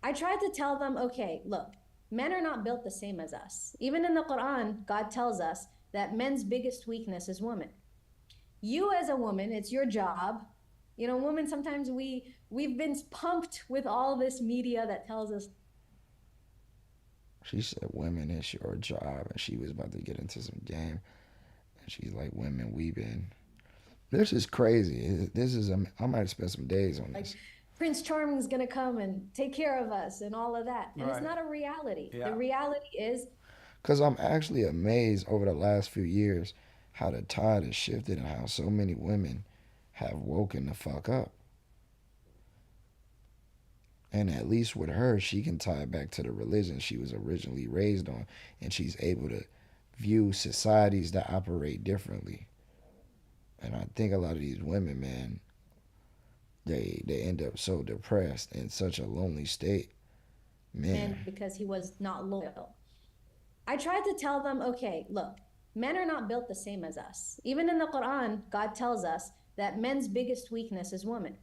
I tried to tell them, okay, look, men are not built the same as us. Even in the Quran, God tells us that men's biggest weakness is women. You as a woman, it's your job. You know, women, sometimes we've been pumped with all this media that tells us. She said, women, it's your job. And she was about to get into some game. And she's like, women, we've been. This is crazy. I might spend some days on this. Like, Prince Charming's gonna come and take care of us and all of that. And It's not a reality. The reality is. Because I'm actually amazed over the last few years how the tide has shifted and how so many women have woken the fuck up. And at least with her, she can tie it back to the religion she was originally raised on. And she's able to view societies that operate differently. And I think a lot of these women, man, they end up so depressed in such a lonely state. Man. Because he was not loyal. I tried to tell them, okay, look, men are not built the same as us. Even in the Quran, God tells us that men's biggest weakness is women.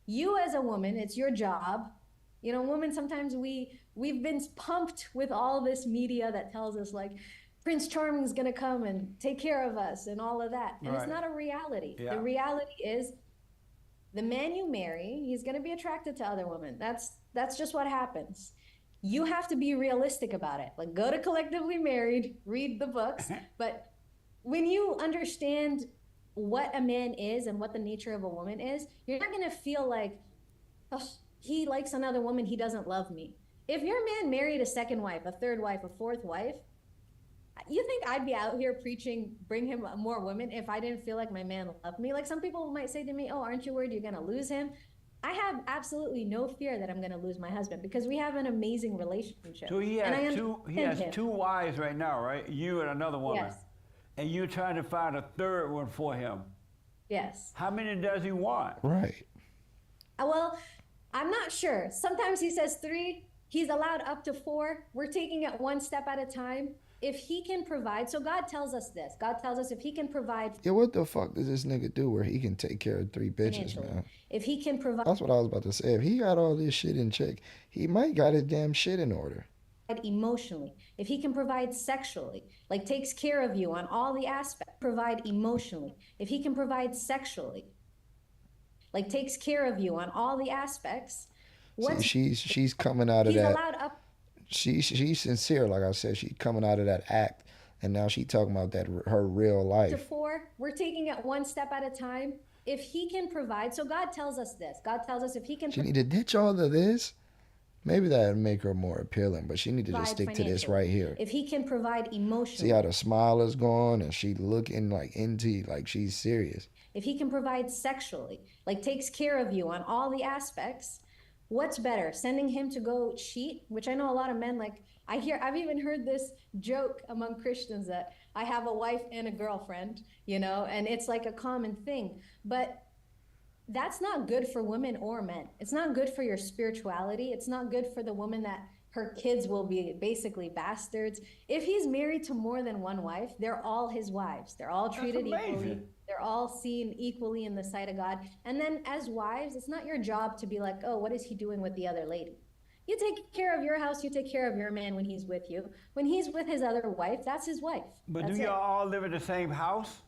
You as a woman, it's your job. You know, women, sometimes we've been pumped with all this media that tells us, like, Prince Charming's gonna come and take care of us and all of that. And It's not a reality. The reality is The man you marry, he's going to be attracted to other women. That's just what happens. You have to be realistic about it. Like, go to Collectively Married, read the books. But when you understand what a man is and what the nature of a woman is, you're not going to feel like, oh, he likes another woman, he doesn't love me. If your man married a second wife, a third wife, a fourth wife, you think I'd be out here preaching, bring him more women if I didn't feel like my man loved me? Like, some people might say to me, oh, aren't you worried you're going to lose him? I have absolutely no fear that I'm going to lose my husband because we have an amazing relationship. So he has two wives right now, right? You and another woman. Yes. And you're trying to find a third one for him. Yes. How many does he want? Right. Well, I'm not sure. Sometimes he says 3. He's allowed up to 4. We're taking it one step at a time. If he can provide, so God tells us this. God tells us if he can provide. Yeah, what the fuck does this nigga do where he can take care of 3 bitches, man? If he can provide. That's what I was about to say. If he got all this shit in check, he might got his damn shit in order. Emotionally, if he can provide sexually, like takes care of you on all the aspects, provide emotionally. If he can provide sexually, like takes care of you on all the aspects. See, she's coming out of he's that. Allowed up. She's sincere, like I said. She's coming out of that act, and now she talking about that her real life. To 4, we're taking it one step at a time. If he can provide, so God tells us this. God tells us if he can. She need to ditch all of this. Maybe that would make her more appealing, but she need to just stick to this right here. If he can provide emotionally. See how the smile is going, and she looking like into, like she's serious. If he can provide sexually, like takes care of you on all the aspects. What's better, sending him to go cheat, which I know a lot of men, like, I've even heard this joke among Christians that I have a wife and a girlfriend, you know, and it's like a common thing. But that's not good for women or men. It's not good for your spirituality. It's not good for the woman that her kids will be basically bastards. If he's married to more than one wife, they're all his wives. They're all treated equally. They're all seen equally in the sight of God. And then as wives, it's not your job to be like, oh, what is he doing with the other lady? You take care of your house, you take care of your man when he's with you. When he's with his other wife, that's his wife. But that's do y'all all live in the same house?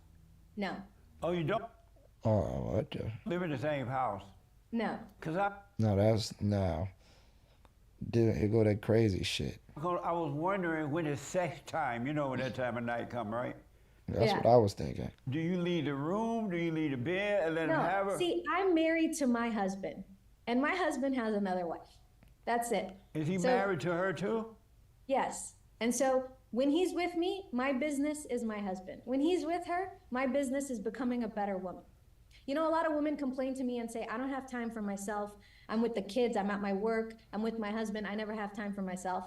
No. Oh, you don't? Oh, what the? Live in the same house? No. No, that's, no. Dude, here go that crazy shit. I was wondering when it's sex time, you know when that time of night come, right? That's what I was thinking. Do you leave the room? Do you leave the bed and let him have her? See, I'm married to my husband, and my husband has another wife. That's it. Is he married to her too? Yes. And so when he's with me, my business is my husband. When he's with her, my business is becoming a better woman. You know, a lot of women complain to me and say, I don't have time for myself. I'm with the kids, I'm at my work, I'm with my husband, I never have time for myself.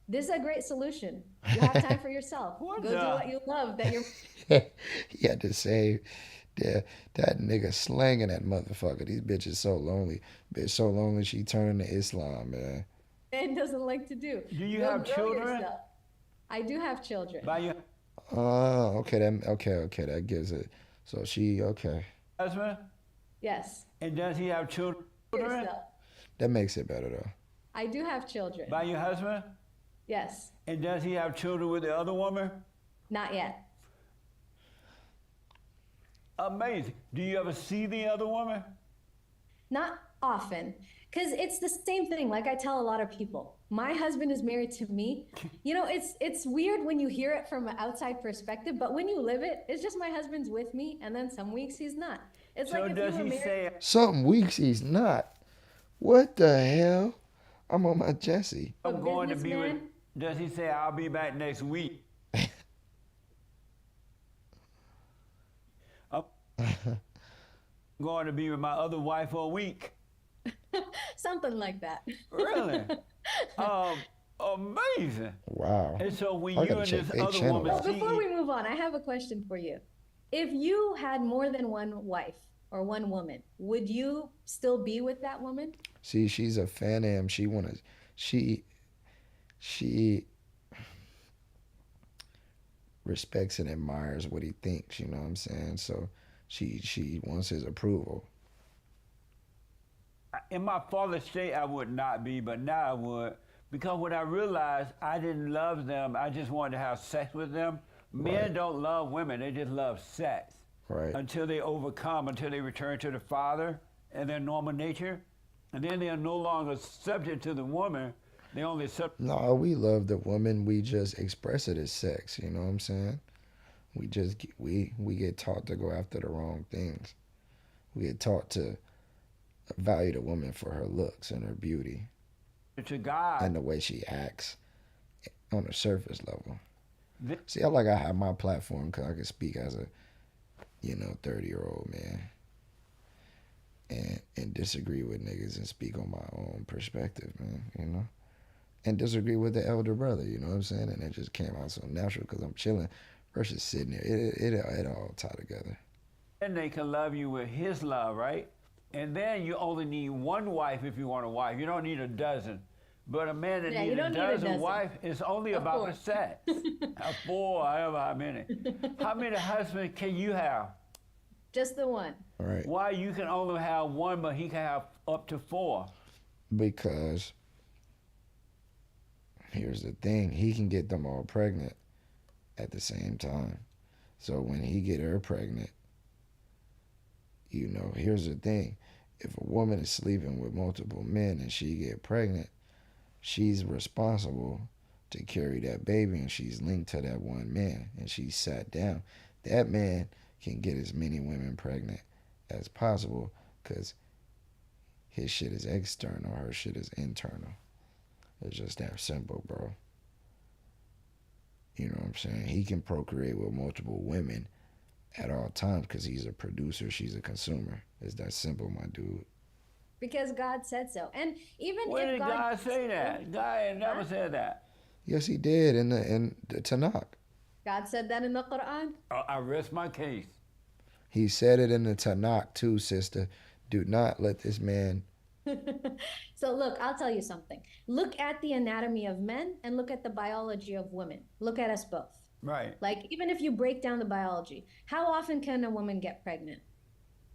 This is a great solution. You have time for yourself. Go do what you love. That you're. He had to say, that nigga slanging that motherfucker. These bitches so lonely. Bitch so lonely she turning to Islam, man. Man doesn't like to do. Do you have children? Yourself. I do have children. Oh, okay. That gives it. So she, okay. Husband? Yes. And does he have children? Yourself. That makes it better though. I do have children. By your husband? Yes. And does he have children with the other woman? Not yet. Amazing. Do you ever see the other woman? Not often, because it's the same thing. Like I tell a lot of people, my husband is married to me. You know, it's weird when you hear it from an outside perspective, but when you live it, it's just my husband's with me, and then some weeks he's not. It's so like if does you were he married. say? Some weeks he's not. What the hell? I'm on my Jesse. I'm going to be with. Does he say I'll be back next week? I'm going to be with my other wife for a week. Something like that. Really? Amazing. Wow. And so when I you gotta and check this their other channel woman out. Before we move on, I have a question for you. If you had more than one wife or one woman, would you still be with that woman? See, she's a fan of him. She respects and admires what he thinks, you know what I'm saying? So she wants his approval. In my father's state, I would not be, but now I would. Because when I realized I didn't love them, I just wanted to have sex with them. Men don't love women, they just love sex. Right. Until they overcome, until they return to the Father and their normal nature, and then they are no longer subject to the woman. They only subject. No, we love the woman. We just express it as sex. You know what I'm saying? We just we get taught to go after the wrong things. We get taught to value the woman for her looks and her beauty to God and the way she acts on a surface level. See, I have my platform because I can speak as a 30-year-old man and disagree with niggas and speak on my own perspective, man, and disagree with the elder brother, you know what I'm saying? And it just came out so natural because I'm chilling versus sitting there. It all tie together. And they can love you with his love, right? And then you only need one wife if you want a wife. You don't need a dozen. But a man that needs a dozen wife is only about the sex. 4, however how many. How many husbands can you have? Just the one. All right. Why you can only have one, but he can have up to 4? Because here's the thing. He can get them all pregnant at the same time. So when he get her pregnant, here's the thing. If a woman is sleeping with multiple men and she get pregnant, she's responsible to carry that baby, and she's linked to that one man, and she's sat down. That man can get as many women pregnant as possible because his shit is external, her shit is internal. It's just that simple, bro. You know what I'm saying? He can procreate with multiple women at all times because he's a producer, she's a consumer. It's that simple, my dude. Because God said so. And even when if did God say that? God had never said that. Yes, he did in the Tanakh. God said that in the Quran. I rest my case. He said it in the Tanakh too, sister. Do not let this man. So look, I'll tell you something. Look at the anatomy of men and look at the biology of women. Look at us both. Right. Like, even if you break down the biology, how often can a woman get pregnant?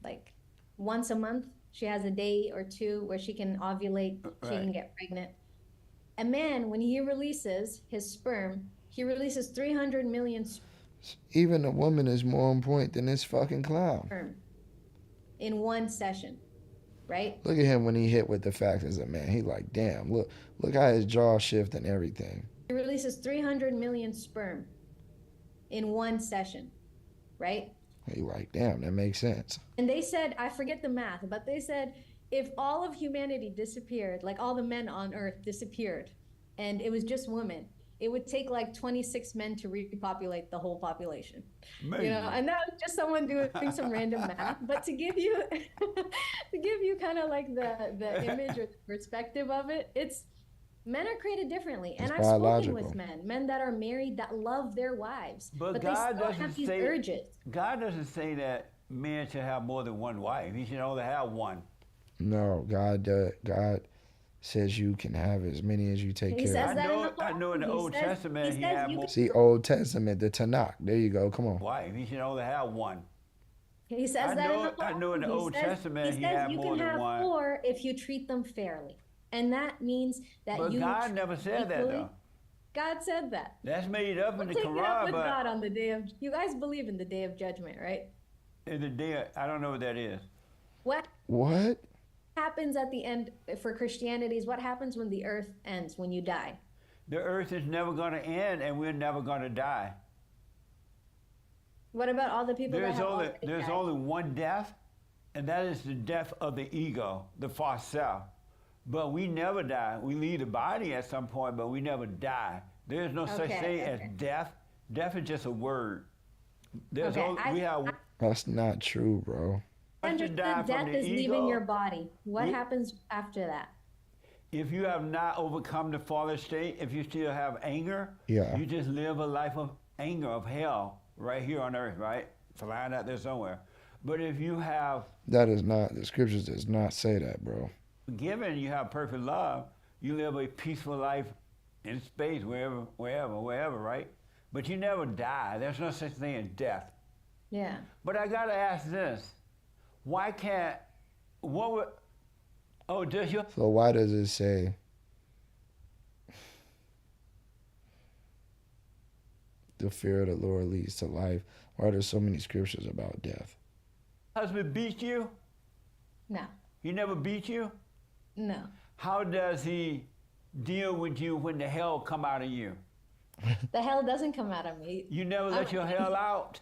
Like, once a month? She has a day or two where she can ovulate, she can get pregnant. A man, when he releases his sperm, he releases 300 million Even a woman is more on point than this fucking clown. Sperm in one session, right? Look at him when he hit with the fact as a man. He like, damn, look how his jaw shift and everything. He releases 300 million sperm in one session, right? He like, damn, that makes sense. And they said, I forget the math, but they said if all of humanity disappeared, like all the men on Earth disappeared, and it was just women, it would take like 26 men to repopulate the whole population. Maybe. And that was just someone doing some random math. But to give you kind of like the image or the perspective of it, it's men are created differently. And I've spoken with men that are married that love their wives, but they still have these urges. God doesn't say that men should have more than one wife. He should only have one. No, God says you can have as many as you take care of. I know in the Old Testament he had more. See, Old Testament, the Tanakh. There you go. Come on. Wife. He should only have one. He says I know in the Old Testament he had more than one. You can have 4 if you treat them fairly. And that means that but God never said that, though. God said that. That's made up in the Quran. Take it up with but God on the day of. You guys believe in the day of judgment, right? In the day, I don't know what that is. What happens at the end for Christianity is what happens when the earth ends, when you die. The earth is never going to end, and we're never going to die. What about all the people that have already died? There's only one death, and that is the death of the ego, the false self. But we never die. We leave the body at some point, but we never die. There's no such thing as death. Death is just a word. There's That's not true, bro. Death is leaving your body. What happens after that? If you have not overcome the fallen state, if you still have anger, you just live a life of anger, of hell, right here on earth, right? Flying out there somewhere. But if you have... That is not, the scriptures does not say that, bro. Given you have perfect love, you live a peaceful life in space, wherever, right? But you never die. There's no such thing as death. Yeah. But I gotta ask this. Why can't, does you? So why does it say the fear of the Lord leads to life? Why are there so many scriptures about death? Husband beat you? No. He never beat you? No. How does he deal with you when the hell come out of you? The hell doesn't come out of me. You never let your hell out?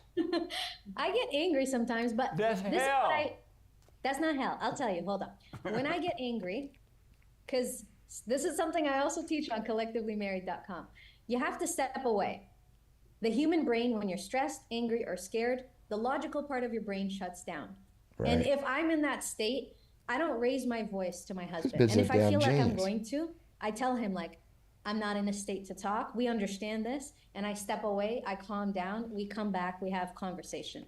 I get angry sometimes, but that's this hell. Is what that's not hell. I'll tell you, hold on. When I get angry, because this is something I also teach on collectivelymarried.com, you have to step away. The human brain, when you're stressed, angry, or scared, the logical part of your brain shuts down. Right. And if I'm in that state, I don't raise my voice to my husband. And if I feel like I'm going to, I tell him, like, I'm not in a state to talk. We understand this. And I step away, I calm down, we come back, we have conversation.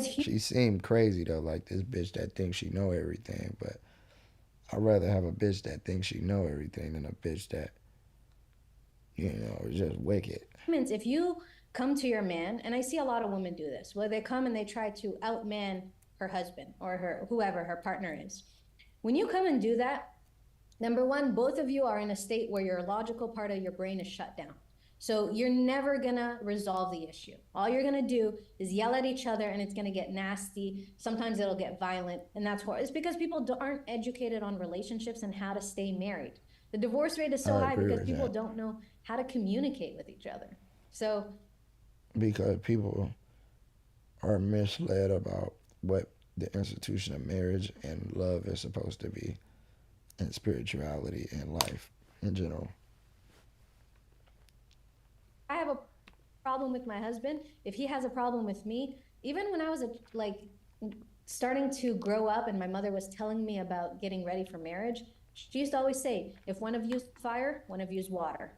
She seemed crazy though, like this bitch that thinks she know everything, but I'd rather have a bitch that thinks she know everything than a bitch that, you know, is just wicked. If you come to your man, and I see a lot of women do this, where they come and they try to outman her husband or her, whoever her partner is. When you come and do that, number one, both of you are in a state where your logical part of your brain is shut down. So you're never gonna resolve the issue. All you're gonna do is yell at each other, and it's gonna get nasty. Sometimes it'll get violent, and that's why. It's because people aren't educated on relationships and how to stay married. The divorce rate is so high because people don't know how to communicate with each other. So because people are misled about what the institution of marriage and love is supposed to be, and spirituality and life in general. I have a problem with my husband. If he has a problem with me, even when I was starting to grow up and my mother was telling me about getting ready for marriage, she used to always say, if one of you's fire, one of you's water.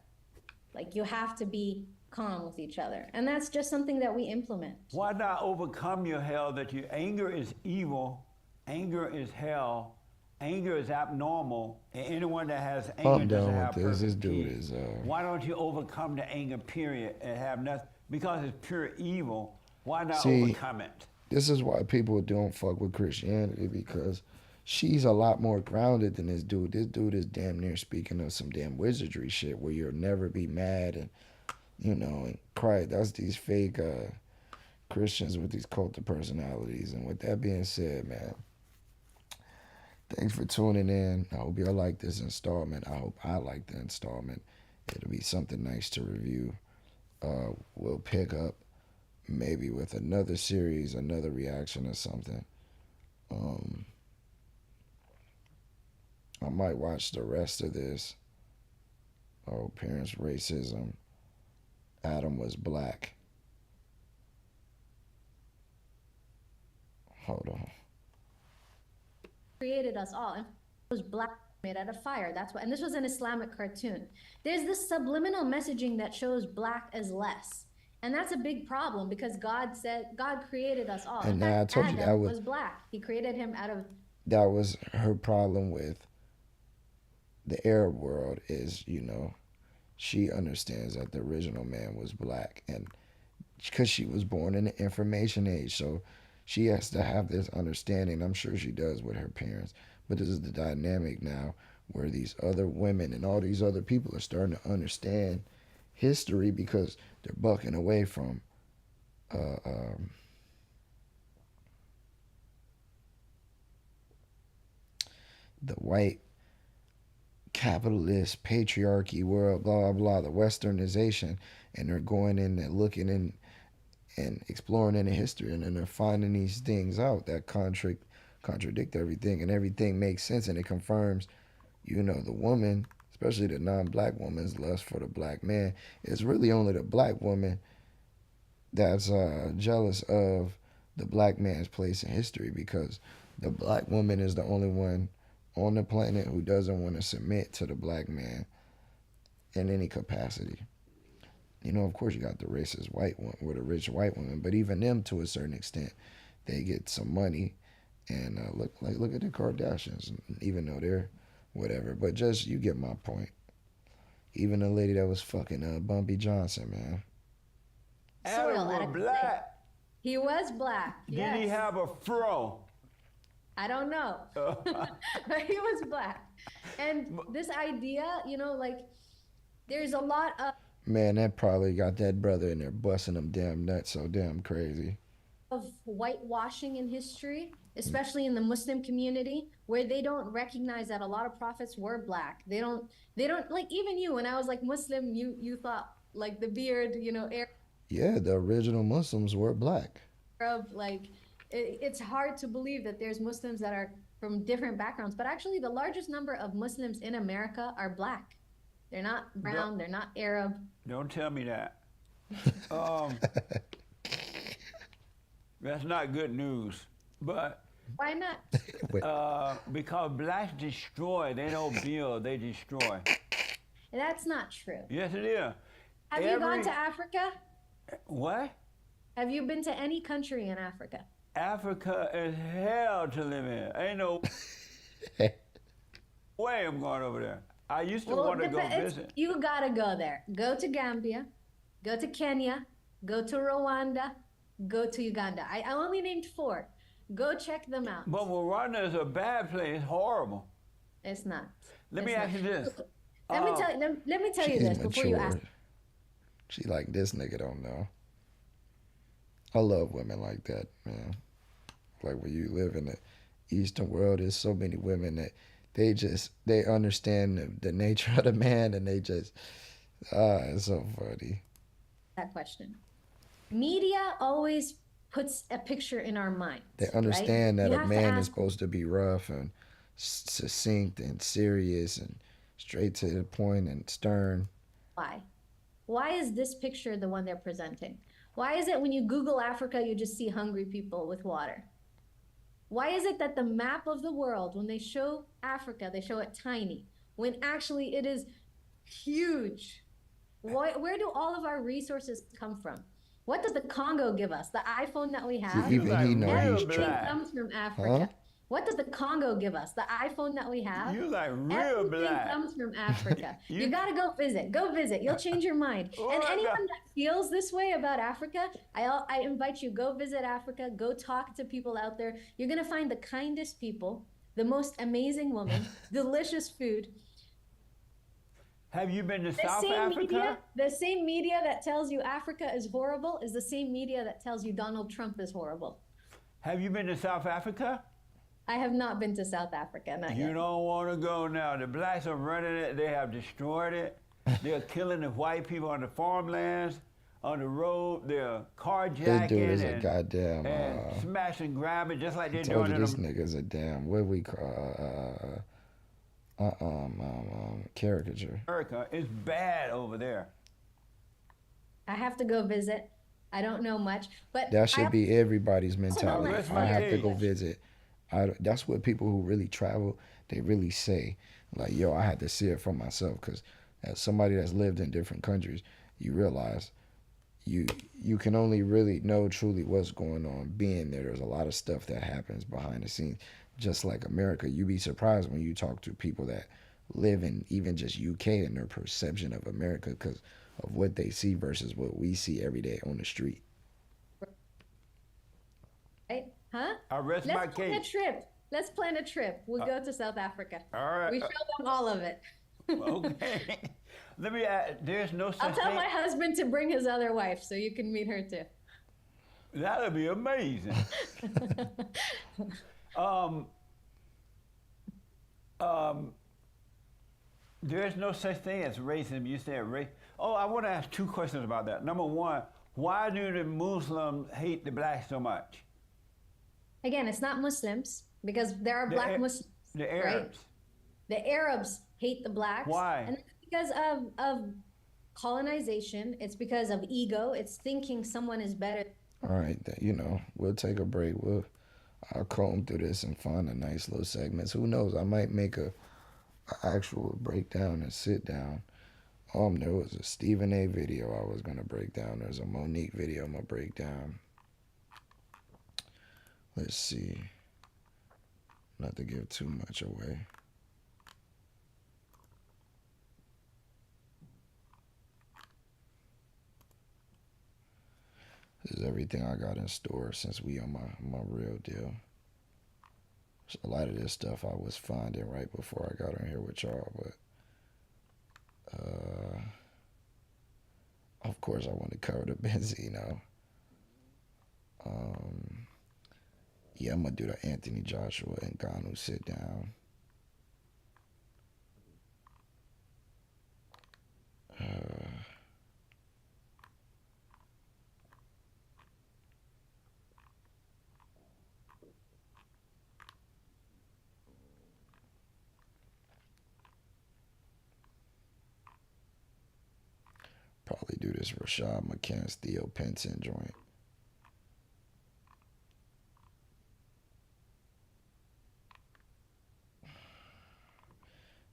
Like, you have to be calm with each other. And that's just something that we implement. Why not overcome your hell that your anger is evil, anger is hell, anger is abnormal, and anyone that has anger doesn't have perfect peace. Why don't you overcome the anger, period, and have nothing? Because it's pure evil. Why not overcome it? This is why people don't fuck with Christianity, because she's a lot more grounded than this dude. This dude is damn near speaking of some damn wizardry shit where you'll never be mad and, you know, and cry. That's these fake Christians with these cult of personalities. And with that being said, man, thanks for tuning in. I hope y'all like this installment. I hope I like the installment. It'll be something nice to review. We'll pick up maybe with another series, another reaction or something. I might watch the rest of this. Oh, parents' racism. Adam was black. Hold on. Created us all, and it was black made out of fire. That's what, and this was an Islamic cartoon. There's this subliminal messaging that shows black as less, and that's a big problem because God said God created us all. And now I told you that was black. He created him out of. That was her problem with the Arab world. Is, you know, she understands that the original man was black, and because she was born in the information age, so she has to have this understanding. I'm sure she does with her parents. But this is the dynamic now where these other women and all these other people are starting to understand history because they're bucking away from the white capitalist patriarchy world, blah, blah, the westernization, and they're going in and looking in and exploring into history, and then they're finding these things out that contradict everything, and everything makes sense, and it confirms, you know, the woman, especially the non-black woman's lust for the black man. It's really only the black woman that's jealous of the black man's place in history, because the black woman is the only one on the planet who doesn't want to submit to the black man in any capacity. You know, of course, you got the racist white one or the rich white woman, but even them, to a certain extent, they get some money. And look at the Kardashians, even though they're whatever. But just, you get my point. Even the lady that was fucking Bumpy Johnson, man. Adam was black. He was black. Did he have a fro? I don't know. But he was black. And this idea, you know, like, there's a lot of... Man, that probably got that brother in there busting them damn nuts so damn crazy. of whitewashing in history, especially in the Muslim community, where they don't recognize that a lot of prophets were black. They don't like, even you, when I was like Muslim, you thought like the beard, you know, Yeah, the original Muslims were black. Arab, like it's hard to believe that there's Muslims that are from different backgrounds, but actually the largest number of Muslims in America are black. They're not brown, they're not Arab. Don't tell me that. That's not good news. But why not? Because blacks destroy, they don't build, they destroy. That's not true. Yes, it is. Have you gone to Africa? What? Have you been to any country in Africa? Africa is hell to live in. Ain't no way I'm going over there. I used to want to go visit. You gotta go there. Go to Gambia, go to Kenya, go to Rwanda, go to Uganda. I only named 4. Go check them out. But Rwanda is a bad place, horrible. It's not. Let me ask you this. Let me tell you this before you ask. She like, this nigga don't know. I love women like that, man. Like when you live in the Eastern world, there's so many women that they understand the nature of the man, and they just, it's so funny. That question. Media always puts a picture in our mind. They understand right? that a man is supposed to be rough and succinct and serious and straight to the point and stern. Why? Why is this picture the one they're presenting? Why is it when you Google Africa, you just see hungry people with water? Why is it that the map of the world, when they show Africa, they show it tiny, when actually it is huge? Where do all of our resources come from? What does the Congo give us? The iPhone that we have? Even he knows he's Everything comes from Africa. Huh? What does the Congo give us? The iPhone that we have? You like real Everything black. Comes from Africa. you gotta go visit. Go visit. You'll change your mind. And anyone that feels this way about Africa, I invite you, go visit Africa. Go talk to people out there. You're gonna find the kindest people, the most amazing women, delicious food. Have you been to South Africa? The same media that tells you Africa is horrible is the same media that tells you Donald Trump is horrible. Have you been to South Africa? I have not been to South Africa, not You yet. don't want to go now. The blacks are running it. They have destroyed it. They're killing the white people on the farmlands, on the road. They're carjacking This dude is a goddamn and smash and grab it just like they're told doing you this nigga's a damn, what we call, caricature. America is bad over there. I have to go visit. I don't know much, but that should be everybody's mentality. That's I have to go visit. That's what people who really travel, they really say, like, yo, I had to see it for myself, because as somebody that's lived in different countries, you realize you can only really know truly what's going on being there. There's a lot of stuff that happens behind the scenes. Just like America, you'd be surprised when you talk to people that live in even just UK and their perception of America because of what they see versus what we see every day on the street. Right? Huh? I rest my case. Let's plan a trip. Let's plan a trip. We'll go to South Africa. All right. We show them all of it. Okay. Let me add, there's no such I'll tell thing. my husband to bring his other wife so you can meet her too. That'll be amazing. There's no such thing as racism. You said race. Oh, I want to ask 2 questions about that. Number one, why do the Muslims hate the blacks so much? Again, it's not Muslims, because there are black Muslims. The Arabs. Right? The Arabs hate the blacks. Why? And it's because of colonization. It's because of ego. It's thinking someone is better. All right, we'll take a break. I'll comb through this and find a nice little segments. Who knows? I might make a actual breakdown and sit down. There was a Stephen A video I was gonna break down. There's a Monique video I'm gonna break down. Let's see. Not to give too much away. This is everything I got in store since we on my real deal. So a lot of this stuff I was finding right before I got on here with y'all, but of course I want to cover the Benzino. Yeah, I'm gonna do the Anthony Joshua and Ngannou sit down. Probably do this Rashad McCants, Theo Penson joint.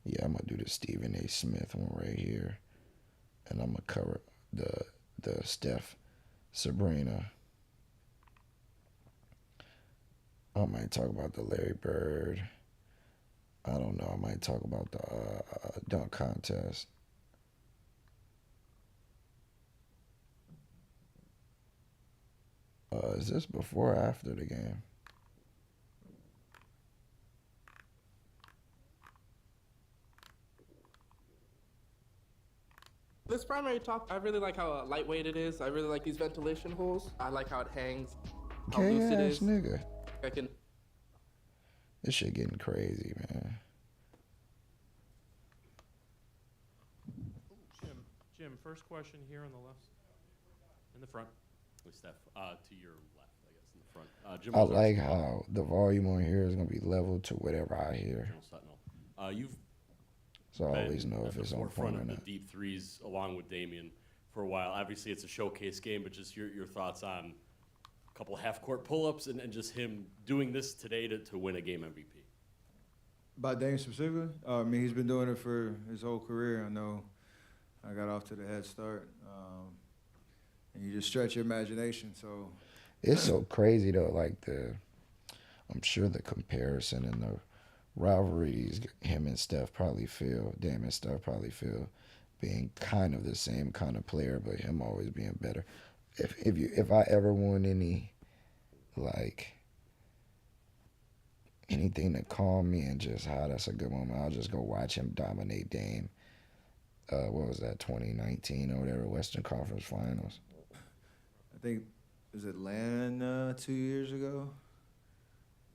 Yeah, I'm gonna do the Stephen A. Smith one right here, and I'm gonna cover the Steph Sabrina. I might talk about the Larry Bird. I don't know. I might talk about the dunk contest. Is this before or after the game? This primary top, I really like how lightweight it is. I really like these ventilation holes. I like how it hangs, how loose it is. Nigga. I can. This shit getting crazy, man. Jim, first question here on the left, in the front. With Steph, to your left, I guess, in the front. Jim I like how the volume on here is gonna be leveled to whatever I hear. You've So I always know if it's on point or of the not. deep threes along with Damian for a while. Obviously, it's a showcase game, but just your thoughts on a couple half-court pull-ups and just him doing this today to win a game MVP. About Dame specifically? I mean, he's been doing it for his whole career. I know I got off to the head start. And you just stretch your imagination, so. It's so crazy though, like I'm sure the comparison and the rivalries him and Steph probably feel, Dame and Steph probably feel, being kind of the same kind of player, but him always being better. If I ever won any, like, anything to calm me and just that's a good moment, I'll just go watch him dominate Dame. What was that, 2019 or whatever, Western Conference Finals? I think it was Atlanta 2 years ago,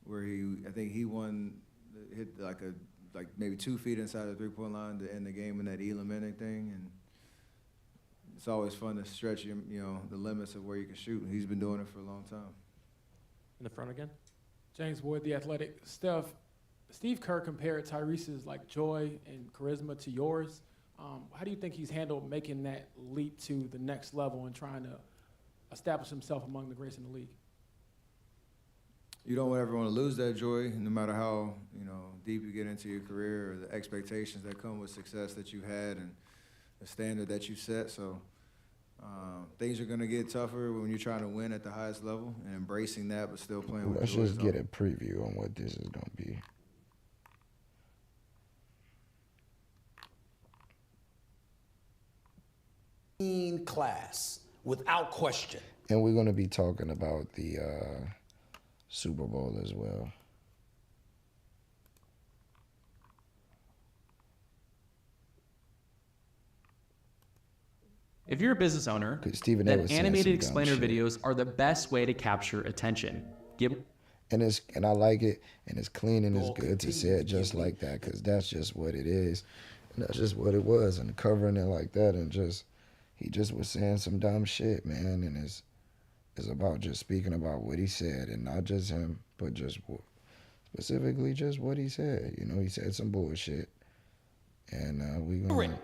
where I think he hit like maybe 2 feet inside the 3-point line to end the game in that Elam inning thing, and it's always fun to stretch the limits of where you can shoot. He's been doing it for a long time. In the front again. James Wood, The Athletic. Steve Kerr compared Tyrese's like joy and charisma to yours. How do you think he's handled making that leap to the next level and trying to establish himself among the greats in the league? You don't ever want to lose that joy, no matter how deep you get into your career or the expectations that come with success that you had and the standard that you set. So things are going to get tougher when you're trying to win at the highest level, and embracing that, but still playing with joy. Let's just get a preview on what this is going to be. Class, without question. And we're going to be talking about the Super Bowl as well. If you're a business owner, Stephen A. then was saying animated some explainer dumb shit. videos are the best way to capture attention. And I like it, and it's clean, and it's good to say it just like that, because that's just what it is, and that's just what it was, and covering it like that, and he just was saying some dumb shit, man, and it's about just speaking about what he said, and not just him, but just specifically just what he said. He said some bullshit, and we gonna.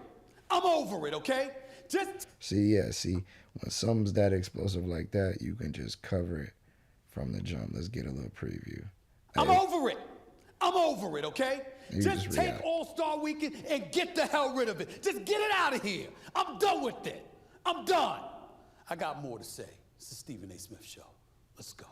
I'm over it, okay? See, when something's that explosive like that, you can just cover it from the jump. Let's get a little preview. I'm over it. I'm over it, okay? Just take react. All-Star Weekend and get the hell rid of it. Just get it out of here. I'm done with it. I'm done. I got more to say. It's the Stephen A. Smith Show. Let's go.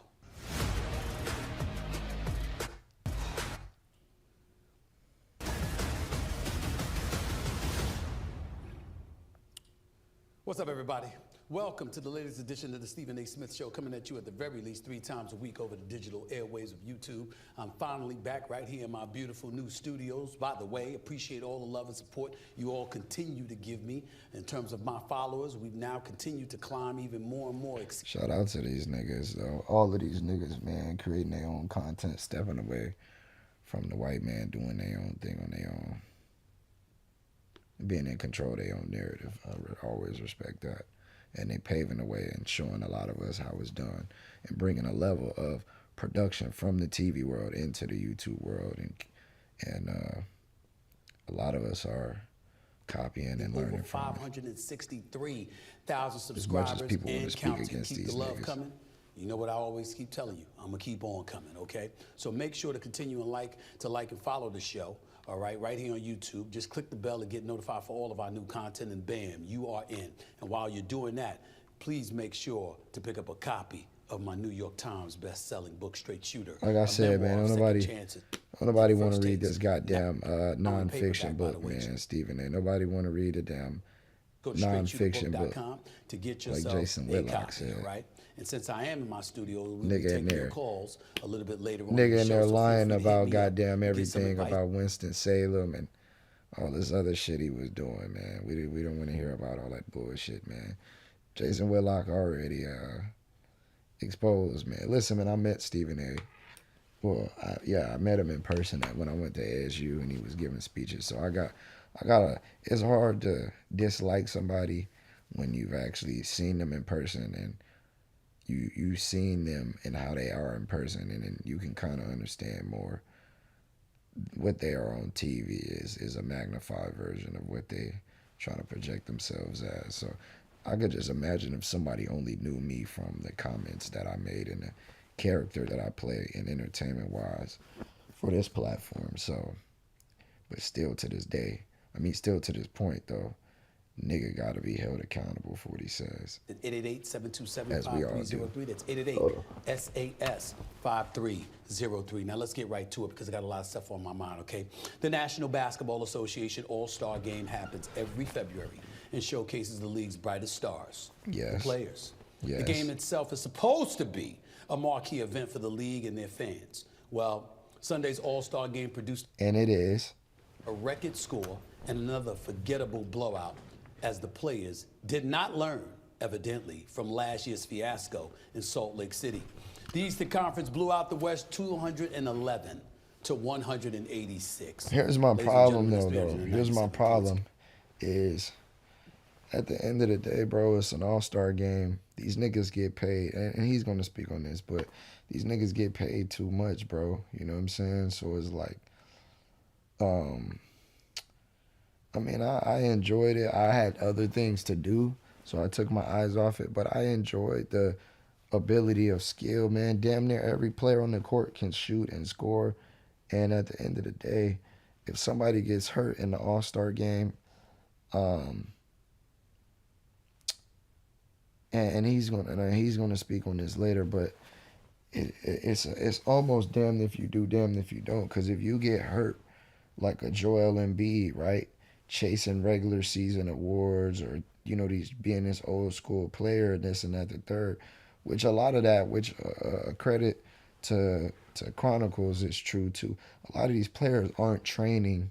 What's up, everybody? Welcome to the latest edition of the Stephen A. Smith Show, coming at you at the very least 3 times a week over the digital airwaves of YouTube. I'm finally back right here in my beautiful new studios. By the way, appreciate all the love and support you all continue to give me in terms of my followers. We've now continued to climb even more and more. Shout out to these niggas, though. All of these niggas, man, creating their own content, stepping away from the white man doing their own thing on their own. Being in control of their own narrative. I always respect that. And they paving the way and showing a lot of us how it's done and bringing a level of production from the TV world into the YouTube world. And a lot of us are copying and learning from it. 563,000 subscribers. As much as people want to speak against these niggas. Coming. You know what I always keep telling you? I'm going to keep on coming, okay? So make sure to continue and like and follow the show. All right here on YouTube. Just click the bell to get notified for all of our new content, and bam, you are in. And while you're doing that, please make sure to pick up a copy of my New York Times best-selling book, Straight Shooter. Like I said, man, nobody want to read this goddamn non-fiction book, man, Stephen A. Nobody want to read a damn non-fiction book. To get yourself like Jason Whitlock said. Right? And since I am in my studio, we'll nigga in take your there. Calls a little bit later on. Nigga in there lying about goddamn everything about Winston-Salem and all this other shit he was doing, man. We don't want to hear about all that bullshit, man. Jason Whitlock already exposed, man. Listen, man, I met Stephen A. Well, I met him in person when I went to ASU and he was giving speeches. So it's hard to dislike somebody when you've actually seen them in person and you've seen them and how they are in person, and then you can kind of understand more. What they are on TV is a magnified version of what they trying to project themselves as. So I could just imagine if somebody only knew me from the comments that I made and the character that I play in entertainment-wise for this platform. So, but still to this day, still to this point, though, nigga got to be held accountable for what he says. 888-727-5303. That's 888-SAS-5303. Now let's get right to it because I got a lot of stuff on my mind, okay? The National Basketball Association All-Star Game happens every February and showcases the league's brightest stars, the players. Yes. The game itself is supposed to be a marquee event for the league and their fans. Well, Sunday's All-Star Game produced... And it is. ...a record score and another forgettable blowout as the players did not learn, evidently, from last year's fiasco in Salt Lake City. The Eastern Conference blew out the West 211 to 186. Here's my problem, though. Here's my problem is, at the end of the day, bro, it's an all-star game. These niggas get paid, and he's going to speak on this, but these niggas get paid too much, bro. You know what I'm saying? So it's like, I enjoyed it. I had other things to do, so I took my eyes off it. But I enjoyed the ability of skill, man. Damn near every player on the court can shoot and score. And at the end of the day, if somebody gets hurt in the All-Star game, and he's gonna speak on this later, but it's almost damned if you do, damned if you don't. Because if you get hurt, like a Joel Embiid, right? Chasing regular season awards, or these being this old school player, this and that, the third, which a lot of that, which credit to Chronicles is true too. A lot of these players aren't training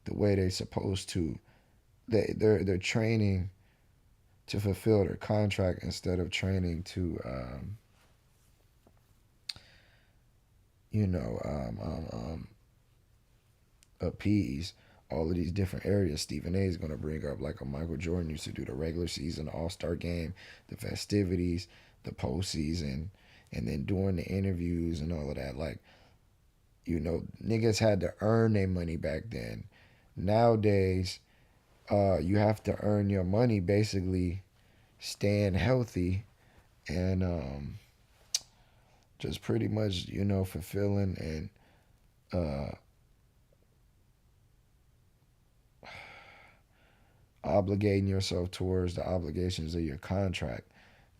the way they're supposed to. They're training to fulfill their contract instead of training to appease all of these different areas. Stephen A is going to bring up, like a Michael Jordan used to do, the regular season, the All-Star game, the festivities, the postseason, and then doing the interviews and all of that. Like, niggas had to earn their money back then. Nowadays, you have to earn your money basically staying healthy and just pretty much, fulfilling and obligating yourself towards the obligations of your contract.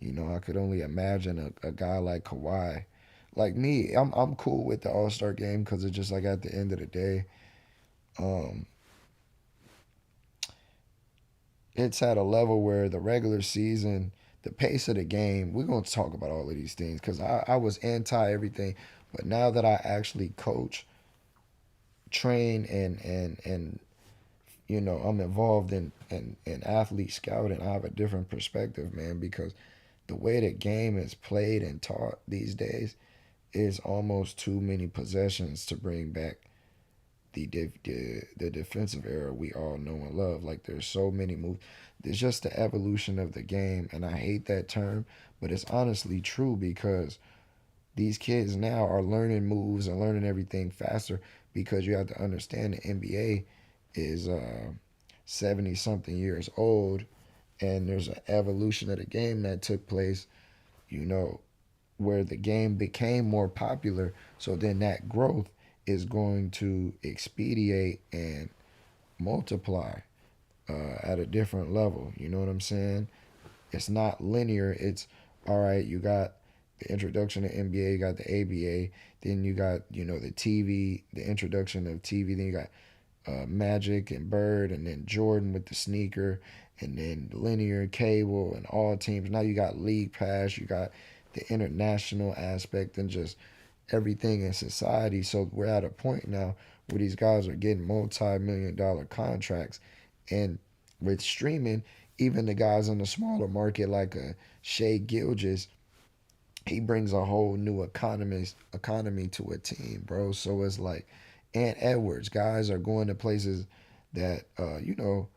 I could only imagine a guy like Kawhi. Like me, I'm cool with the All-Star game because it's just like at the end of the day, it's at a level where the regular season, the pace of the game, we're going to talk about all of these things because I was anti everything. But now that I actually coach, train, and you know, I'm involved in athlete scouting, I have a different perspective, man, because the way the game is played and taught these days is almost too many possessions to bring back the defensive era we all know and love. Like, there's so many moves. There's just the evolution of the game, and I hate that term, but it's honestly true because these kids now are learning moves and learning everything faster because you have to understand the NBA is 70-something years old, and there's an evolution of the game that took place, you know, where the game became more popular. So then that growth is going to expedite and multiply at a different level. You know what I'm saying? It's not linear. It's, all right, you got the introduction of NBA, you got the ABA, then you got, you know, the TV, the introduction of TV, then you got Magic and Bird, and then Jordan with the sneaker, and then linear cable and all teams. Now you got League Pass, you got the international aspect, and just everything in society. So we're at a point now where these guys are getting multi-million-dollar contracts, and with streaming, even the guys in the smaller market like a Shea Gilgeous, he brings a whole new economy to a team, bro. So it's like Ant Edwards, guys are going to places that you know,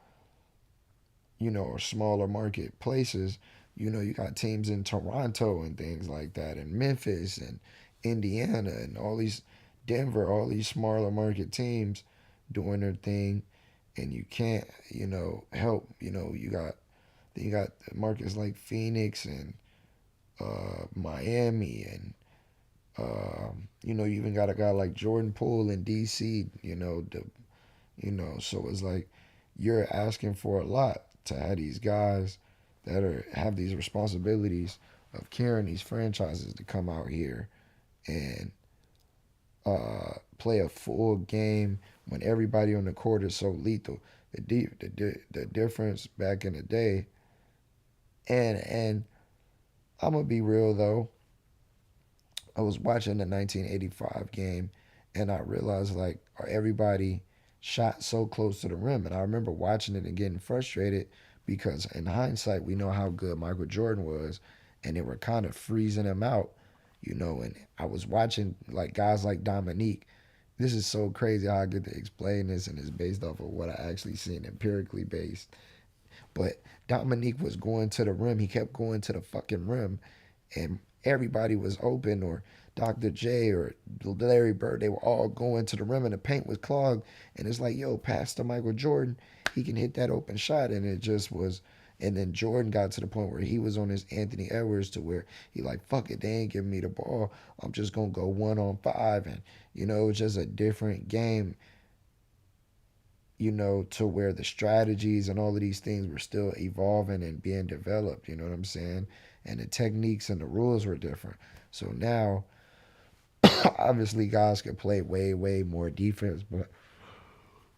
are smaller market places. You know, you got teams in Toronto and things like that, and Memphis and Indiana and all these, Denver, all these smaller market teams doing their thing, and you can't, you know, help. You know, you got markets like Phoenix and Miami, and you know, you even got a guy like Jordan Poole in DC. You know, so it's like you're asking for a lot to have these guys that have these responsibilities of carrying these franchises to come out here and play a full game when everybody on the court is so lethal. The difference back in the day, and I'm gonna be real though, I was watching the 1985 game and I realized, like, everybody shot so close to the rim, and I remember watching it and getting frustrated because in hindsight we know how good Michael Jordan was, and they were kind of freezing him out, you know. And I was watching like guys like Dominique. This is so crazy how I get to explain this, and it's based off of what I actually seen, empirically based. But Dominique was going to the rim. He kept going to the fucking rim, and everybody was open, or Dr. J or Larry Bird, they were all going to the rim, and the paint was clogged. And it's like, yo, pass to Michael Jordan. He can hit that open shot. And it just was. And then Jordan got to the point where he was on his Anthony Edwards, to where he like, fuck it, they ain't giving me the ball. I'm just going to go 1-on-5. And, you know, it's just a different game, you know, to where the strategies and all of these things were still evolving and being developed, you know what I'm saying? And the techniques and the rules were different. So now, obviously, guys can play way, way more defense, but,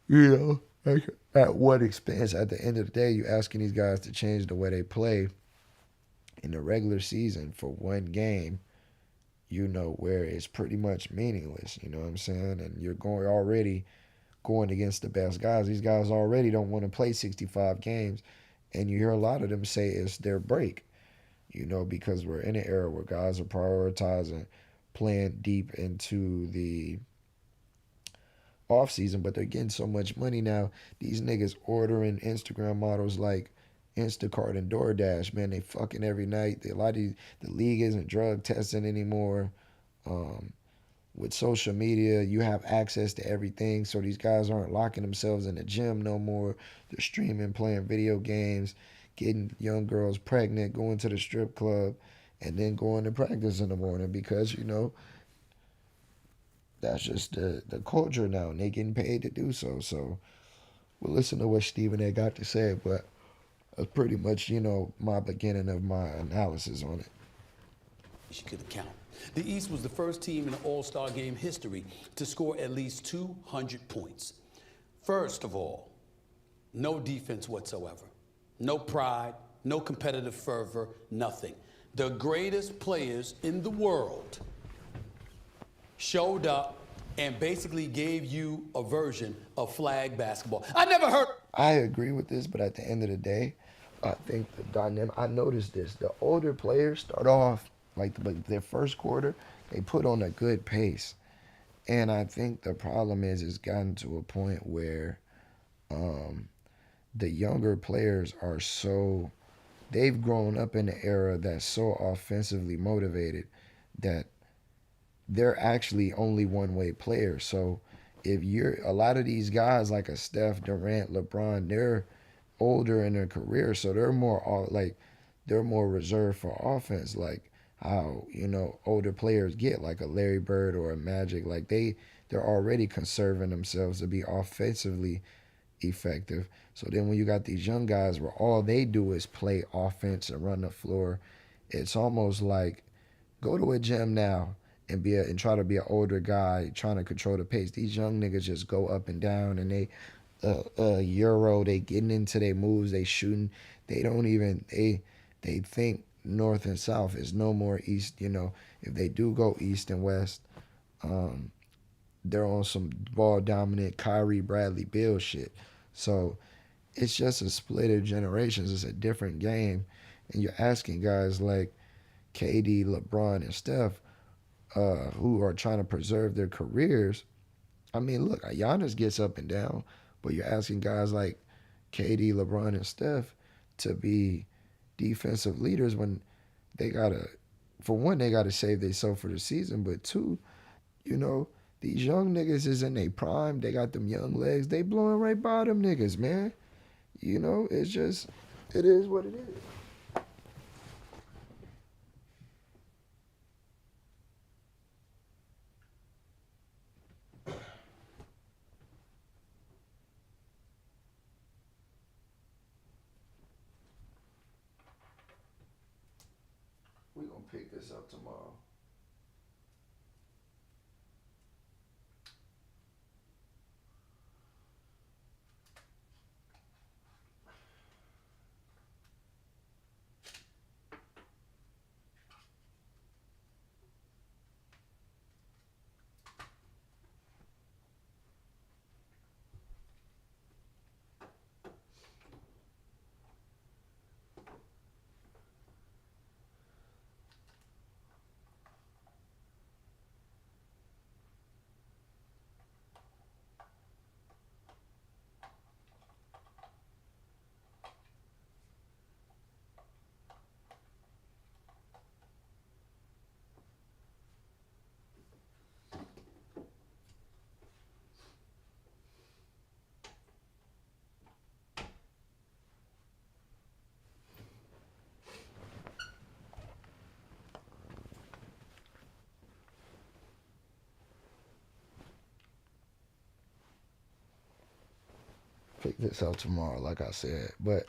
you know, like, at what expense? At the end of the day, you're asking these guys to change the way they play in the regular season for one game, you know, where it's pretty much meaningless, you know what I'm saying? And you're already going against the best guys. These guys already don't want to play 65 games, and you hear a lot of them say it's their break, you know, because we're in an era where guys are prioritizing playing deep into the off season, but they're getting so much money now. These niggas ordering Instagram models like Instacart and DoorDash, man, they fucking every night. The league isn't drug testing anymore. With social media, you have access to everything, so these guys aren't locking themselves in the gym no more. They're streaming, playing video games, getting young girls pregnant, going to the strip club, and then going to practice in the morning because, you know, that's just the culture now, and they getting paid to do so. So we'll listen to what Stephen A. got to say, but that's pretty much, you know, my beginning of my analysis on it. She couldn't count. The East was the first team in All-Star game history to score at least 200 points. First of all, no defense whatsoever. no pride, no competitive fervor, nothing. The greatest players in the world showed up and basically gave you a version of flag basketball. I never heard. I agree with this, but at the end of the day, I think the dynamic, I noticed this, the older players start off, like their first quarter, they put on a good pace. And I think the problem is it's gotten to a point where the younger players are so, they've grown up in an era that's so offensively motivated that they're actually only one-way players. So if you're, a lot of these guys like a Steph, Durant, LeBron, they're older in their career, so they're more like, they're more reserved for offense, like how, you know, older players get, like a Larry Bird or a Magic. Like they're already conserving themselves to be offensively effective. So then when you got these young guys where all they do is play offense and run the floor, it's almost like go to a gym now and try to be an older guy trying to control the pace. These young niggas just go up and down and they Euro, they getting into their moves, they shooting, they don't even, they think north and south is no more east. You know, if they do go east and west, they're on some ball dominant Kyrie, Bradley, Bill shit. So it's just a split of generations. It's a different game. And you're asking guys like KD, LeBron, and Steph, who are trying to preserve their careers. I mean, look, Giannis gets up and down, but you're asking guys like KD, LeBron, and Steph to be defensive leaders when they gotta, for one, they gotta save themselves for the season, but two, you know, these young niggas is in their prime. They got them young legs. They blowing right by them niggas, man. You know, it's just, it is what it is. We're gonna pick this up tomorrow. Pick this up tomorrow, like I said. But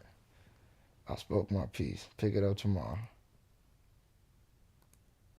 I spoke my piece. Pick it up tomorrow.